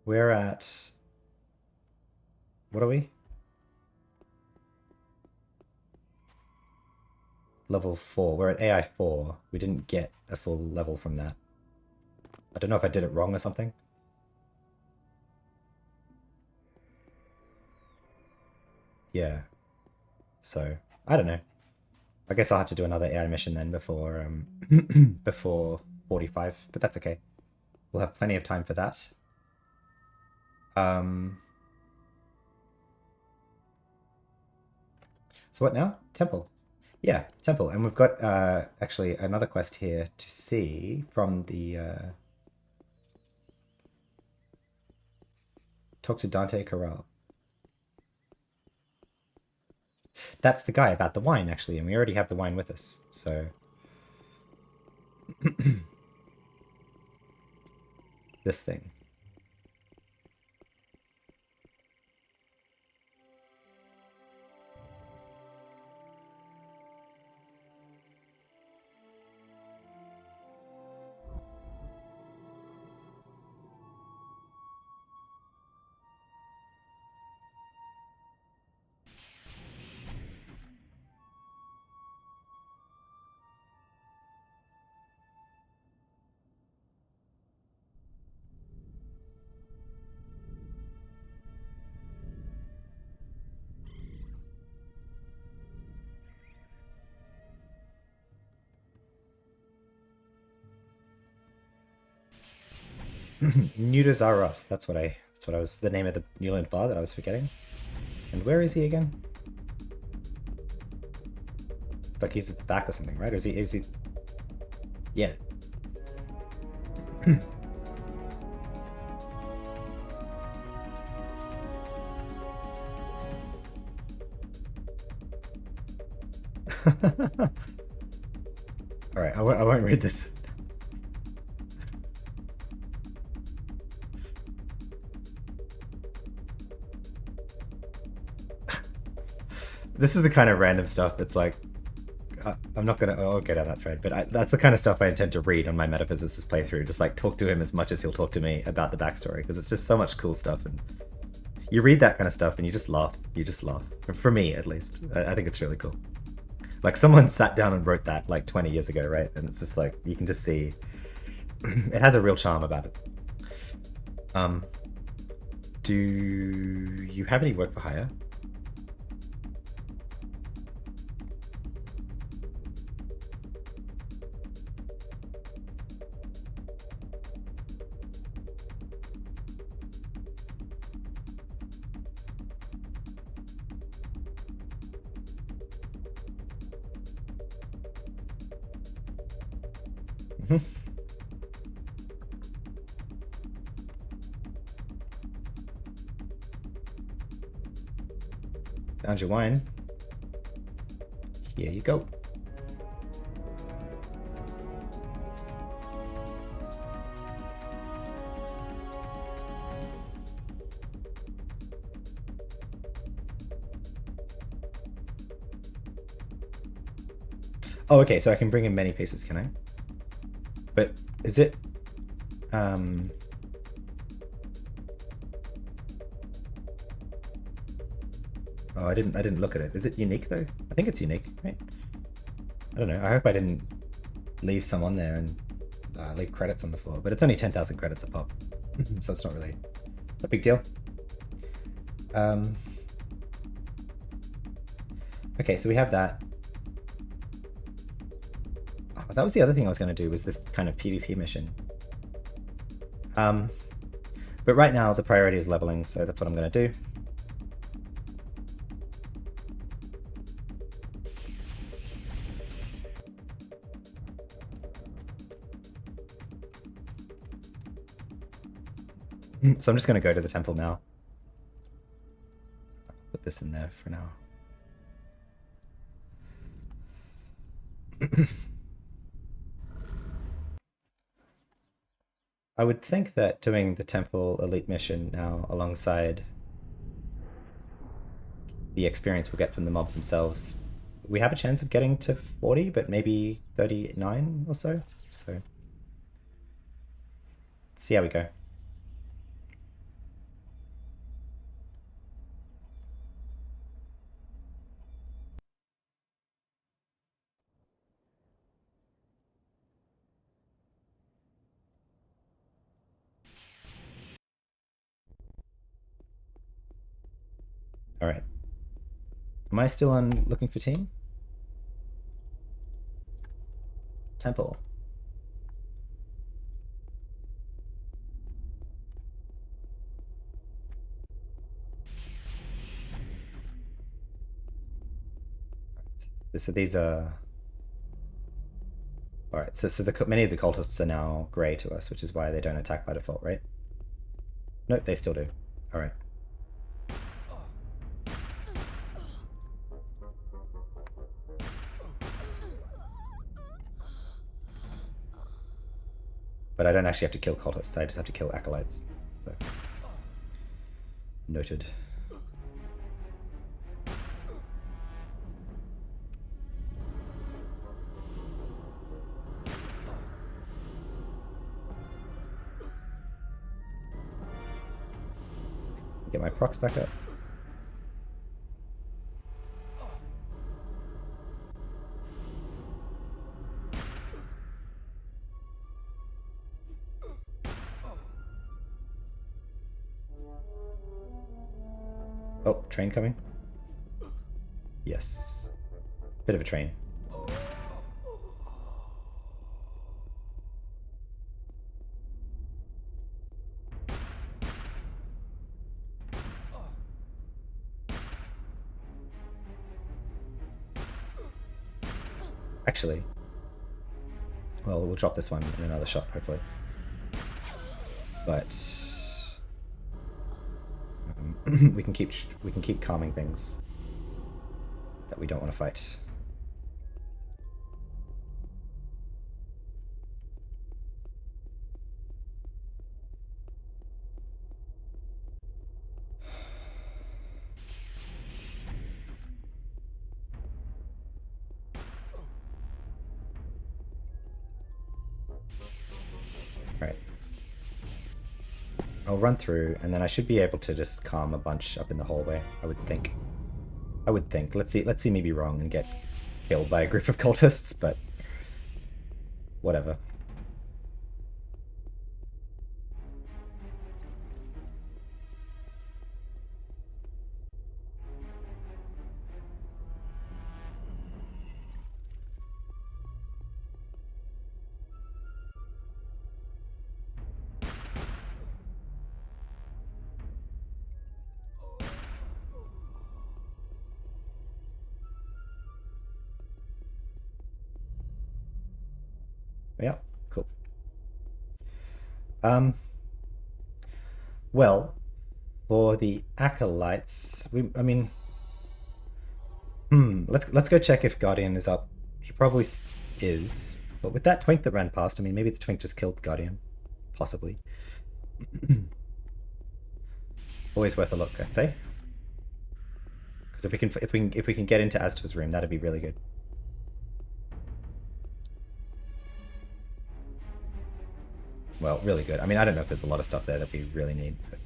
We're at... What are we? Level 4. We're at AI 4. We didn't get a full level from that. I don't know if I did it wrong or something. Yeah. So, I don't know. I guess I'll have to do another AI mission then before before 45, but that's okay. We'll have plenty of time for that. So what now? Temple. Yeah, temple. And we've got actually another quest here to see from the talk to Dante Corral. That's the guy about the wine, actually, and we already have the wine with us, so... This thing. Nudazaros. That's what I was the name of the Newland bar that I was forgetting. And where is he again? Like he's at the back or something, right? Or is he yeah. Alright, I won't read this. This is the kind of random stuff that's like, I'm not gonna. I'll get on that thread, but that's the kind of stuff I intend to read on my metaphysicist playthrough. Just like talk to him as much as he'll talk to me about the backstory, because it's just so much cool stuff. And you read that kind of stuff and you just laugh. You just laugh. For me, at least, I think it's really cool. Like someone sat down and wrote that like 20 years ago, right? And it's just like you can just see it has a real charm about it. Do you have any work for hire? Found your wine. Here you go. Oh, okay, so I can bring in many pieces, can I? But is it... Oh, I didn't look at it. Is it unique though? I think it's unique, right? I don't know. I hope I didn't leave some on there and leave credits on the floor. But it's only 10,000 credits a pop, so it's not really a big deal. Okay, so we have that. Oh, that was the other thing I was going to do, was this kind of PvP mission. But right now the priority is leveling, so that's what I'm going to do. So I'm just going to go to the temple now. Put this in there for now. I would think that doing the temple elite mission now alongside the experience we'll get from the mobs themselves, we have a chance of getting to 40, but maybe 39 or so. So, see how we go. All right. Am I still on looking for team? Temple. So these are... Alright, so many of the cultists are now grey to us, which is why they don't attack by default, right? Nope, they still do. Alright. But I don't actually have to kill cultists, I just have to kill acolytes. So. Noted. Get my procs back up. Oh, train coming? Yes. Bit of a train. Actually, well, we'll drop this one in another shot, hopefully. But we can keep calming things that we don't want to fight. Right. I'll run through, and then I should be able to just calm a bunch up in the hallway. I would think. Let's see me be wrong and get killed by a group of cultists, but whatever. Yeah, cool. Well, for the acolytes, let's go check if Guardian is up. He probably is, but with that twink that ran past, I mean, maybe the twink just killed Guardian, possibly. Always worth a look, I'd say. Because if we can get into Azta's room, that'd be really good. Well, really good. I mean, I don't know if there's a lot of stuff there that we really need. But...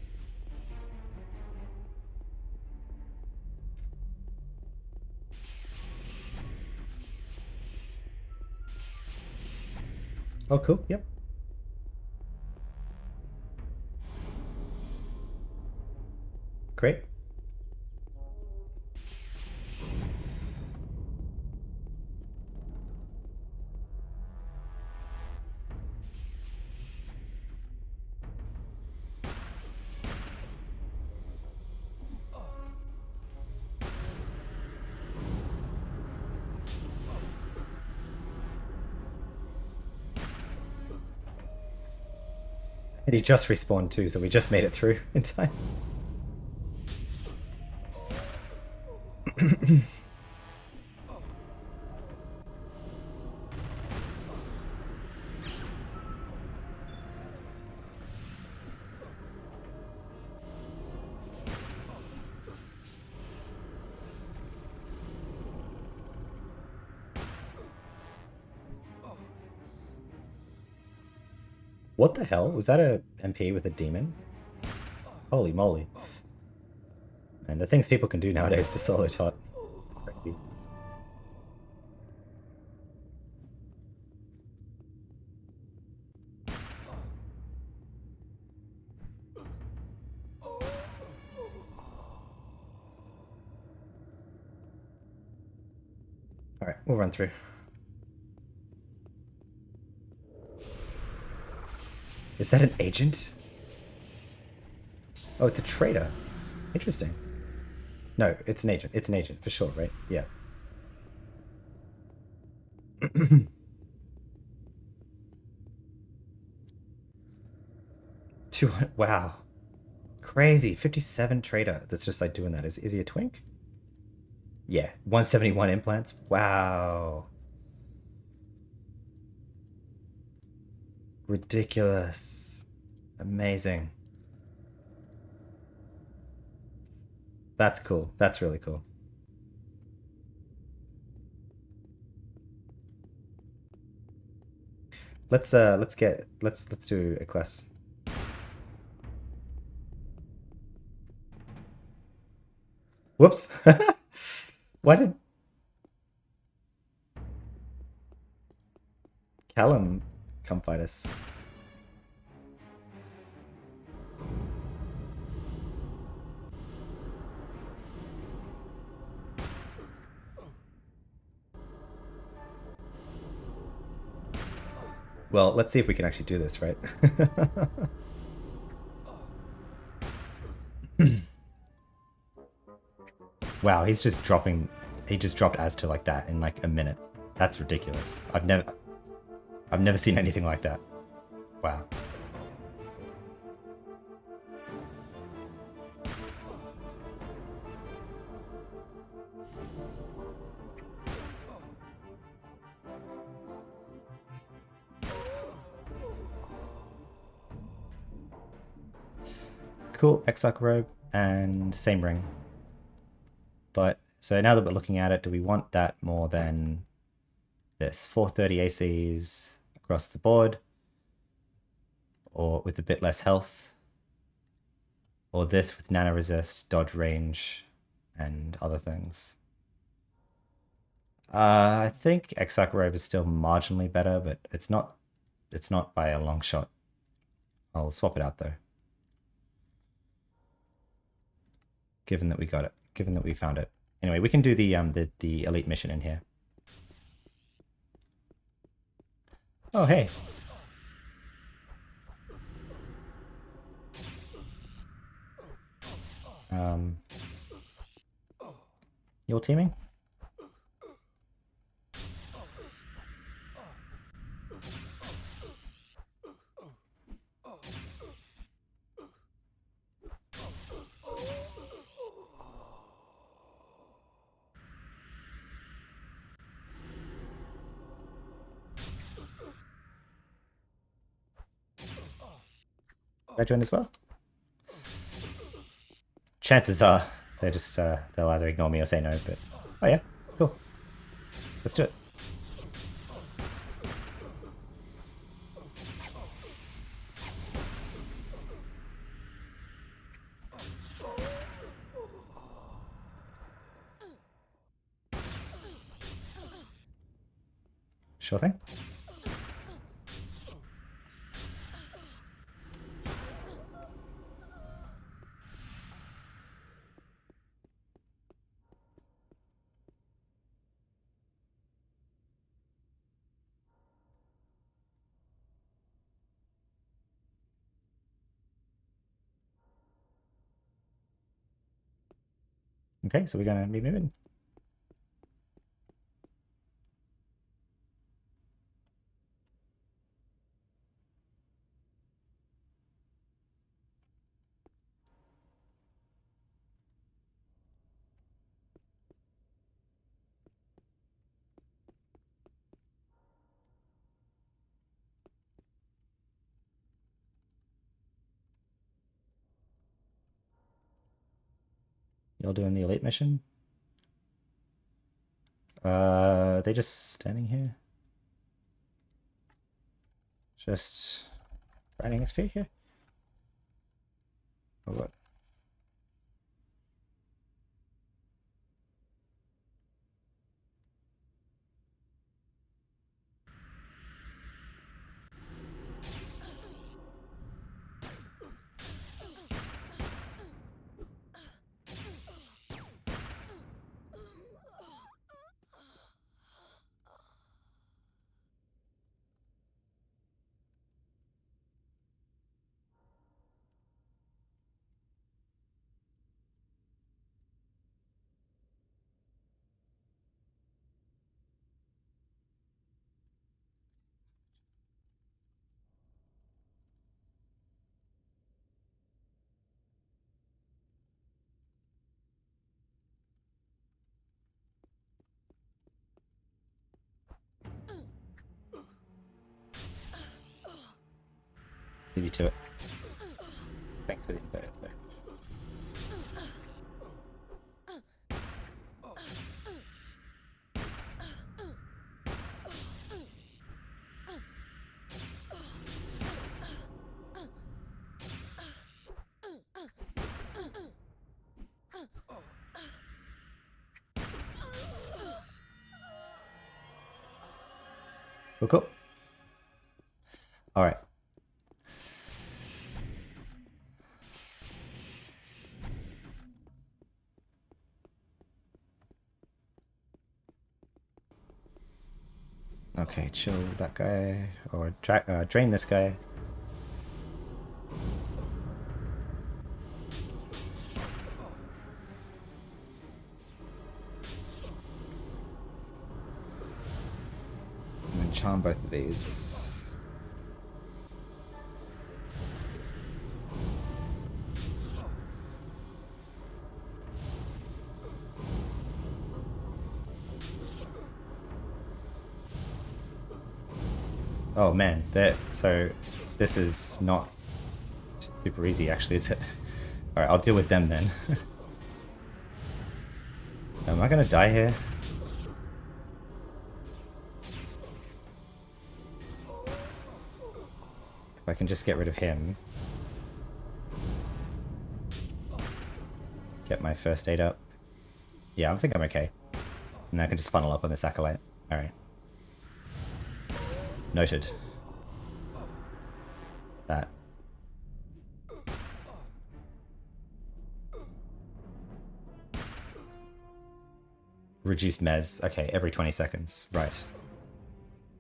Oh, cool. Yep. Great. And he just respawned too, so we just made it through in time. What the hell? Was that a MP with a demon? Holy moly. And the things people can do nowadays to solo tot. Crazy. Alright, we'll run through. Is that an agent? Oh, it's a traitor. Interesting. No, it's an agent. It's an agent, for sure, right? Yeah. Wow. Crazy. 57 traitor that's just like doing that. Is he a twink? Yeah. 171 implants. Wow. Ridiculous. Amazing. That's cool. That's really cool. Let's do a class. Whoops. Why did Callum come fight us? Well, let's see if we can actually do this, right? Wow, he's just dropping... He just dropped Azta like that in like a minute. That's ridiculous. I've never seen anything like that. Wow. Cool, Exarch robe and same ring. But so now that we're looking at it, do we want that more than this? 430 ACs across the board, or with a bit less health, or this with nano resist, dodge range, and other things. I think Exarch robe is still marginally better, but it's not by a long shot. I'll swap it out though. Given that we got it, given that we found it. Anyway, we can do the elite mission in here. Oh hey. You're teaming? Did I join as well? Chances are they're just they'll either ignore me or say no, but oh yeah, cool. Let's do it. Sure thing. Okay, so we're gonna be moving. Y'all doing the elite mission? They just standing here? Just grinding XP here? Or what? Leave you to it. Thanks for the info. Cool. All right. Okay, chill that guy, or drain this guy. charm both of these. Oh man, so this is not super easy actually, is it? Alright, I'll deal with them then. Am I gonna die here? If I can just get rid of him. Get my first aid up. Yeah, I think I'm okay. And I can just funnel up on this acolyte. Alright. Noted. That. Reduced mez. Okay, every 20 seconds. Right.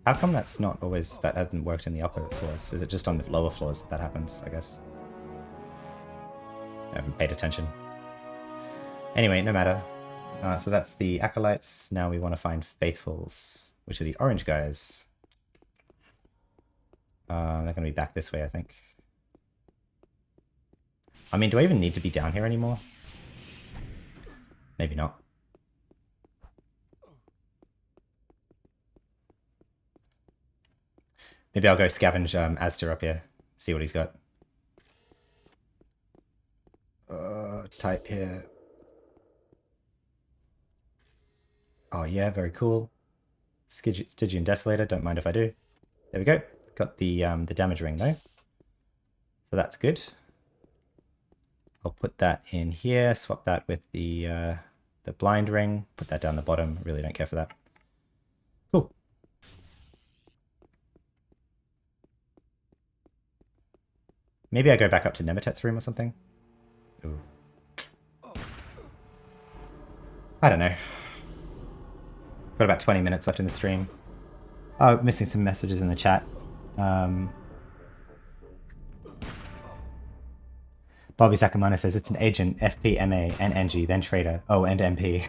How come that's not always... that hasn't worked in the upper floors? Is it just on the lower floors that happens, I guess? I haven't paid attention. Anyway, no matter. So that's the acolytes. Now we want to find faithfuls, which are the orange guys. They're going to be back this way, I think. I mean, do I even need to be down here anymore? Maybe not. Maybe I'll go scavenge Astor up here. See what he's got. Type here. Oh yeah, very cool. Stygian Desolator, don't mind if I do. There we go. Got the damage ring though. So that's good. I'll put that in here, swap that with the blind ring, put that down the bottom. Really don't care for that. Cool. Maybe I go back up to Nemetet's room or something. Ooh. I don't know. Got about 20 minutes left in the stream. Oh, missing some messages in the chat. Bobby Sakamano says it's an agent, FP, MA, and NG, then trader. Oh, and MP.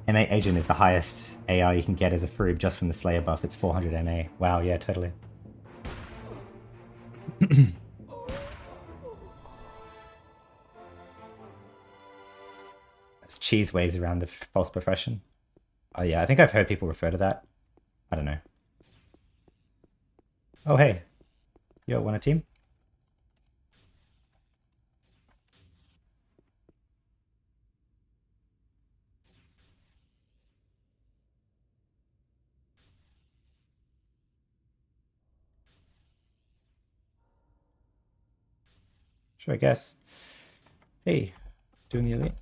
MA agent is the highest AR you can get as a Froob just from the Slayer buff. It's 400 MA. Wow, yeah, totally. That's cheese ways around the false profession. Oh yeah, I think I've heard people refer to that. I don't know. Oh hey, you want a team? Sure, I guess. Hey, doing the elite.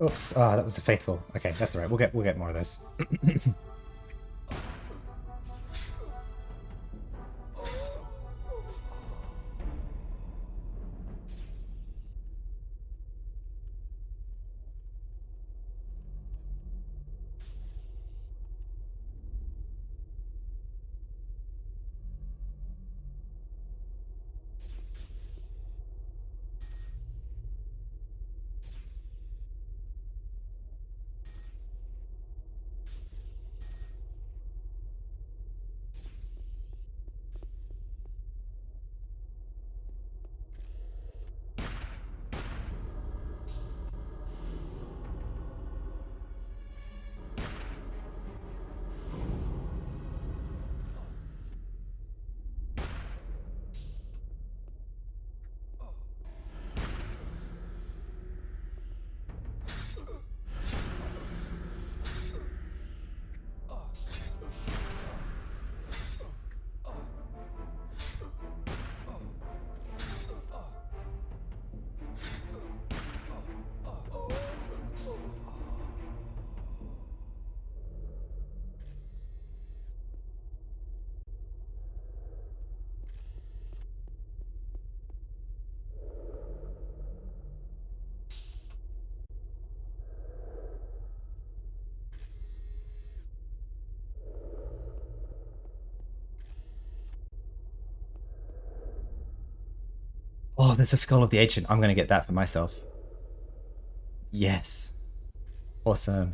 Oops. Ah, that was a faithful. Okay, that's all right. We'll get more of those. Oh, there's a Skull of the Ancient. I'm gonna get that for myself. Yes. Awesome.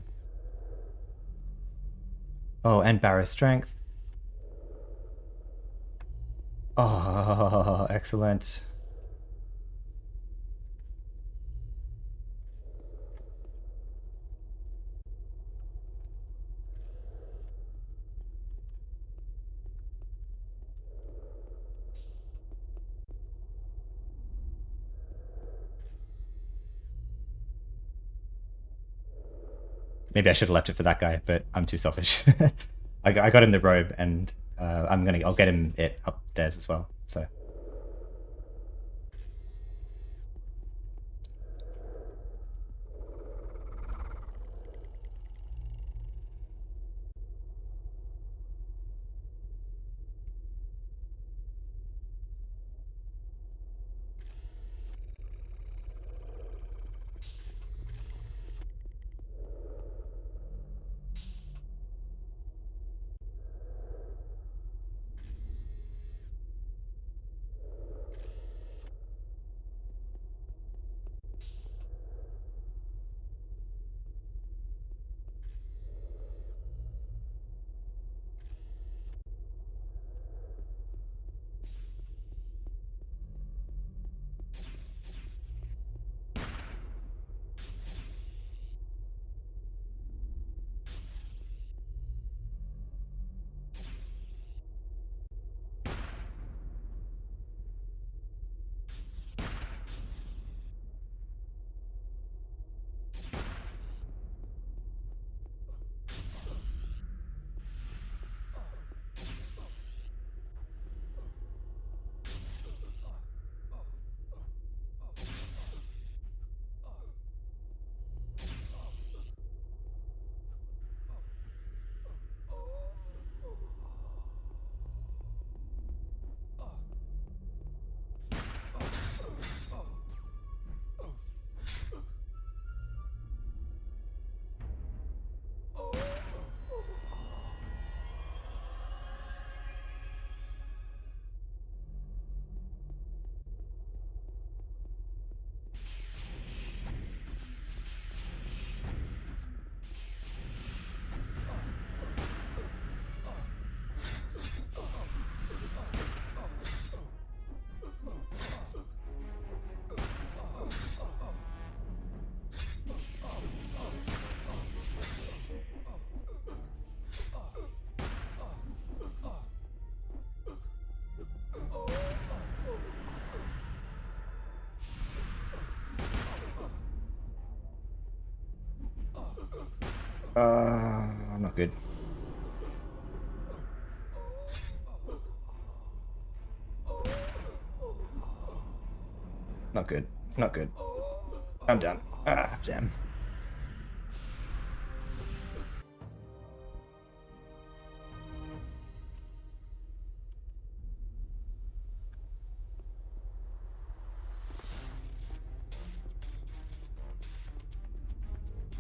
Oh, and Barrow Strength. Oh, excellent. Maybe I should have left it for that guy, but I'm too selfish. I got him the robe, and I'll get him it upstairs as well. So. I'm not good. Not good. Not good. I'm done. Ah, damn.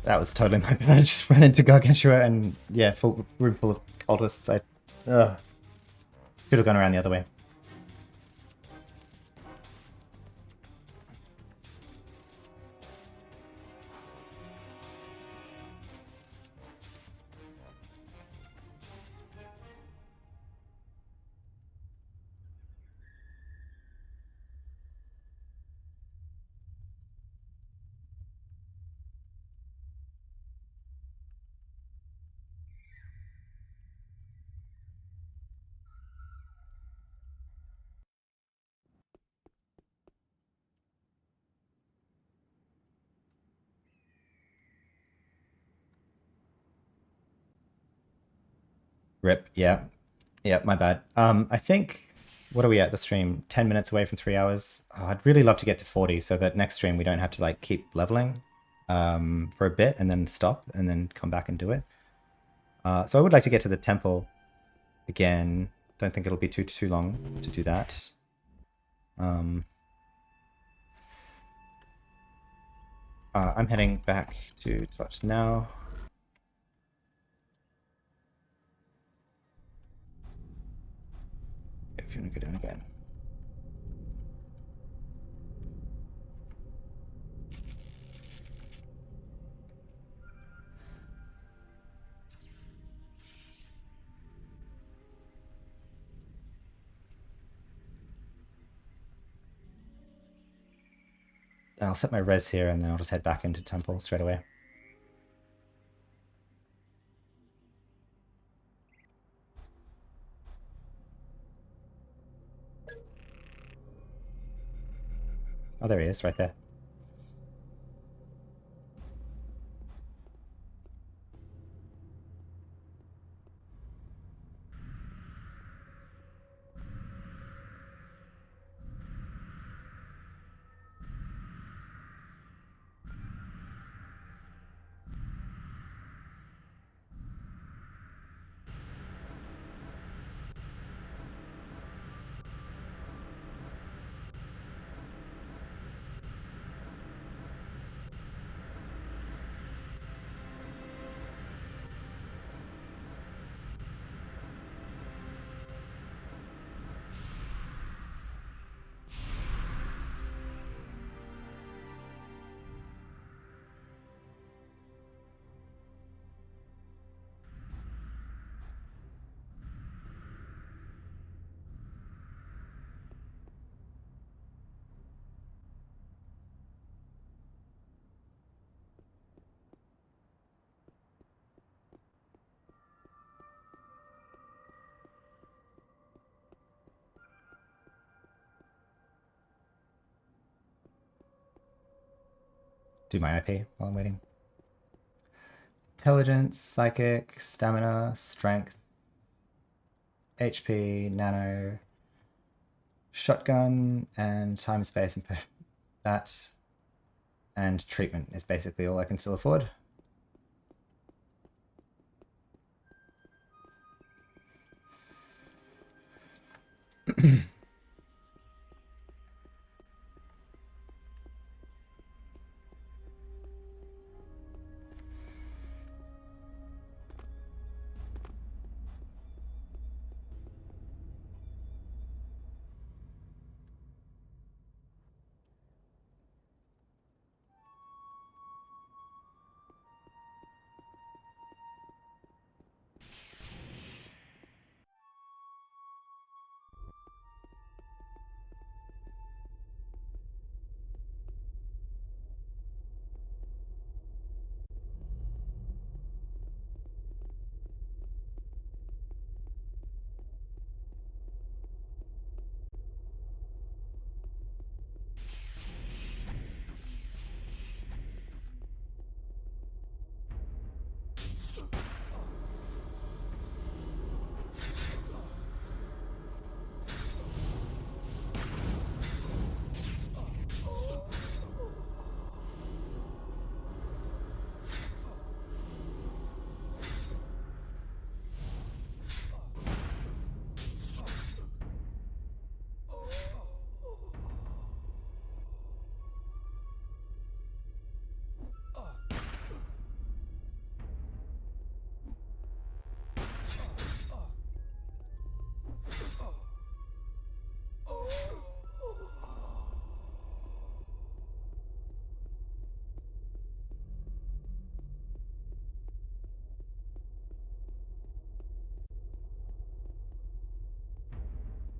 That was totally my bad. I just ran into Gargantua and yeah, full room full of cultists. I should have gone around the other way. Rip. Yeah. Yeah, my bad. I think, what are we at the stream? 10 minutes away from 3 hours. Oh, I'd really love to get to 40 so that next stream we don't have to like keep leveling for a bit and then stop and then come back and do it. So I would like to get to the temple again. Don't think it'll be too long to do that. I'm heading back to Touch now. If you want to go down again. I'll set my res here and then I'll just head back into temple straight away. Oh, there he is, right there. Do my IP while I'm waiting. Intelligence, psychic, stamina, strength, HP, nano, shotgun, and time, space, and that. And treatment is basically all I can still afford.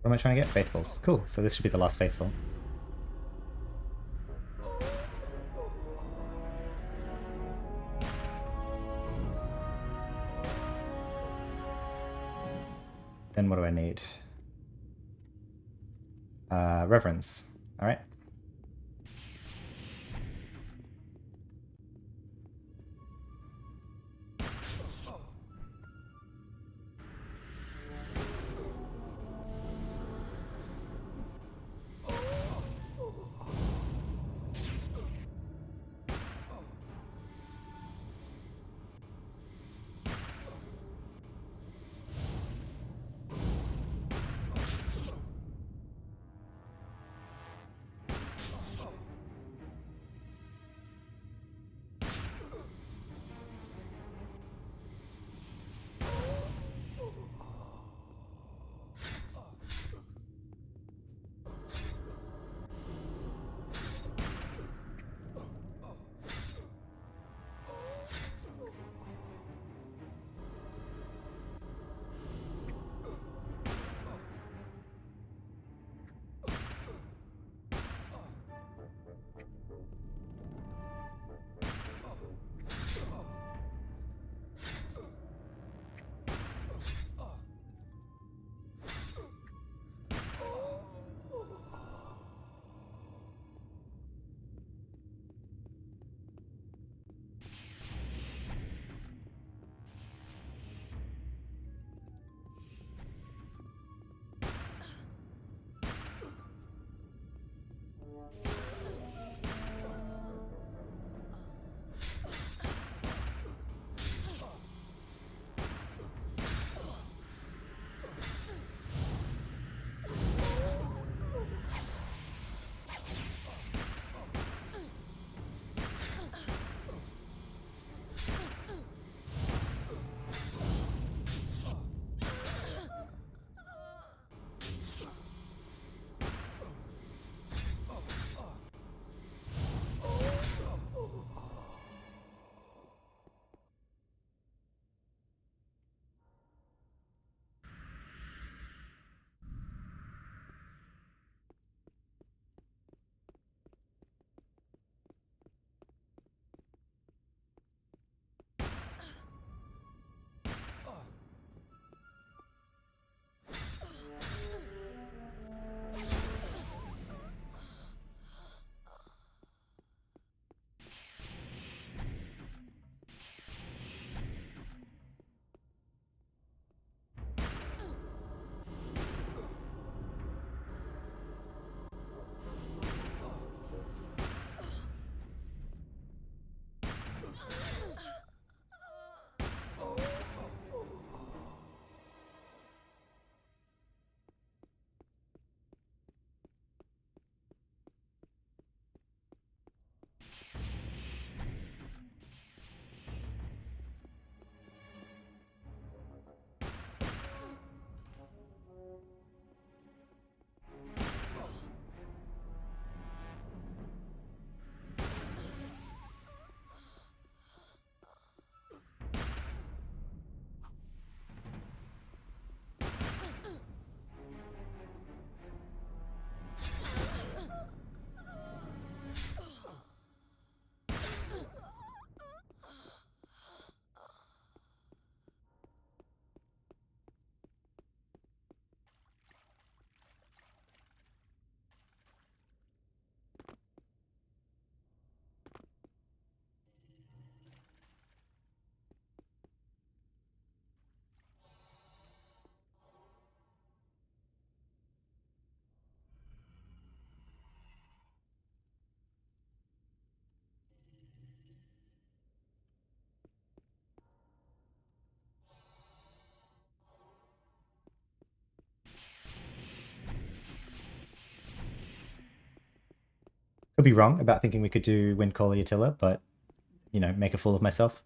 What am I trying to get? Faithfuls. Cool. So this should be the last faithful. Then what do I need? Reverence. All right. Could be wrong about thinking we could do Windcaller Utility, but, you know, make a fool of myself.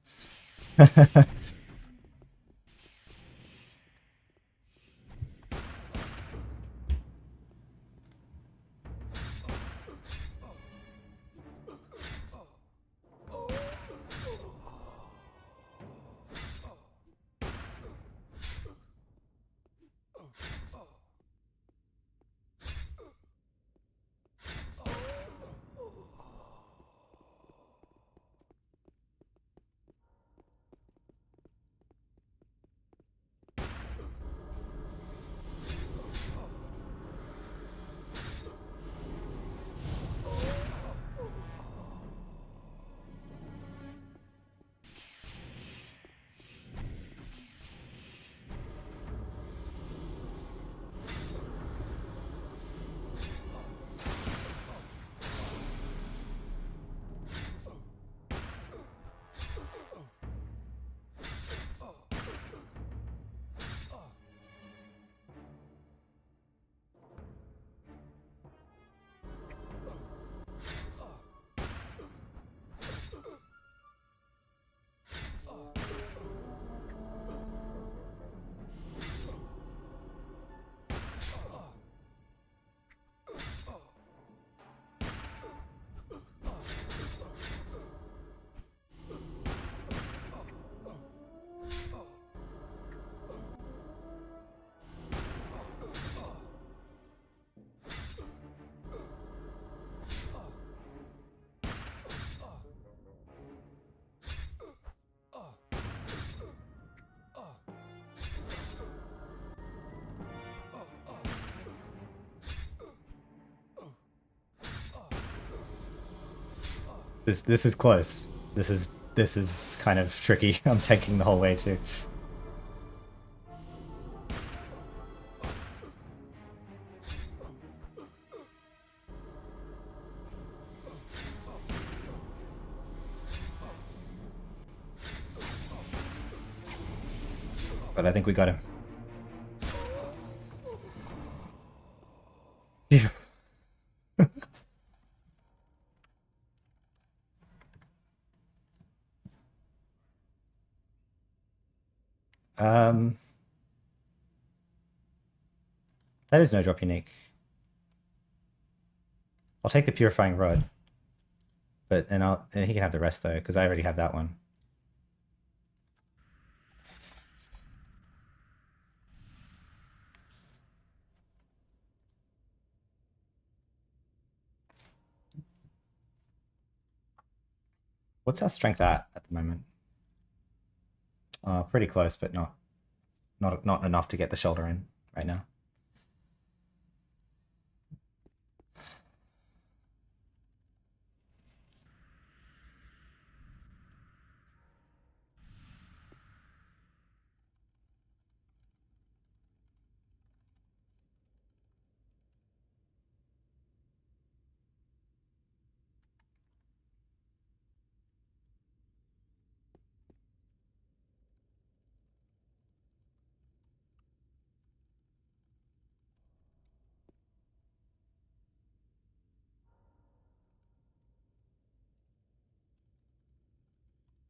This is close. This is kind of tricky. I'm taking the whole way too. But I think we got him. Phew. um, that is no drop unique. I'll take the purifying rod, but and he can have the rest though, because I already have that one. What's our strength at the moment? Pretty close, but not enough to get the shoulder in right now.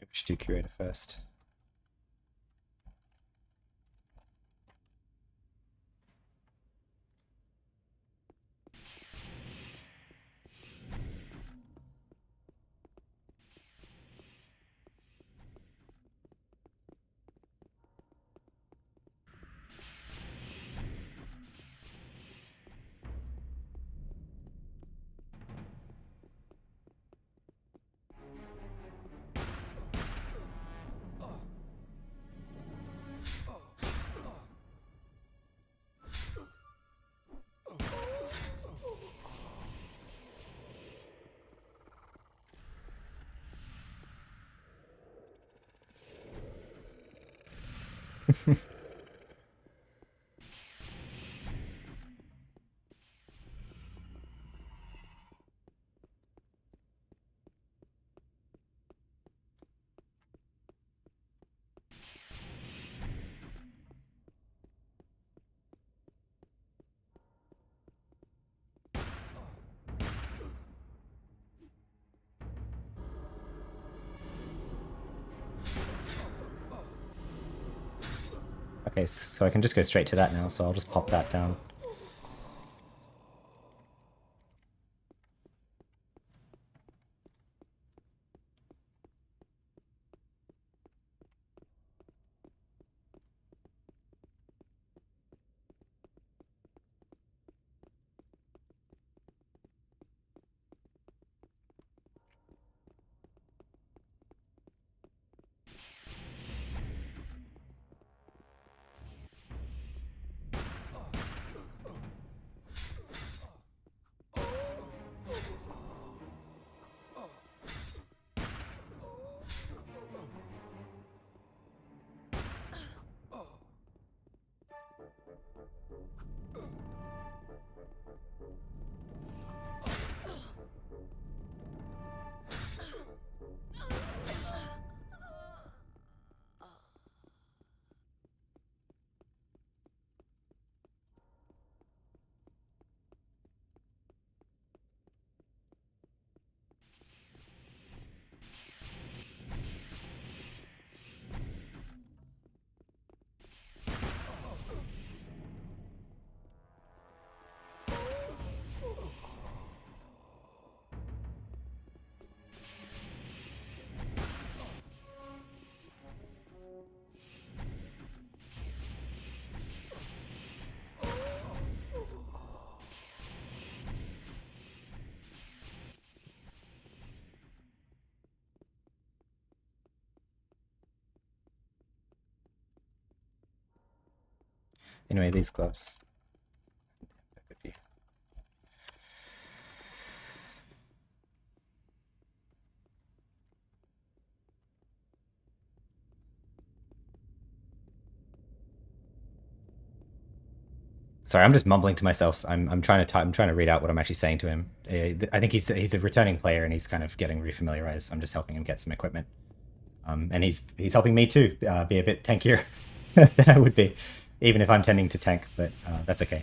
We should do curator first. Okay, so I can just go straight to that now, so I'll just pop that down. Anyway, these gloves. Sorry, I'm just mumbling to myself. I'm trying to I'm trying to read out what I'm actually saying to him. I think he's a returning player and he's kind of getting refamiliarized. So I'm just helping him get some equipment. And he's helping me too be a bit tankier than I would be, even if I'm tending to tank. But that's okay.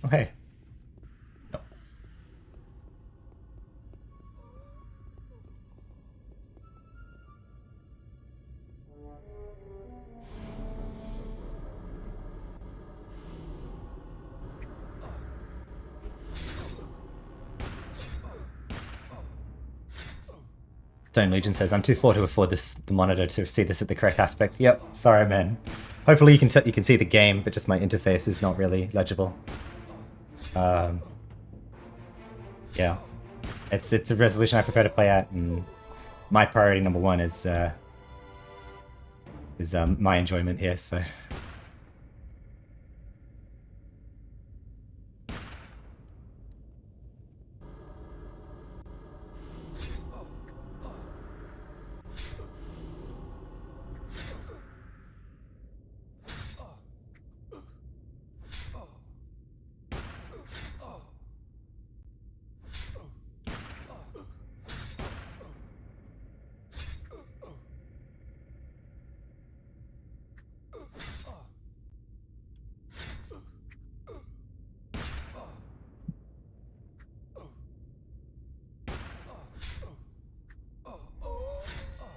Okay. No. Stone Legion says, I'm too poor to afford the monitor to see this at the correct aspect. Yep, sorry man. Hopefully you can see the game, but just my interface is not really legible. Yeah. It's a resolution I prefer to play at, and my priority number one is my enjoyment here, so...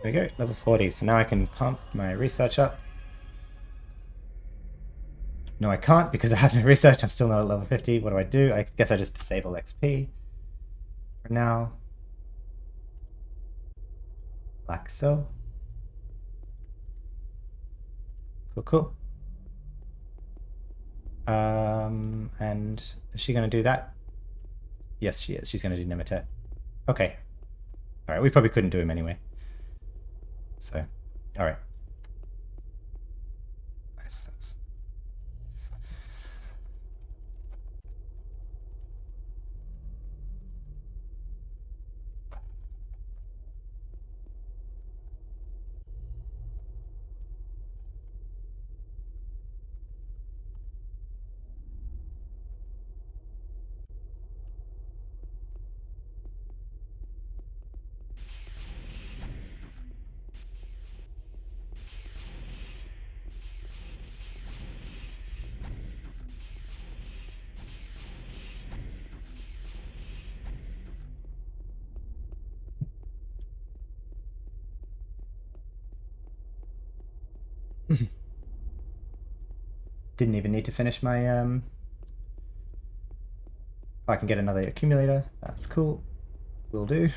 There we go, level 40. So now I can pump my research up. No, I can't because I have no research. I'm still not at level 50. What do? I guess I just disable XP for now. Like so. Cool. And is she going to do that? Yes, she is. She's going to do Nemetet. Okay. Alright, we probably couldn't do him anyway. So, alright. Nice, thanks. Didn't even need to finish my if I can get another accumulator, that's cool. Will do.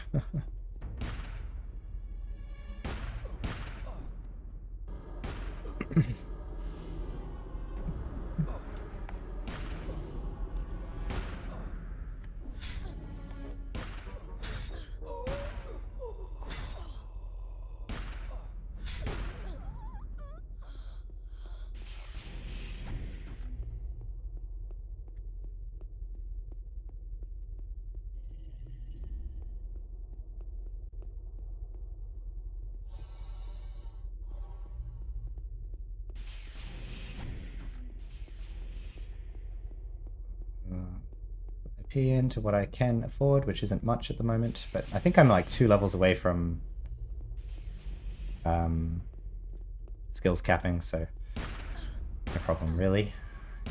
Into what I can afford, which isn't much at the moment, but I think I'm like 2 levels away from skills capping, so no problem really.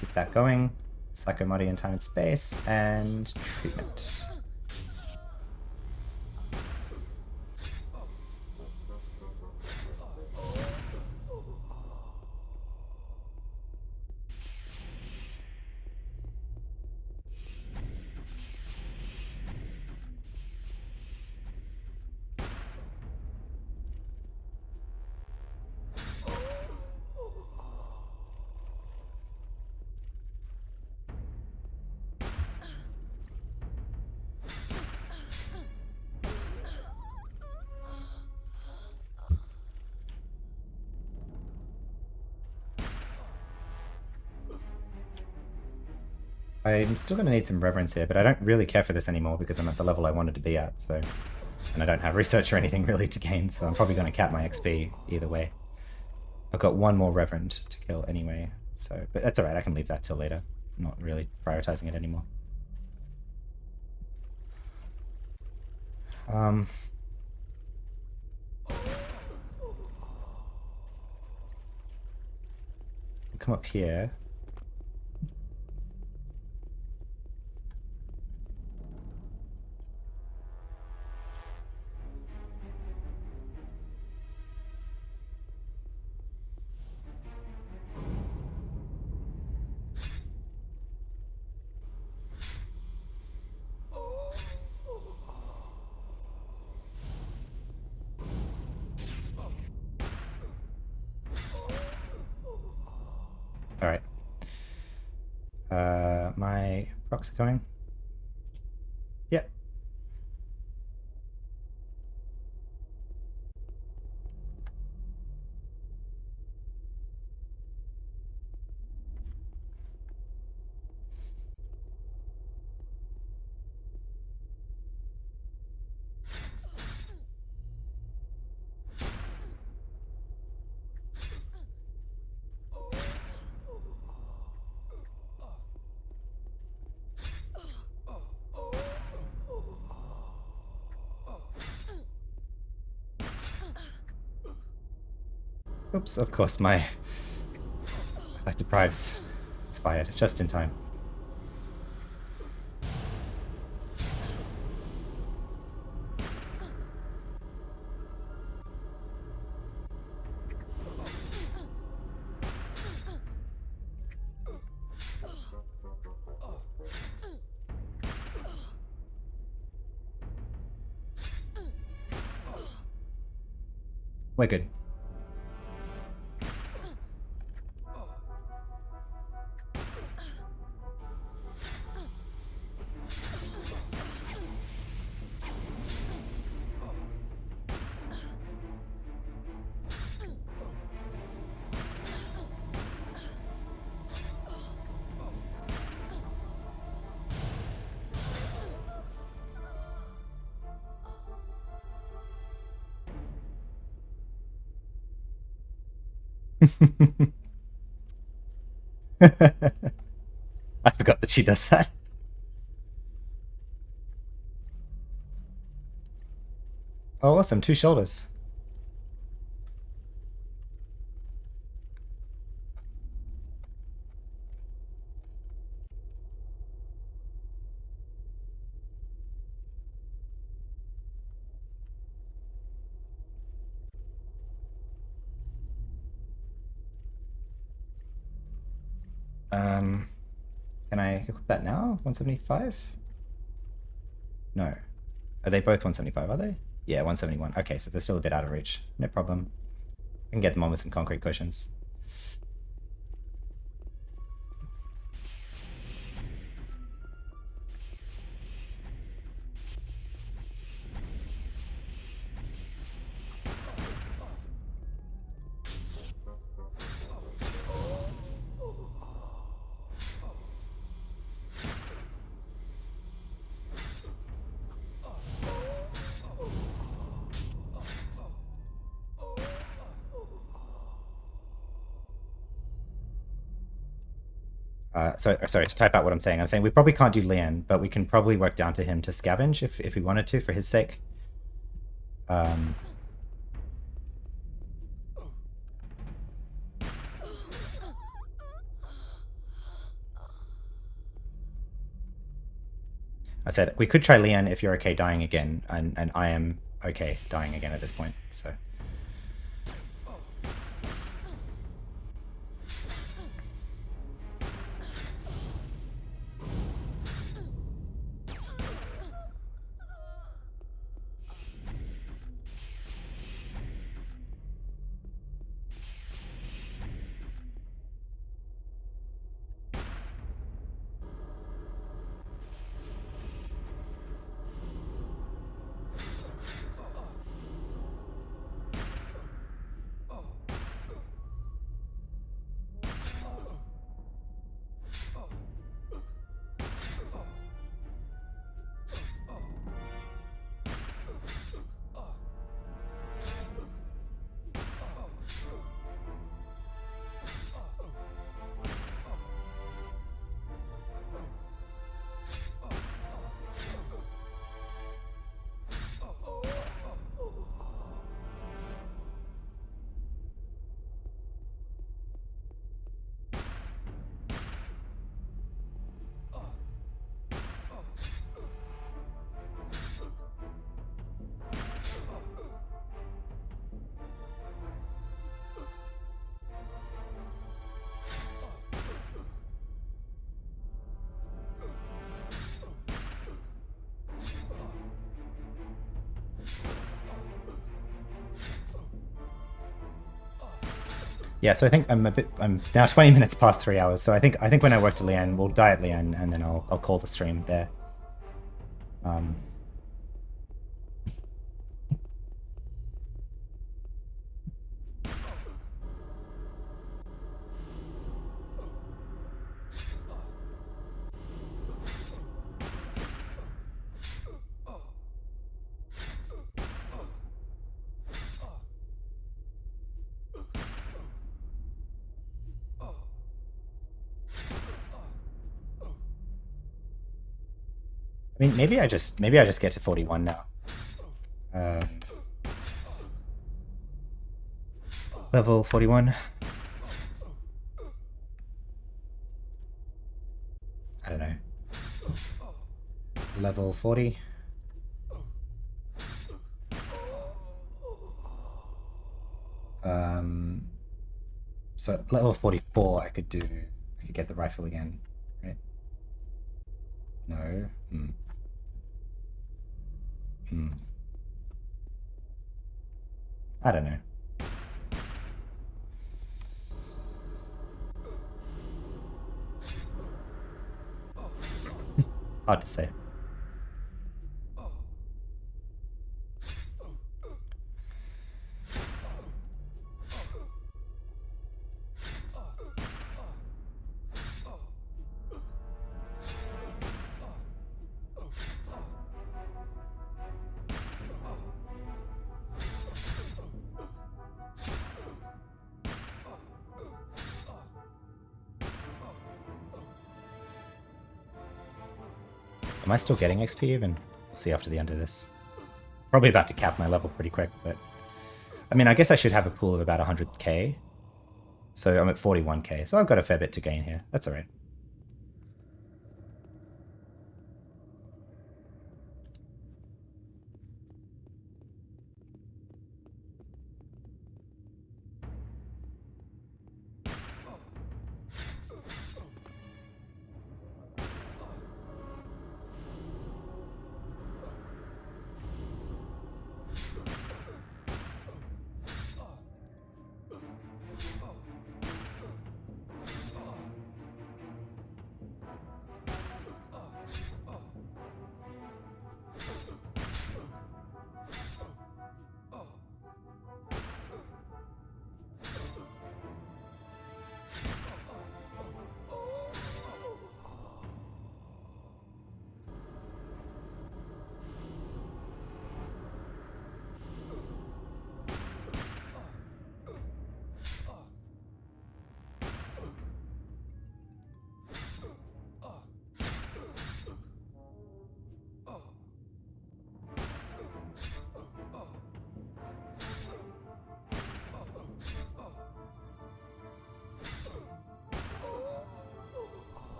Keep that going. Psychomody in time and space, and treatment. I'm still going to need some reverence here, but I don't really care for this anymore because I'm at the level I wanted to be at, so... And I don't have research or anything really to gain, so I'm probably going to cap my XP either way. I've got one more Reverend to kill anyway, so... But that's alright, I can leave that till later. I'm not really prioritizing it anymore. Come up here. Alright. My rocks are going. Yep. Oops, of course my Light Deprive's expired, just in time. We're good. I forgot that she does that. Oh, awesome. 2 shoulders. Can I equip that now? 175? No. Are they both 175, are they? Yeah, 171. Okay, so they're still a bit out of reach. No problem. I can get them on with some concrete cushions. Sorry, to type out what I'm saying we probably can't do Leon, but we can probably work down to him to scavenge if we wanted to, for his sake. I said we could try Leon if you're okay dying again, and I am okay dying again at this point, so... Yeah, so I think I'm now 20 minutes past 3 hours. So I think when I work to Lian, we'll die at Lian, and then I'll call the stream there. Um, I mean, maybe I just get to 41 now. Um, level 41. I don't know. Level 40. So level 44, I could get the rifle again, right? No. Hmm. Hmm. I don't know. Hard to say. Am I still getting XP even? We'll see after the end of this. Probably about to cap my level pretty quick, but I mean, I guess I should have a pool of about 100k. So I'm at 41k, so I've got a fair bit to gain here. That's alright.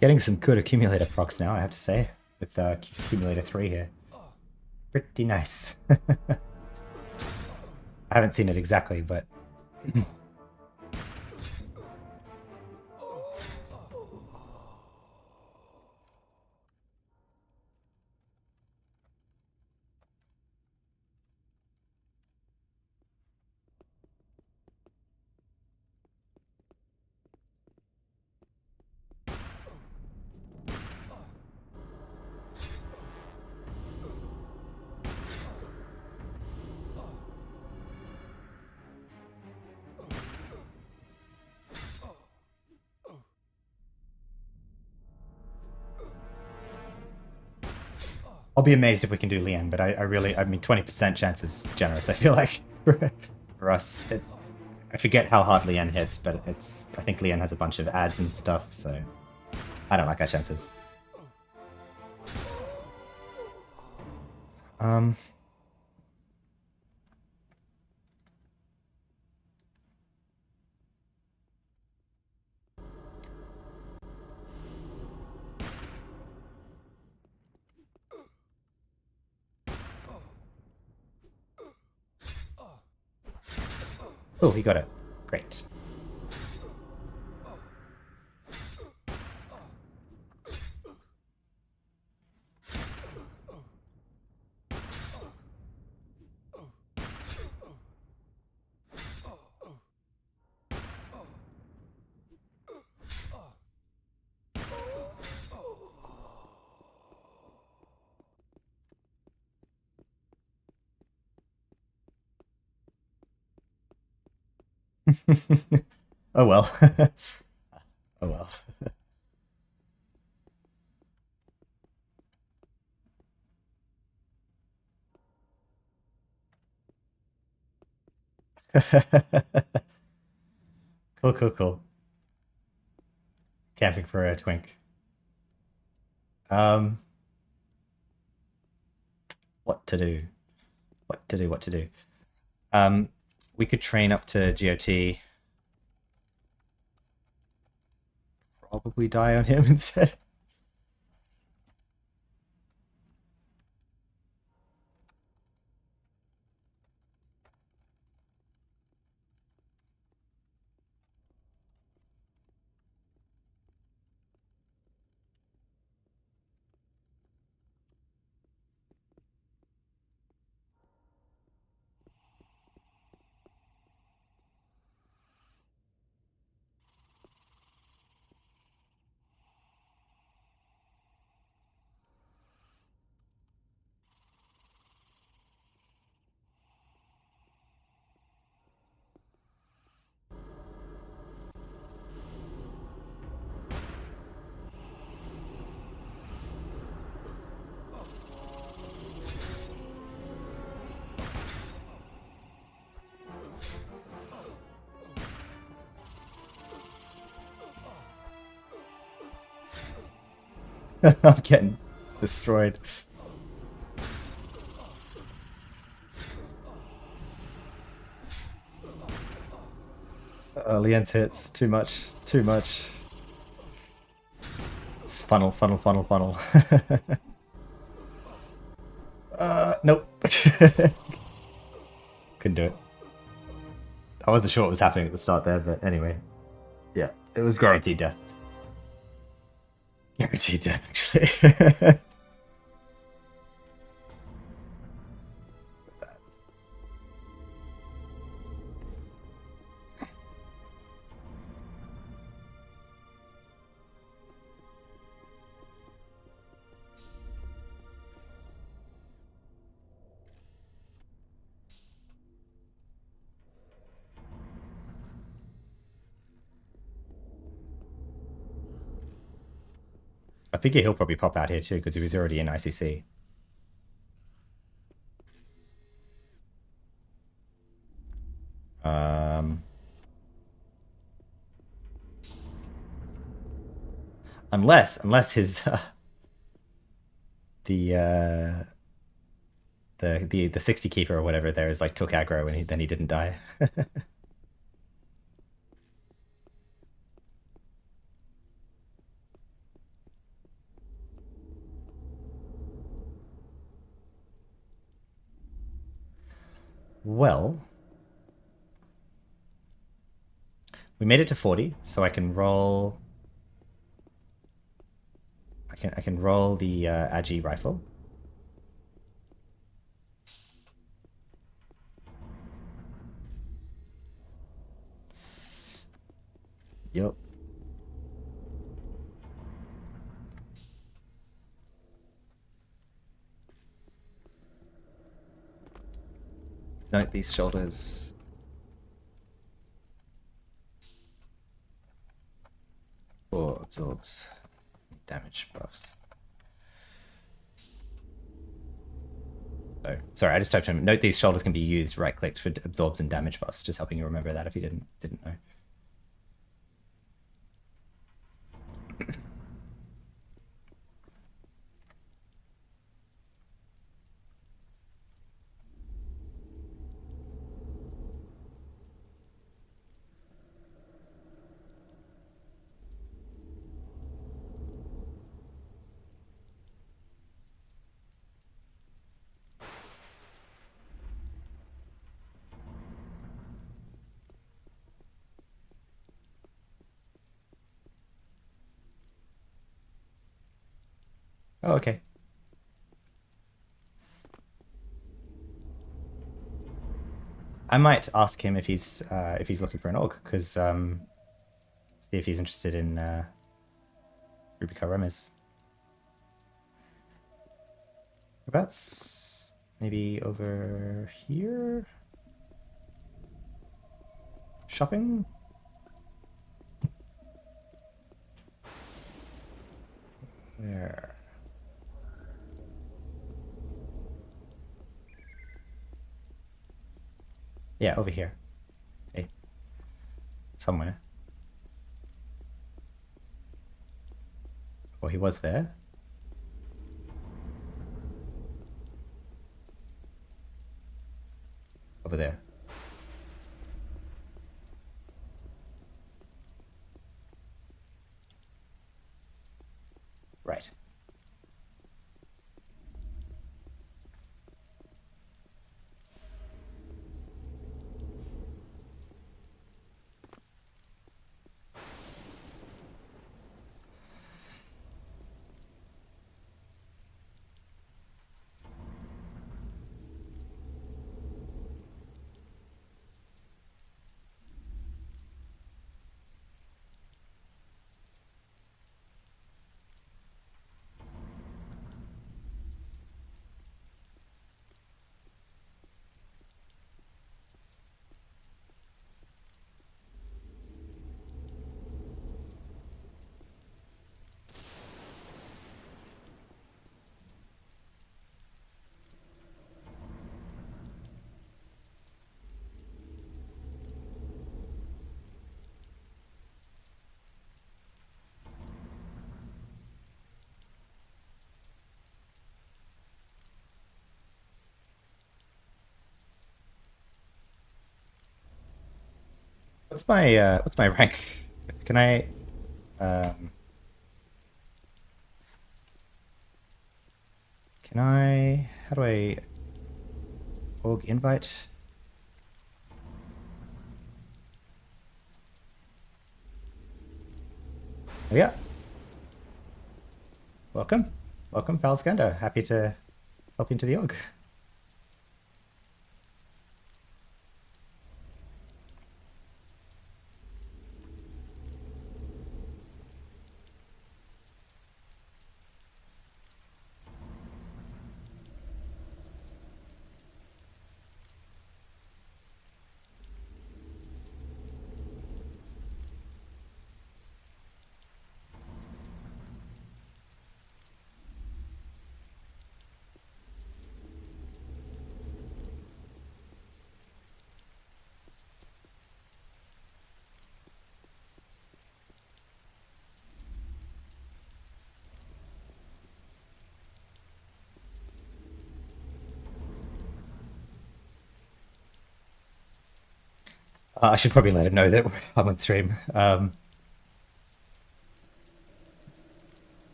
Getting some good accumulator procs now, I have to say, with accumulator 3 here. Pretty nice. I haven't seen it exactly, but I'll be amazed if we can do Lian, but I mean, 20% chance is generous, I feel like, for us. I forget how hard Lian hits, but I think Lian has a bunch of ads and stuff, so I don't like our chances. Oh, he got it. Great. Oh well. Oh well. Cool, cool, cool. Camping for a twink. Um, what to do? What to do? What to do? Um, we could train up to GOT. Probably die on him instead. I'm getting destroyed. Lien's hits. Too much. Too much. It's funnel, funnel, funnel, funnel. Nope. Couldn't do it. I wasn't sure what was happening at the start there, but anyway. Yeah, it was guaranteed death. Guaranteed death, actually. I figure he'll probably pop out here too, because he was already in ICC. Unless his the 60 keeper or whatever there is like took aggro and then he didn't die. Well, we made it to 40, so I can roll. I can roll the Agi rifle. Yep. Note these shoulders. Or absorbs damage buffs. So, sorry, I just typed in. Note these shoulders can be used right-clicked for absorbs and damage buffs. Just helping you remember that if you didn't know. Oh, okay. I might ask him if he's looking for an org, because see if he's interested in Rubica Remes. That's maybe over here. Shopping. Where? Yeah, over here. Hey, somewhere. Well, he was there. Over there. Right. What's my rank? Can I um can I how do I org invite? Oh yeah. Welcome. Welcome, Palskando. Happy to help you into the org. I should probably let him know that I'm on stream.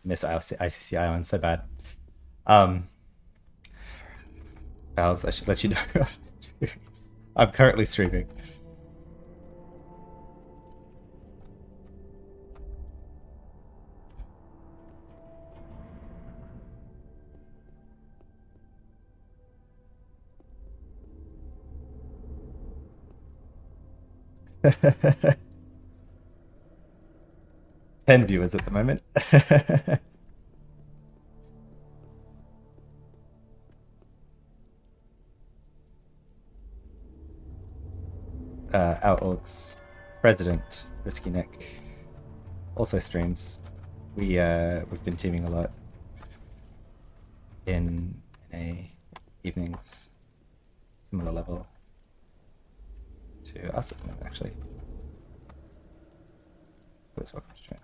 Miss ICC Island so bad. Um, Pals, I should let you know. I'm currently streaming. Ten viewers at the moment. Our org's president, Risky Nick, also streams. We've been teaming a lot in a evenings, similar level to us at the moment, actually. Please welcome to stream.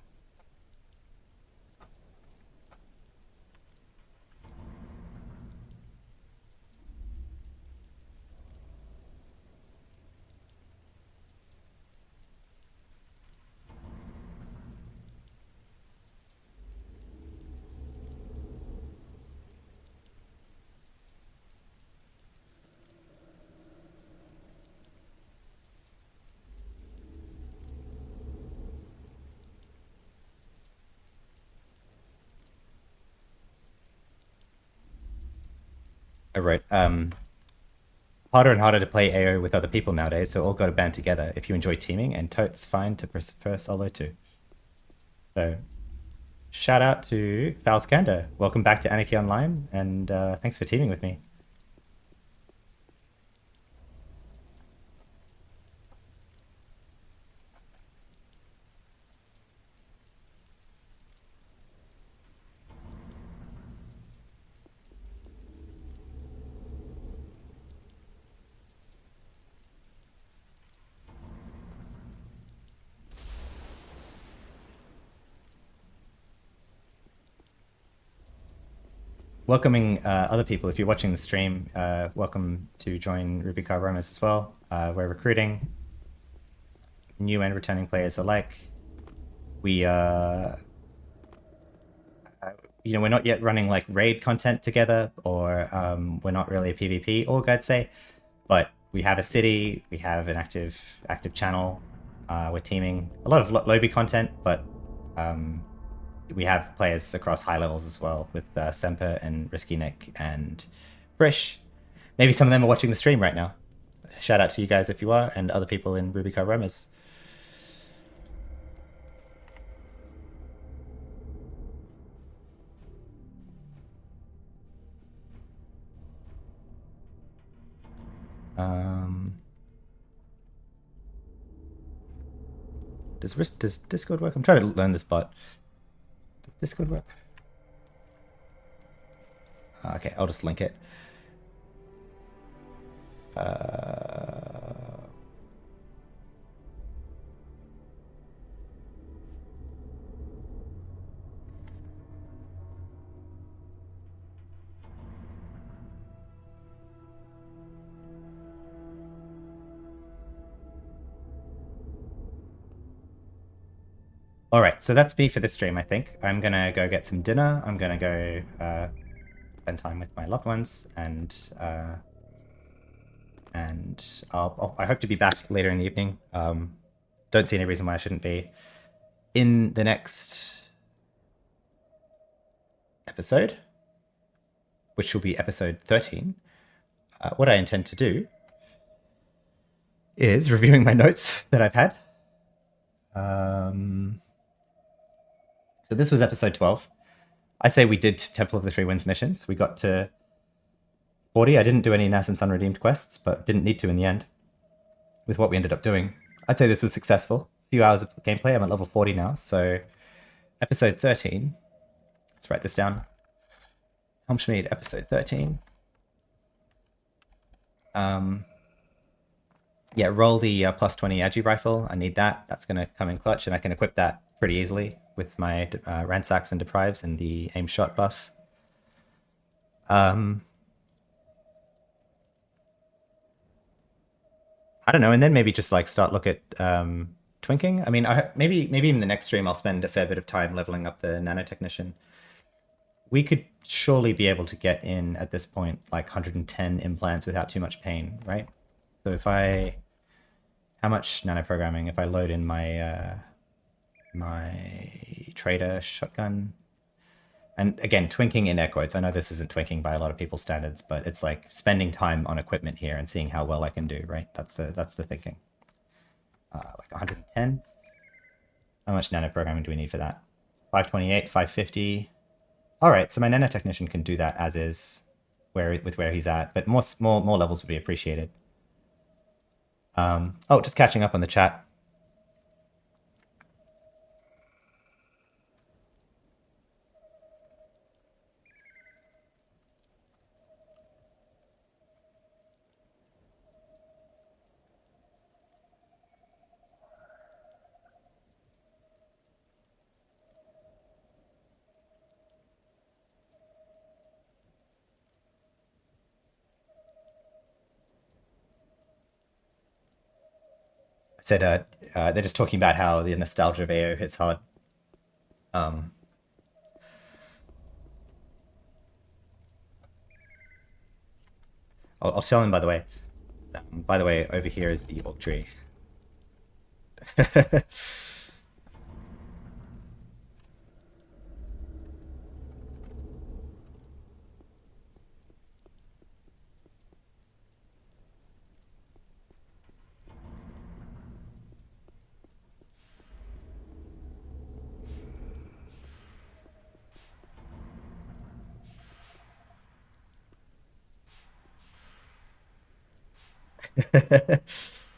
I wrote, harder and harder to play AO with other people nowadays, so all got to band together if you enjoy teaming, and totes fine to prefer solo too. So, shout out to Falskander. Welcome back to Anarchy Online, and thanks for teaming with me. Welcoming other people. If you're watching the stream, welcome to join Rubicar Romas as well. We're recruiting new and returning players alike. We, we're not yet running like raid content together, or we're not really a PvP org, I'd say. But we have a city, we have an active channel. We're teaming a lot of lobby content, but we have players across high levels as well, with Semper and Risky Nick and Frisch. Maybe some of them are watching the stream right now. Shout out to you guys if you are, and other people in Rubicar Romas. Does Discord work? I'm trying to learn this bot. Does Discord work? Okay, I'll just link it. All right, so that's me for this stream, I think. I'm gonna go get some dinner. I'm gonna go spend time with my loved ones, and I hope to be back later in the evening. Don't see any reason why I shouldn't be. In the next episode, which will be episode 13, what I intend to do is reviewing my notes that I've had. So this was episode 12. I say we did Temple of the Three Winds missions. We got to 40. I didn't do any Nascent's Unredeemed quests, but didn't need to in the end with what we ended up doing. I'd say this was successful. A few hours of gameplay. I'm at level 40 now. So episode 13. Let's write this down. Helmschmied, episode 13. Yeah, roll the plus 20 Agi rifle. I need that. That's going to come in clutch, and I can equip that pretty easily with my Ransacks and Deprives and the aim shot buff. I don't know, and then maybe just like start look at twinking. I mean, maybe even the next stream I'll spend a fair bit of time leveling up the nanotechnician. We could surely be able to get in at this point like 110 implants without too much pain, right? So if how much nanoprogramming if I load in my my trader shotgun? And again, twinking in air quotes. I know this isn't twinking by a lot of people's standards, but it's like spending time on equipment here and seeing how well I can do, right? That's the thinking. Like 110. How much nanoprogramming do we need for that? 528, 550. All right, so my nanotechnician can do that as is, with where he's at, but more levels would be appreciated. Oh, just catching up on the chat. Said they're just talking about how the nostalgia of AO hits hard. I'll show him, by the way. By the way, over here is the oak tree.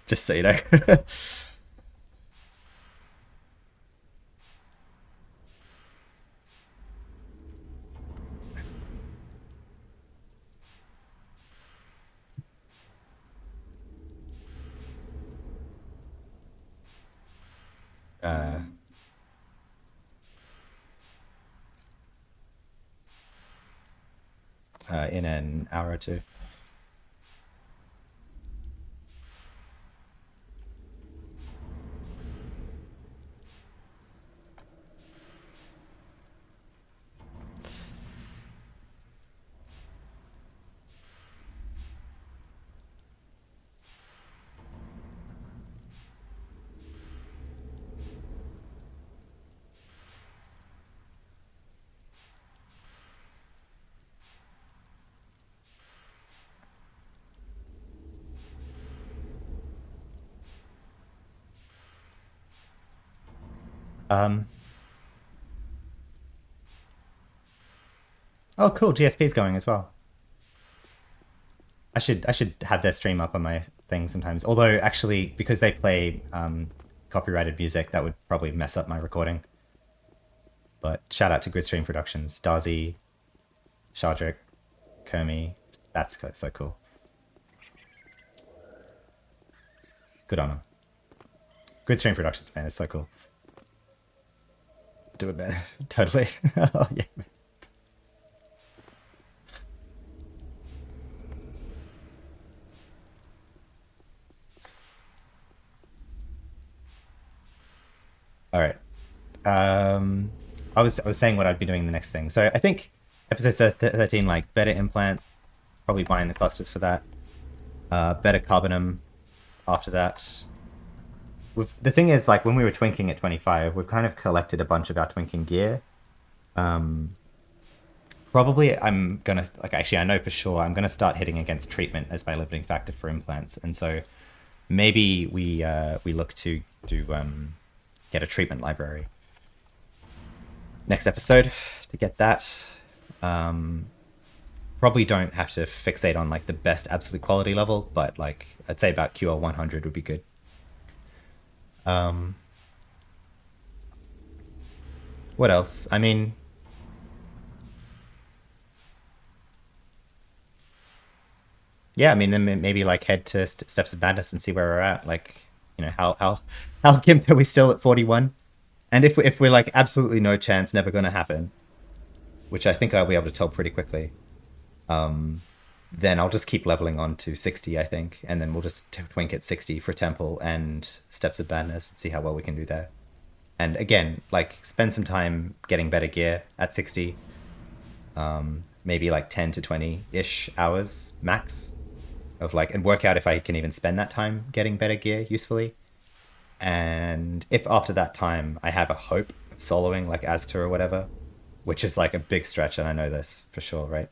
Just so you know. uh, in an hour or two. Um, oh, cool. GSP's going as well. I should have their stream up on my thing sometimes. Although actually, because they play copyrighted music, that would probably mess up my recording. But shout out to Gridstream Productions, Darzi, Shardrick, Kermi. That's so cool. Good on them. Gridstream Productions, man, it's so cool. Do it, man. Totally. Oh yeah. All right. I was saying what I'd be doing in the next thing. So I think episode 13, like better implants, probably buying the clusters for that. Better carbonum after that. The thing is, like when we were twinking at 25, we've kind of collected a bunch of our twinking gear. Probably I'm gonna like actually I know for sure I'm gonna start hitting against treatment as my limiting factor for implants, and so maybe we look to get a treatment library next episode to get that. Probably don't have to fixate on like the best absolute quality level, but like I'd say about QL 100 would be good. Um, what else? I mean, yeah, I mean, then maybe like head to Steps of Madness and see where we're at. Like, how gimped are we still at 41? And if we're like absolutely no chance, never gonna happen, which I think I'll be able to tell pretty quickly. Then I'll just keep leveling on to 60, I think, and then we'll just twink at 60 for Temple and Steps of Madness and see how well we can do there. And again, like spend some time getting better gear at 60, maybe like 10 to 20-ish hours max of like, and work out if I can even spend that time getting better gear usefully. And if after that time I have a hope of soloing like Azta or whatever, which is like a big stretch, and I know this for sure, right?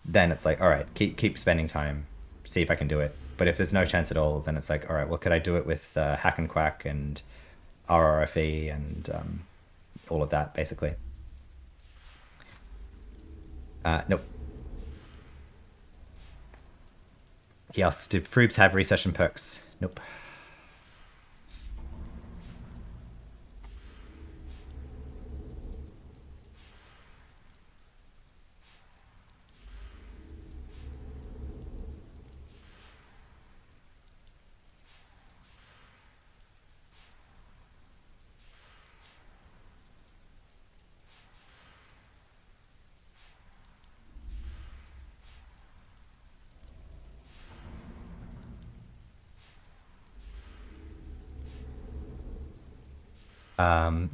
Then it's like, all right, keep spending time, see if I can do it. But if there's no chance at all, then it's like, all right, well, could I do it with Hack and Quack and RRFE and all of that, basically? Nope. He asks, do Froobs have recession perks? Nope.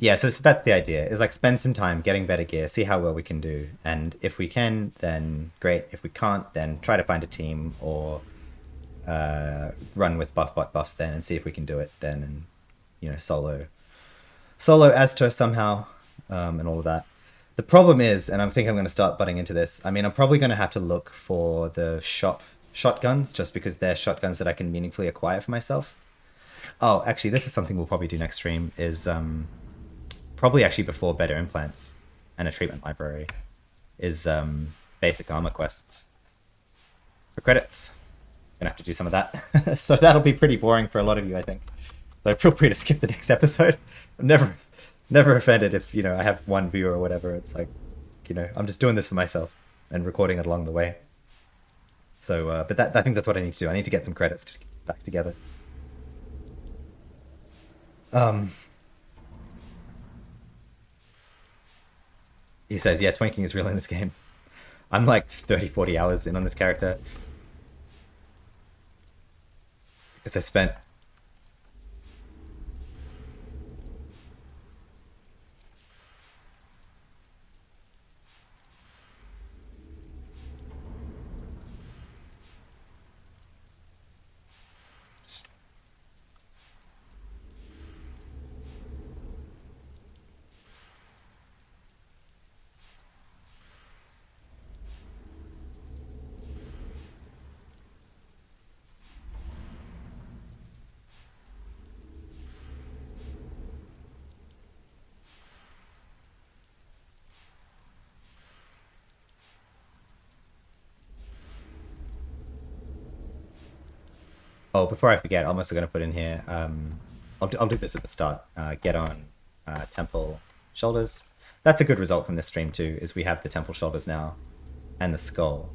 Yeah, so that's the idea. Is like spend some time getting better gear, see how well we can do, and if we can, then great. If we can't, then try to find a team or run with buffs then and see if we can do it then, and solo Aztor somehow, and all of that. The problem is, and I think I'm going to start butting into this. I mean, I'm probably going to have to look for the shotguns just because they're shotguns that I can meaningfully acquire for myself. Oh, actually, this is something we'll probably do next stream. Is probably actually before better implants and a treatment library is basic armor quests for credits. Gonna have to do some of that. So that'll be pretty boring for a lot of you, I think. So feel free to skip the next episode. I'm never offended if, you know, I have one viewer or whatever. It's like, you know, I'm just doing this for myself and recording it along the way. So, but I think that's what I need to do. I need to get some credits back together. He says, yeah, twinking is real in this game. I'm like 30, 40 hours in on this character. Because I spent... Oh, before I forget, I'm also going to put in here, I'll do this at the start, get on temple shoulders. That's a good result from this stream too, is we have the temple shoulders now, and the skull.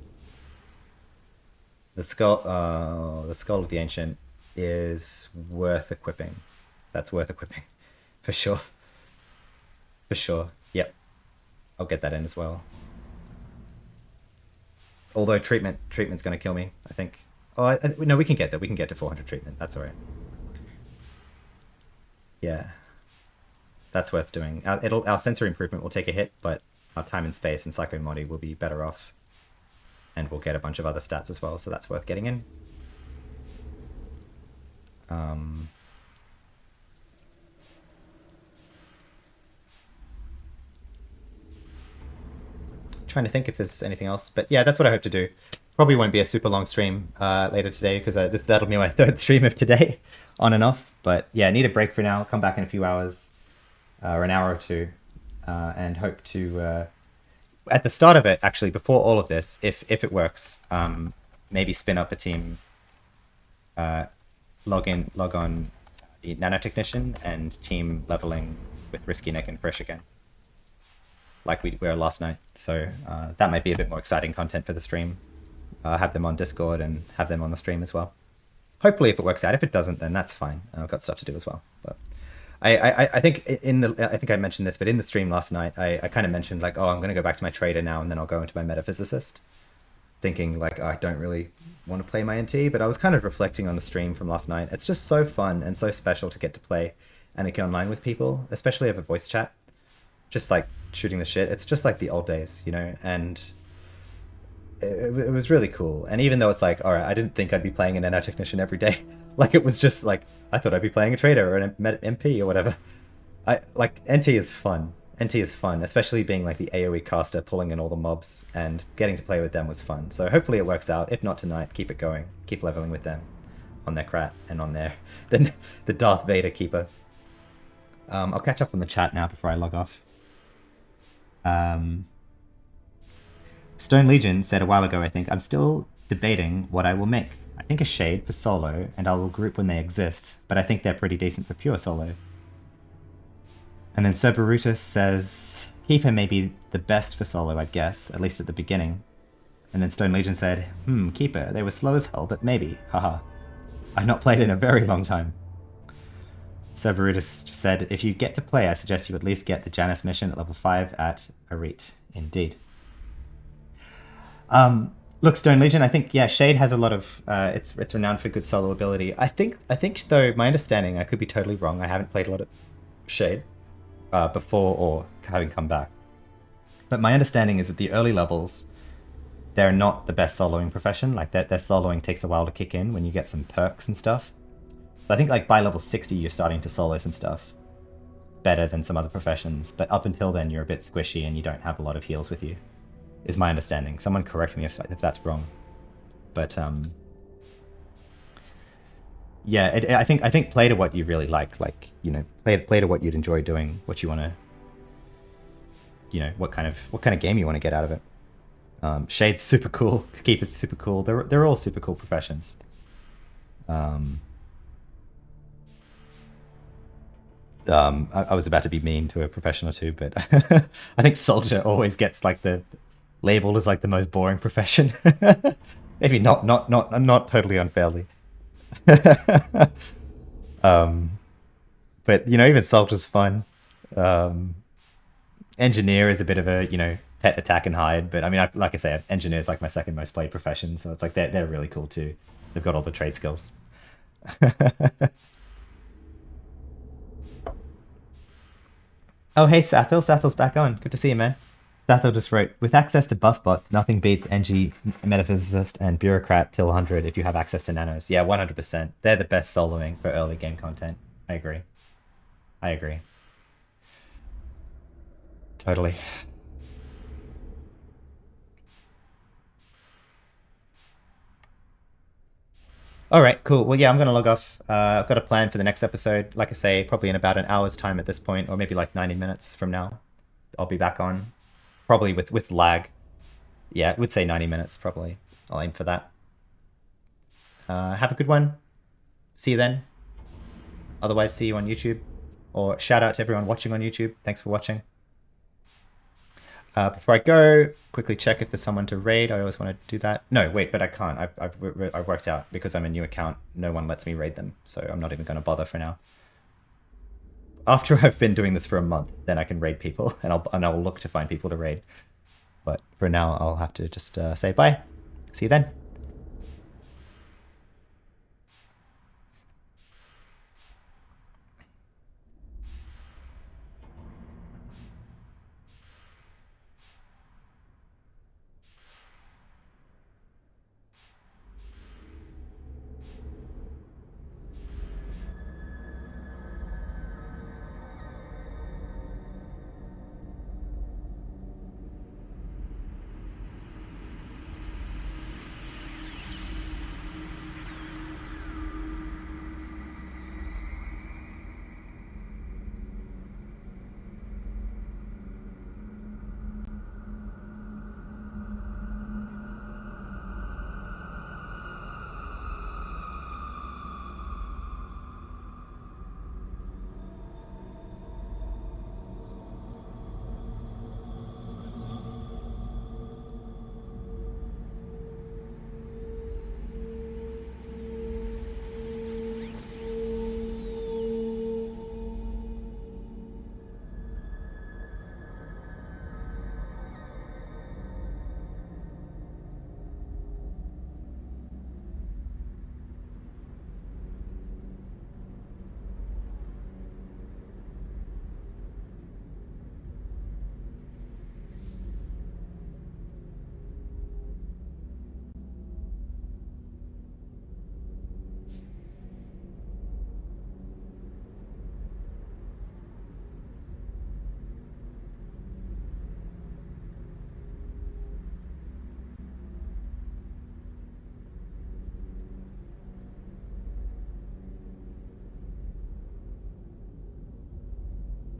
The skull of the ancient is worth equipping. That's worth equipping, for sure. For sure, yep. I'll get that in as well. Although treatment's going to kill me, I think. Oh, no, we can get that. We can get to 400 treatment. That's all right. Yeah. That's worth doing. Our sensory improvement will take a hit, but our time and space and psychomodi will be better off. And we'll get a bunch of other stats as well, so that's worth getting in. Trying to think if there's anything else, but yeah, that's what I hope to do. Probably won't be a super long stream later today, because that'll be my third stream of today, on and off. But yeah, need a break for now. Come back in a few hours, or an hour or two, and hope to, at the start of it, actually, before all of this, if it works, maybe spin up a team, log on the nanotechnician, and team leveling with Risky Neck and Fresh again, like we were last night. So that might be a bit more exciting content for the stream. Have them on Discord and have them on the stream as well. Hopefully, if it works out. If it doesn't, then that's fine. I've got stuff to do as well. But I think I think I mentioned this, but in the stream last night, I kind of mentioned like, oh, I'm going to go back to my trader now, and then I'll go into my metaphysicist, thinking like, oh, I don't really want to play my NT. But I was kind of reflecting on the stream from last night. It's just so fun and so special to get to play Anarchy online with people, especially over voice chat, just like shooting the shit. It's just like the old days, you know, and it was really cool. And even though it's like, all right, I didn't think I'd be playing an nanotechnician every day. Like, it was just like, I thought I'd be playing a trader or an MP or whatever. NT is fun. NT is fun, especially being like the AoE caster, pulling in all the mobs, and getting to play with them was fun. So hopefully it works out. If not tonight, keep it going. Keep leveling with them on their Krat and on their the Darth Vader keeper. I'll catch up on the chat now before I log off. Stone Legion said a while ago, I think, I'm still debating what I will make. I think a Shade for solo, and I will group when they exist, but I think they're pretty decent for pure solo. And then Cerberutus says, Keeper may be the best for solo, I'd guess, at least at the beginning. And then Stone Legion said, Keeper, they were slow as hell, but maybe, haha. I've not played in a very long time. Cerberutus said, if you get to play, I suggest you at least get the Janus mission at level 5 at Arit. Indeed. Look, Stone Legion, I think, yeah, Shade has a lot of, it's renowned for good solo ability. I think though, my understanding, I could be totally wrong, I haven't played a lot of Shade before or having come back. But my understanding is that the early levels, they're not the best soloing profession. Like, their soloing takes a while to kick in when you get some perks and stuff. So I think, like, by level 60, you're starting to solo some stuff better than some other professions. But up until then, you're a bit squishy and you don't have a lot of heals with you, is my understanding. Someone correct me if that's wrong. But, yeah, I think play to what you really like, you know, play to what you'd enjoy doing, what you want to, you know, what kind of game you want to get out of it. Shade's super cool, Keeper's super cool, they're all super cool professions. Um, I was about to be mean to a profession or two, but I think soldier always gets like the labeled as like the most boring profession. Maybe not totally unfairly. But you know, even soldier's fun. Um, Engineer is a bit of a pet attack and hide, but I mean, like I say, engineer is like my second most played profession, so it's like they're really cool too. They've got all the trade skills. Oh, hey, Sathil. Sathil's back on. Good to see you, man. Sathil just wrote, with access to buff bots, nothing beats NG Metaphysicist and Bureaucrat till 100 if you have access to nanos. Yeah, 100%. They're the best soloing for early game content. I agree. I agree. Totally. All right, cool. Well, yeah, I'm gonna log off. I've got a plan for the next episode. Like I say, probably in about an hour's time at this point, or maybe like 90 minutes from now. I'll be back on. Probably with lag. Yeah, I would say 90 minutes probably. I'll aim for that. Have a good one. See you then. Otherwise, see you on YouTube. Or shout out to everyone watching on YouTube. Thanks for watching. Before I go, quickly check if there's someone to raid. I always want to do that. No, wait, but I can't. I've worked out because I'm a new account. No one lets me raid them, so I'm not even going to bother for now. After I've been doing this for a month, then I can raid people, and I'll look to find people to raid. But for now, I'll have to just say bye. See you then.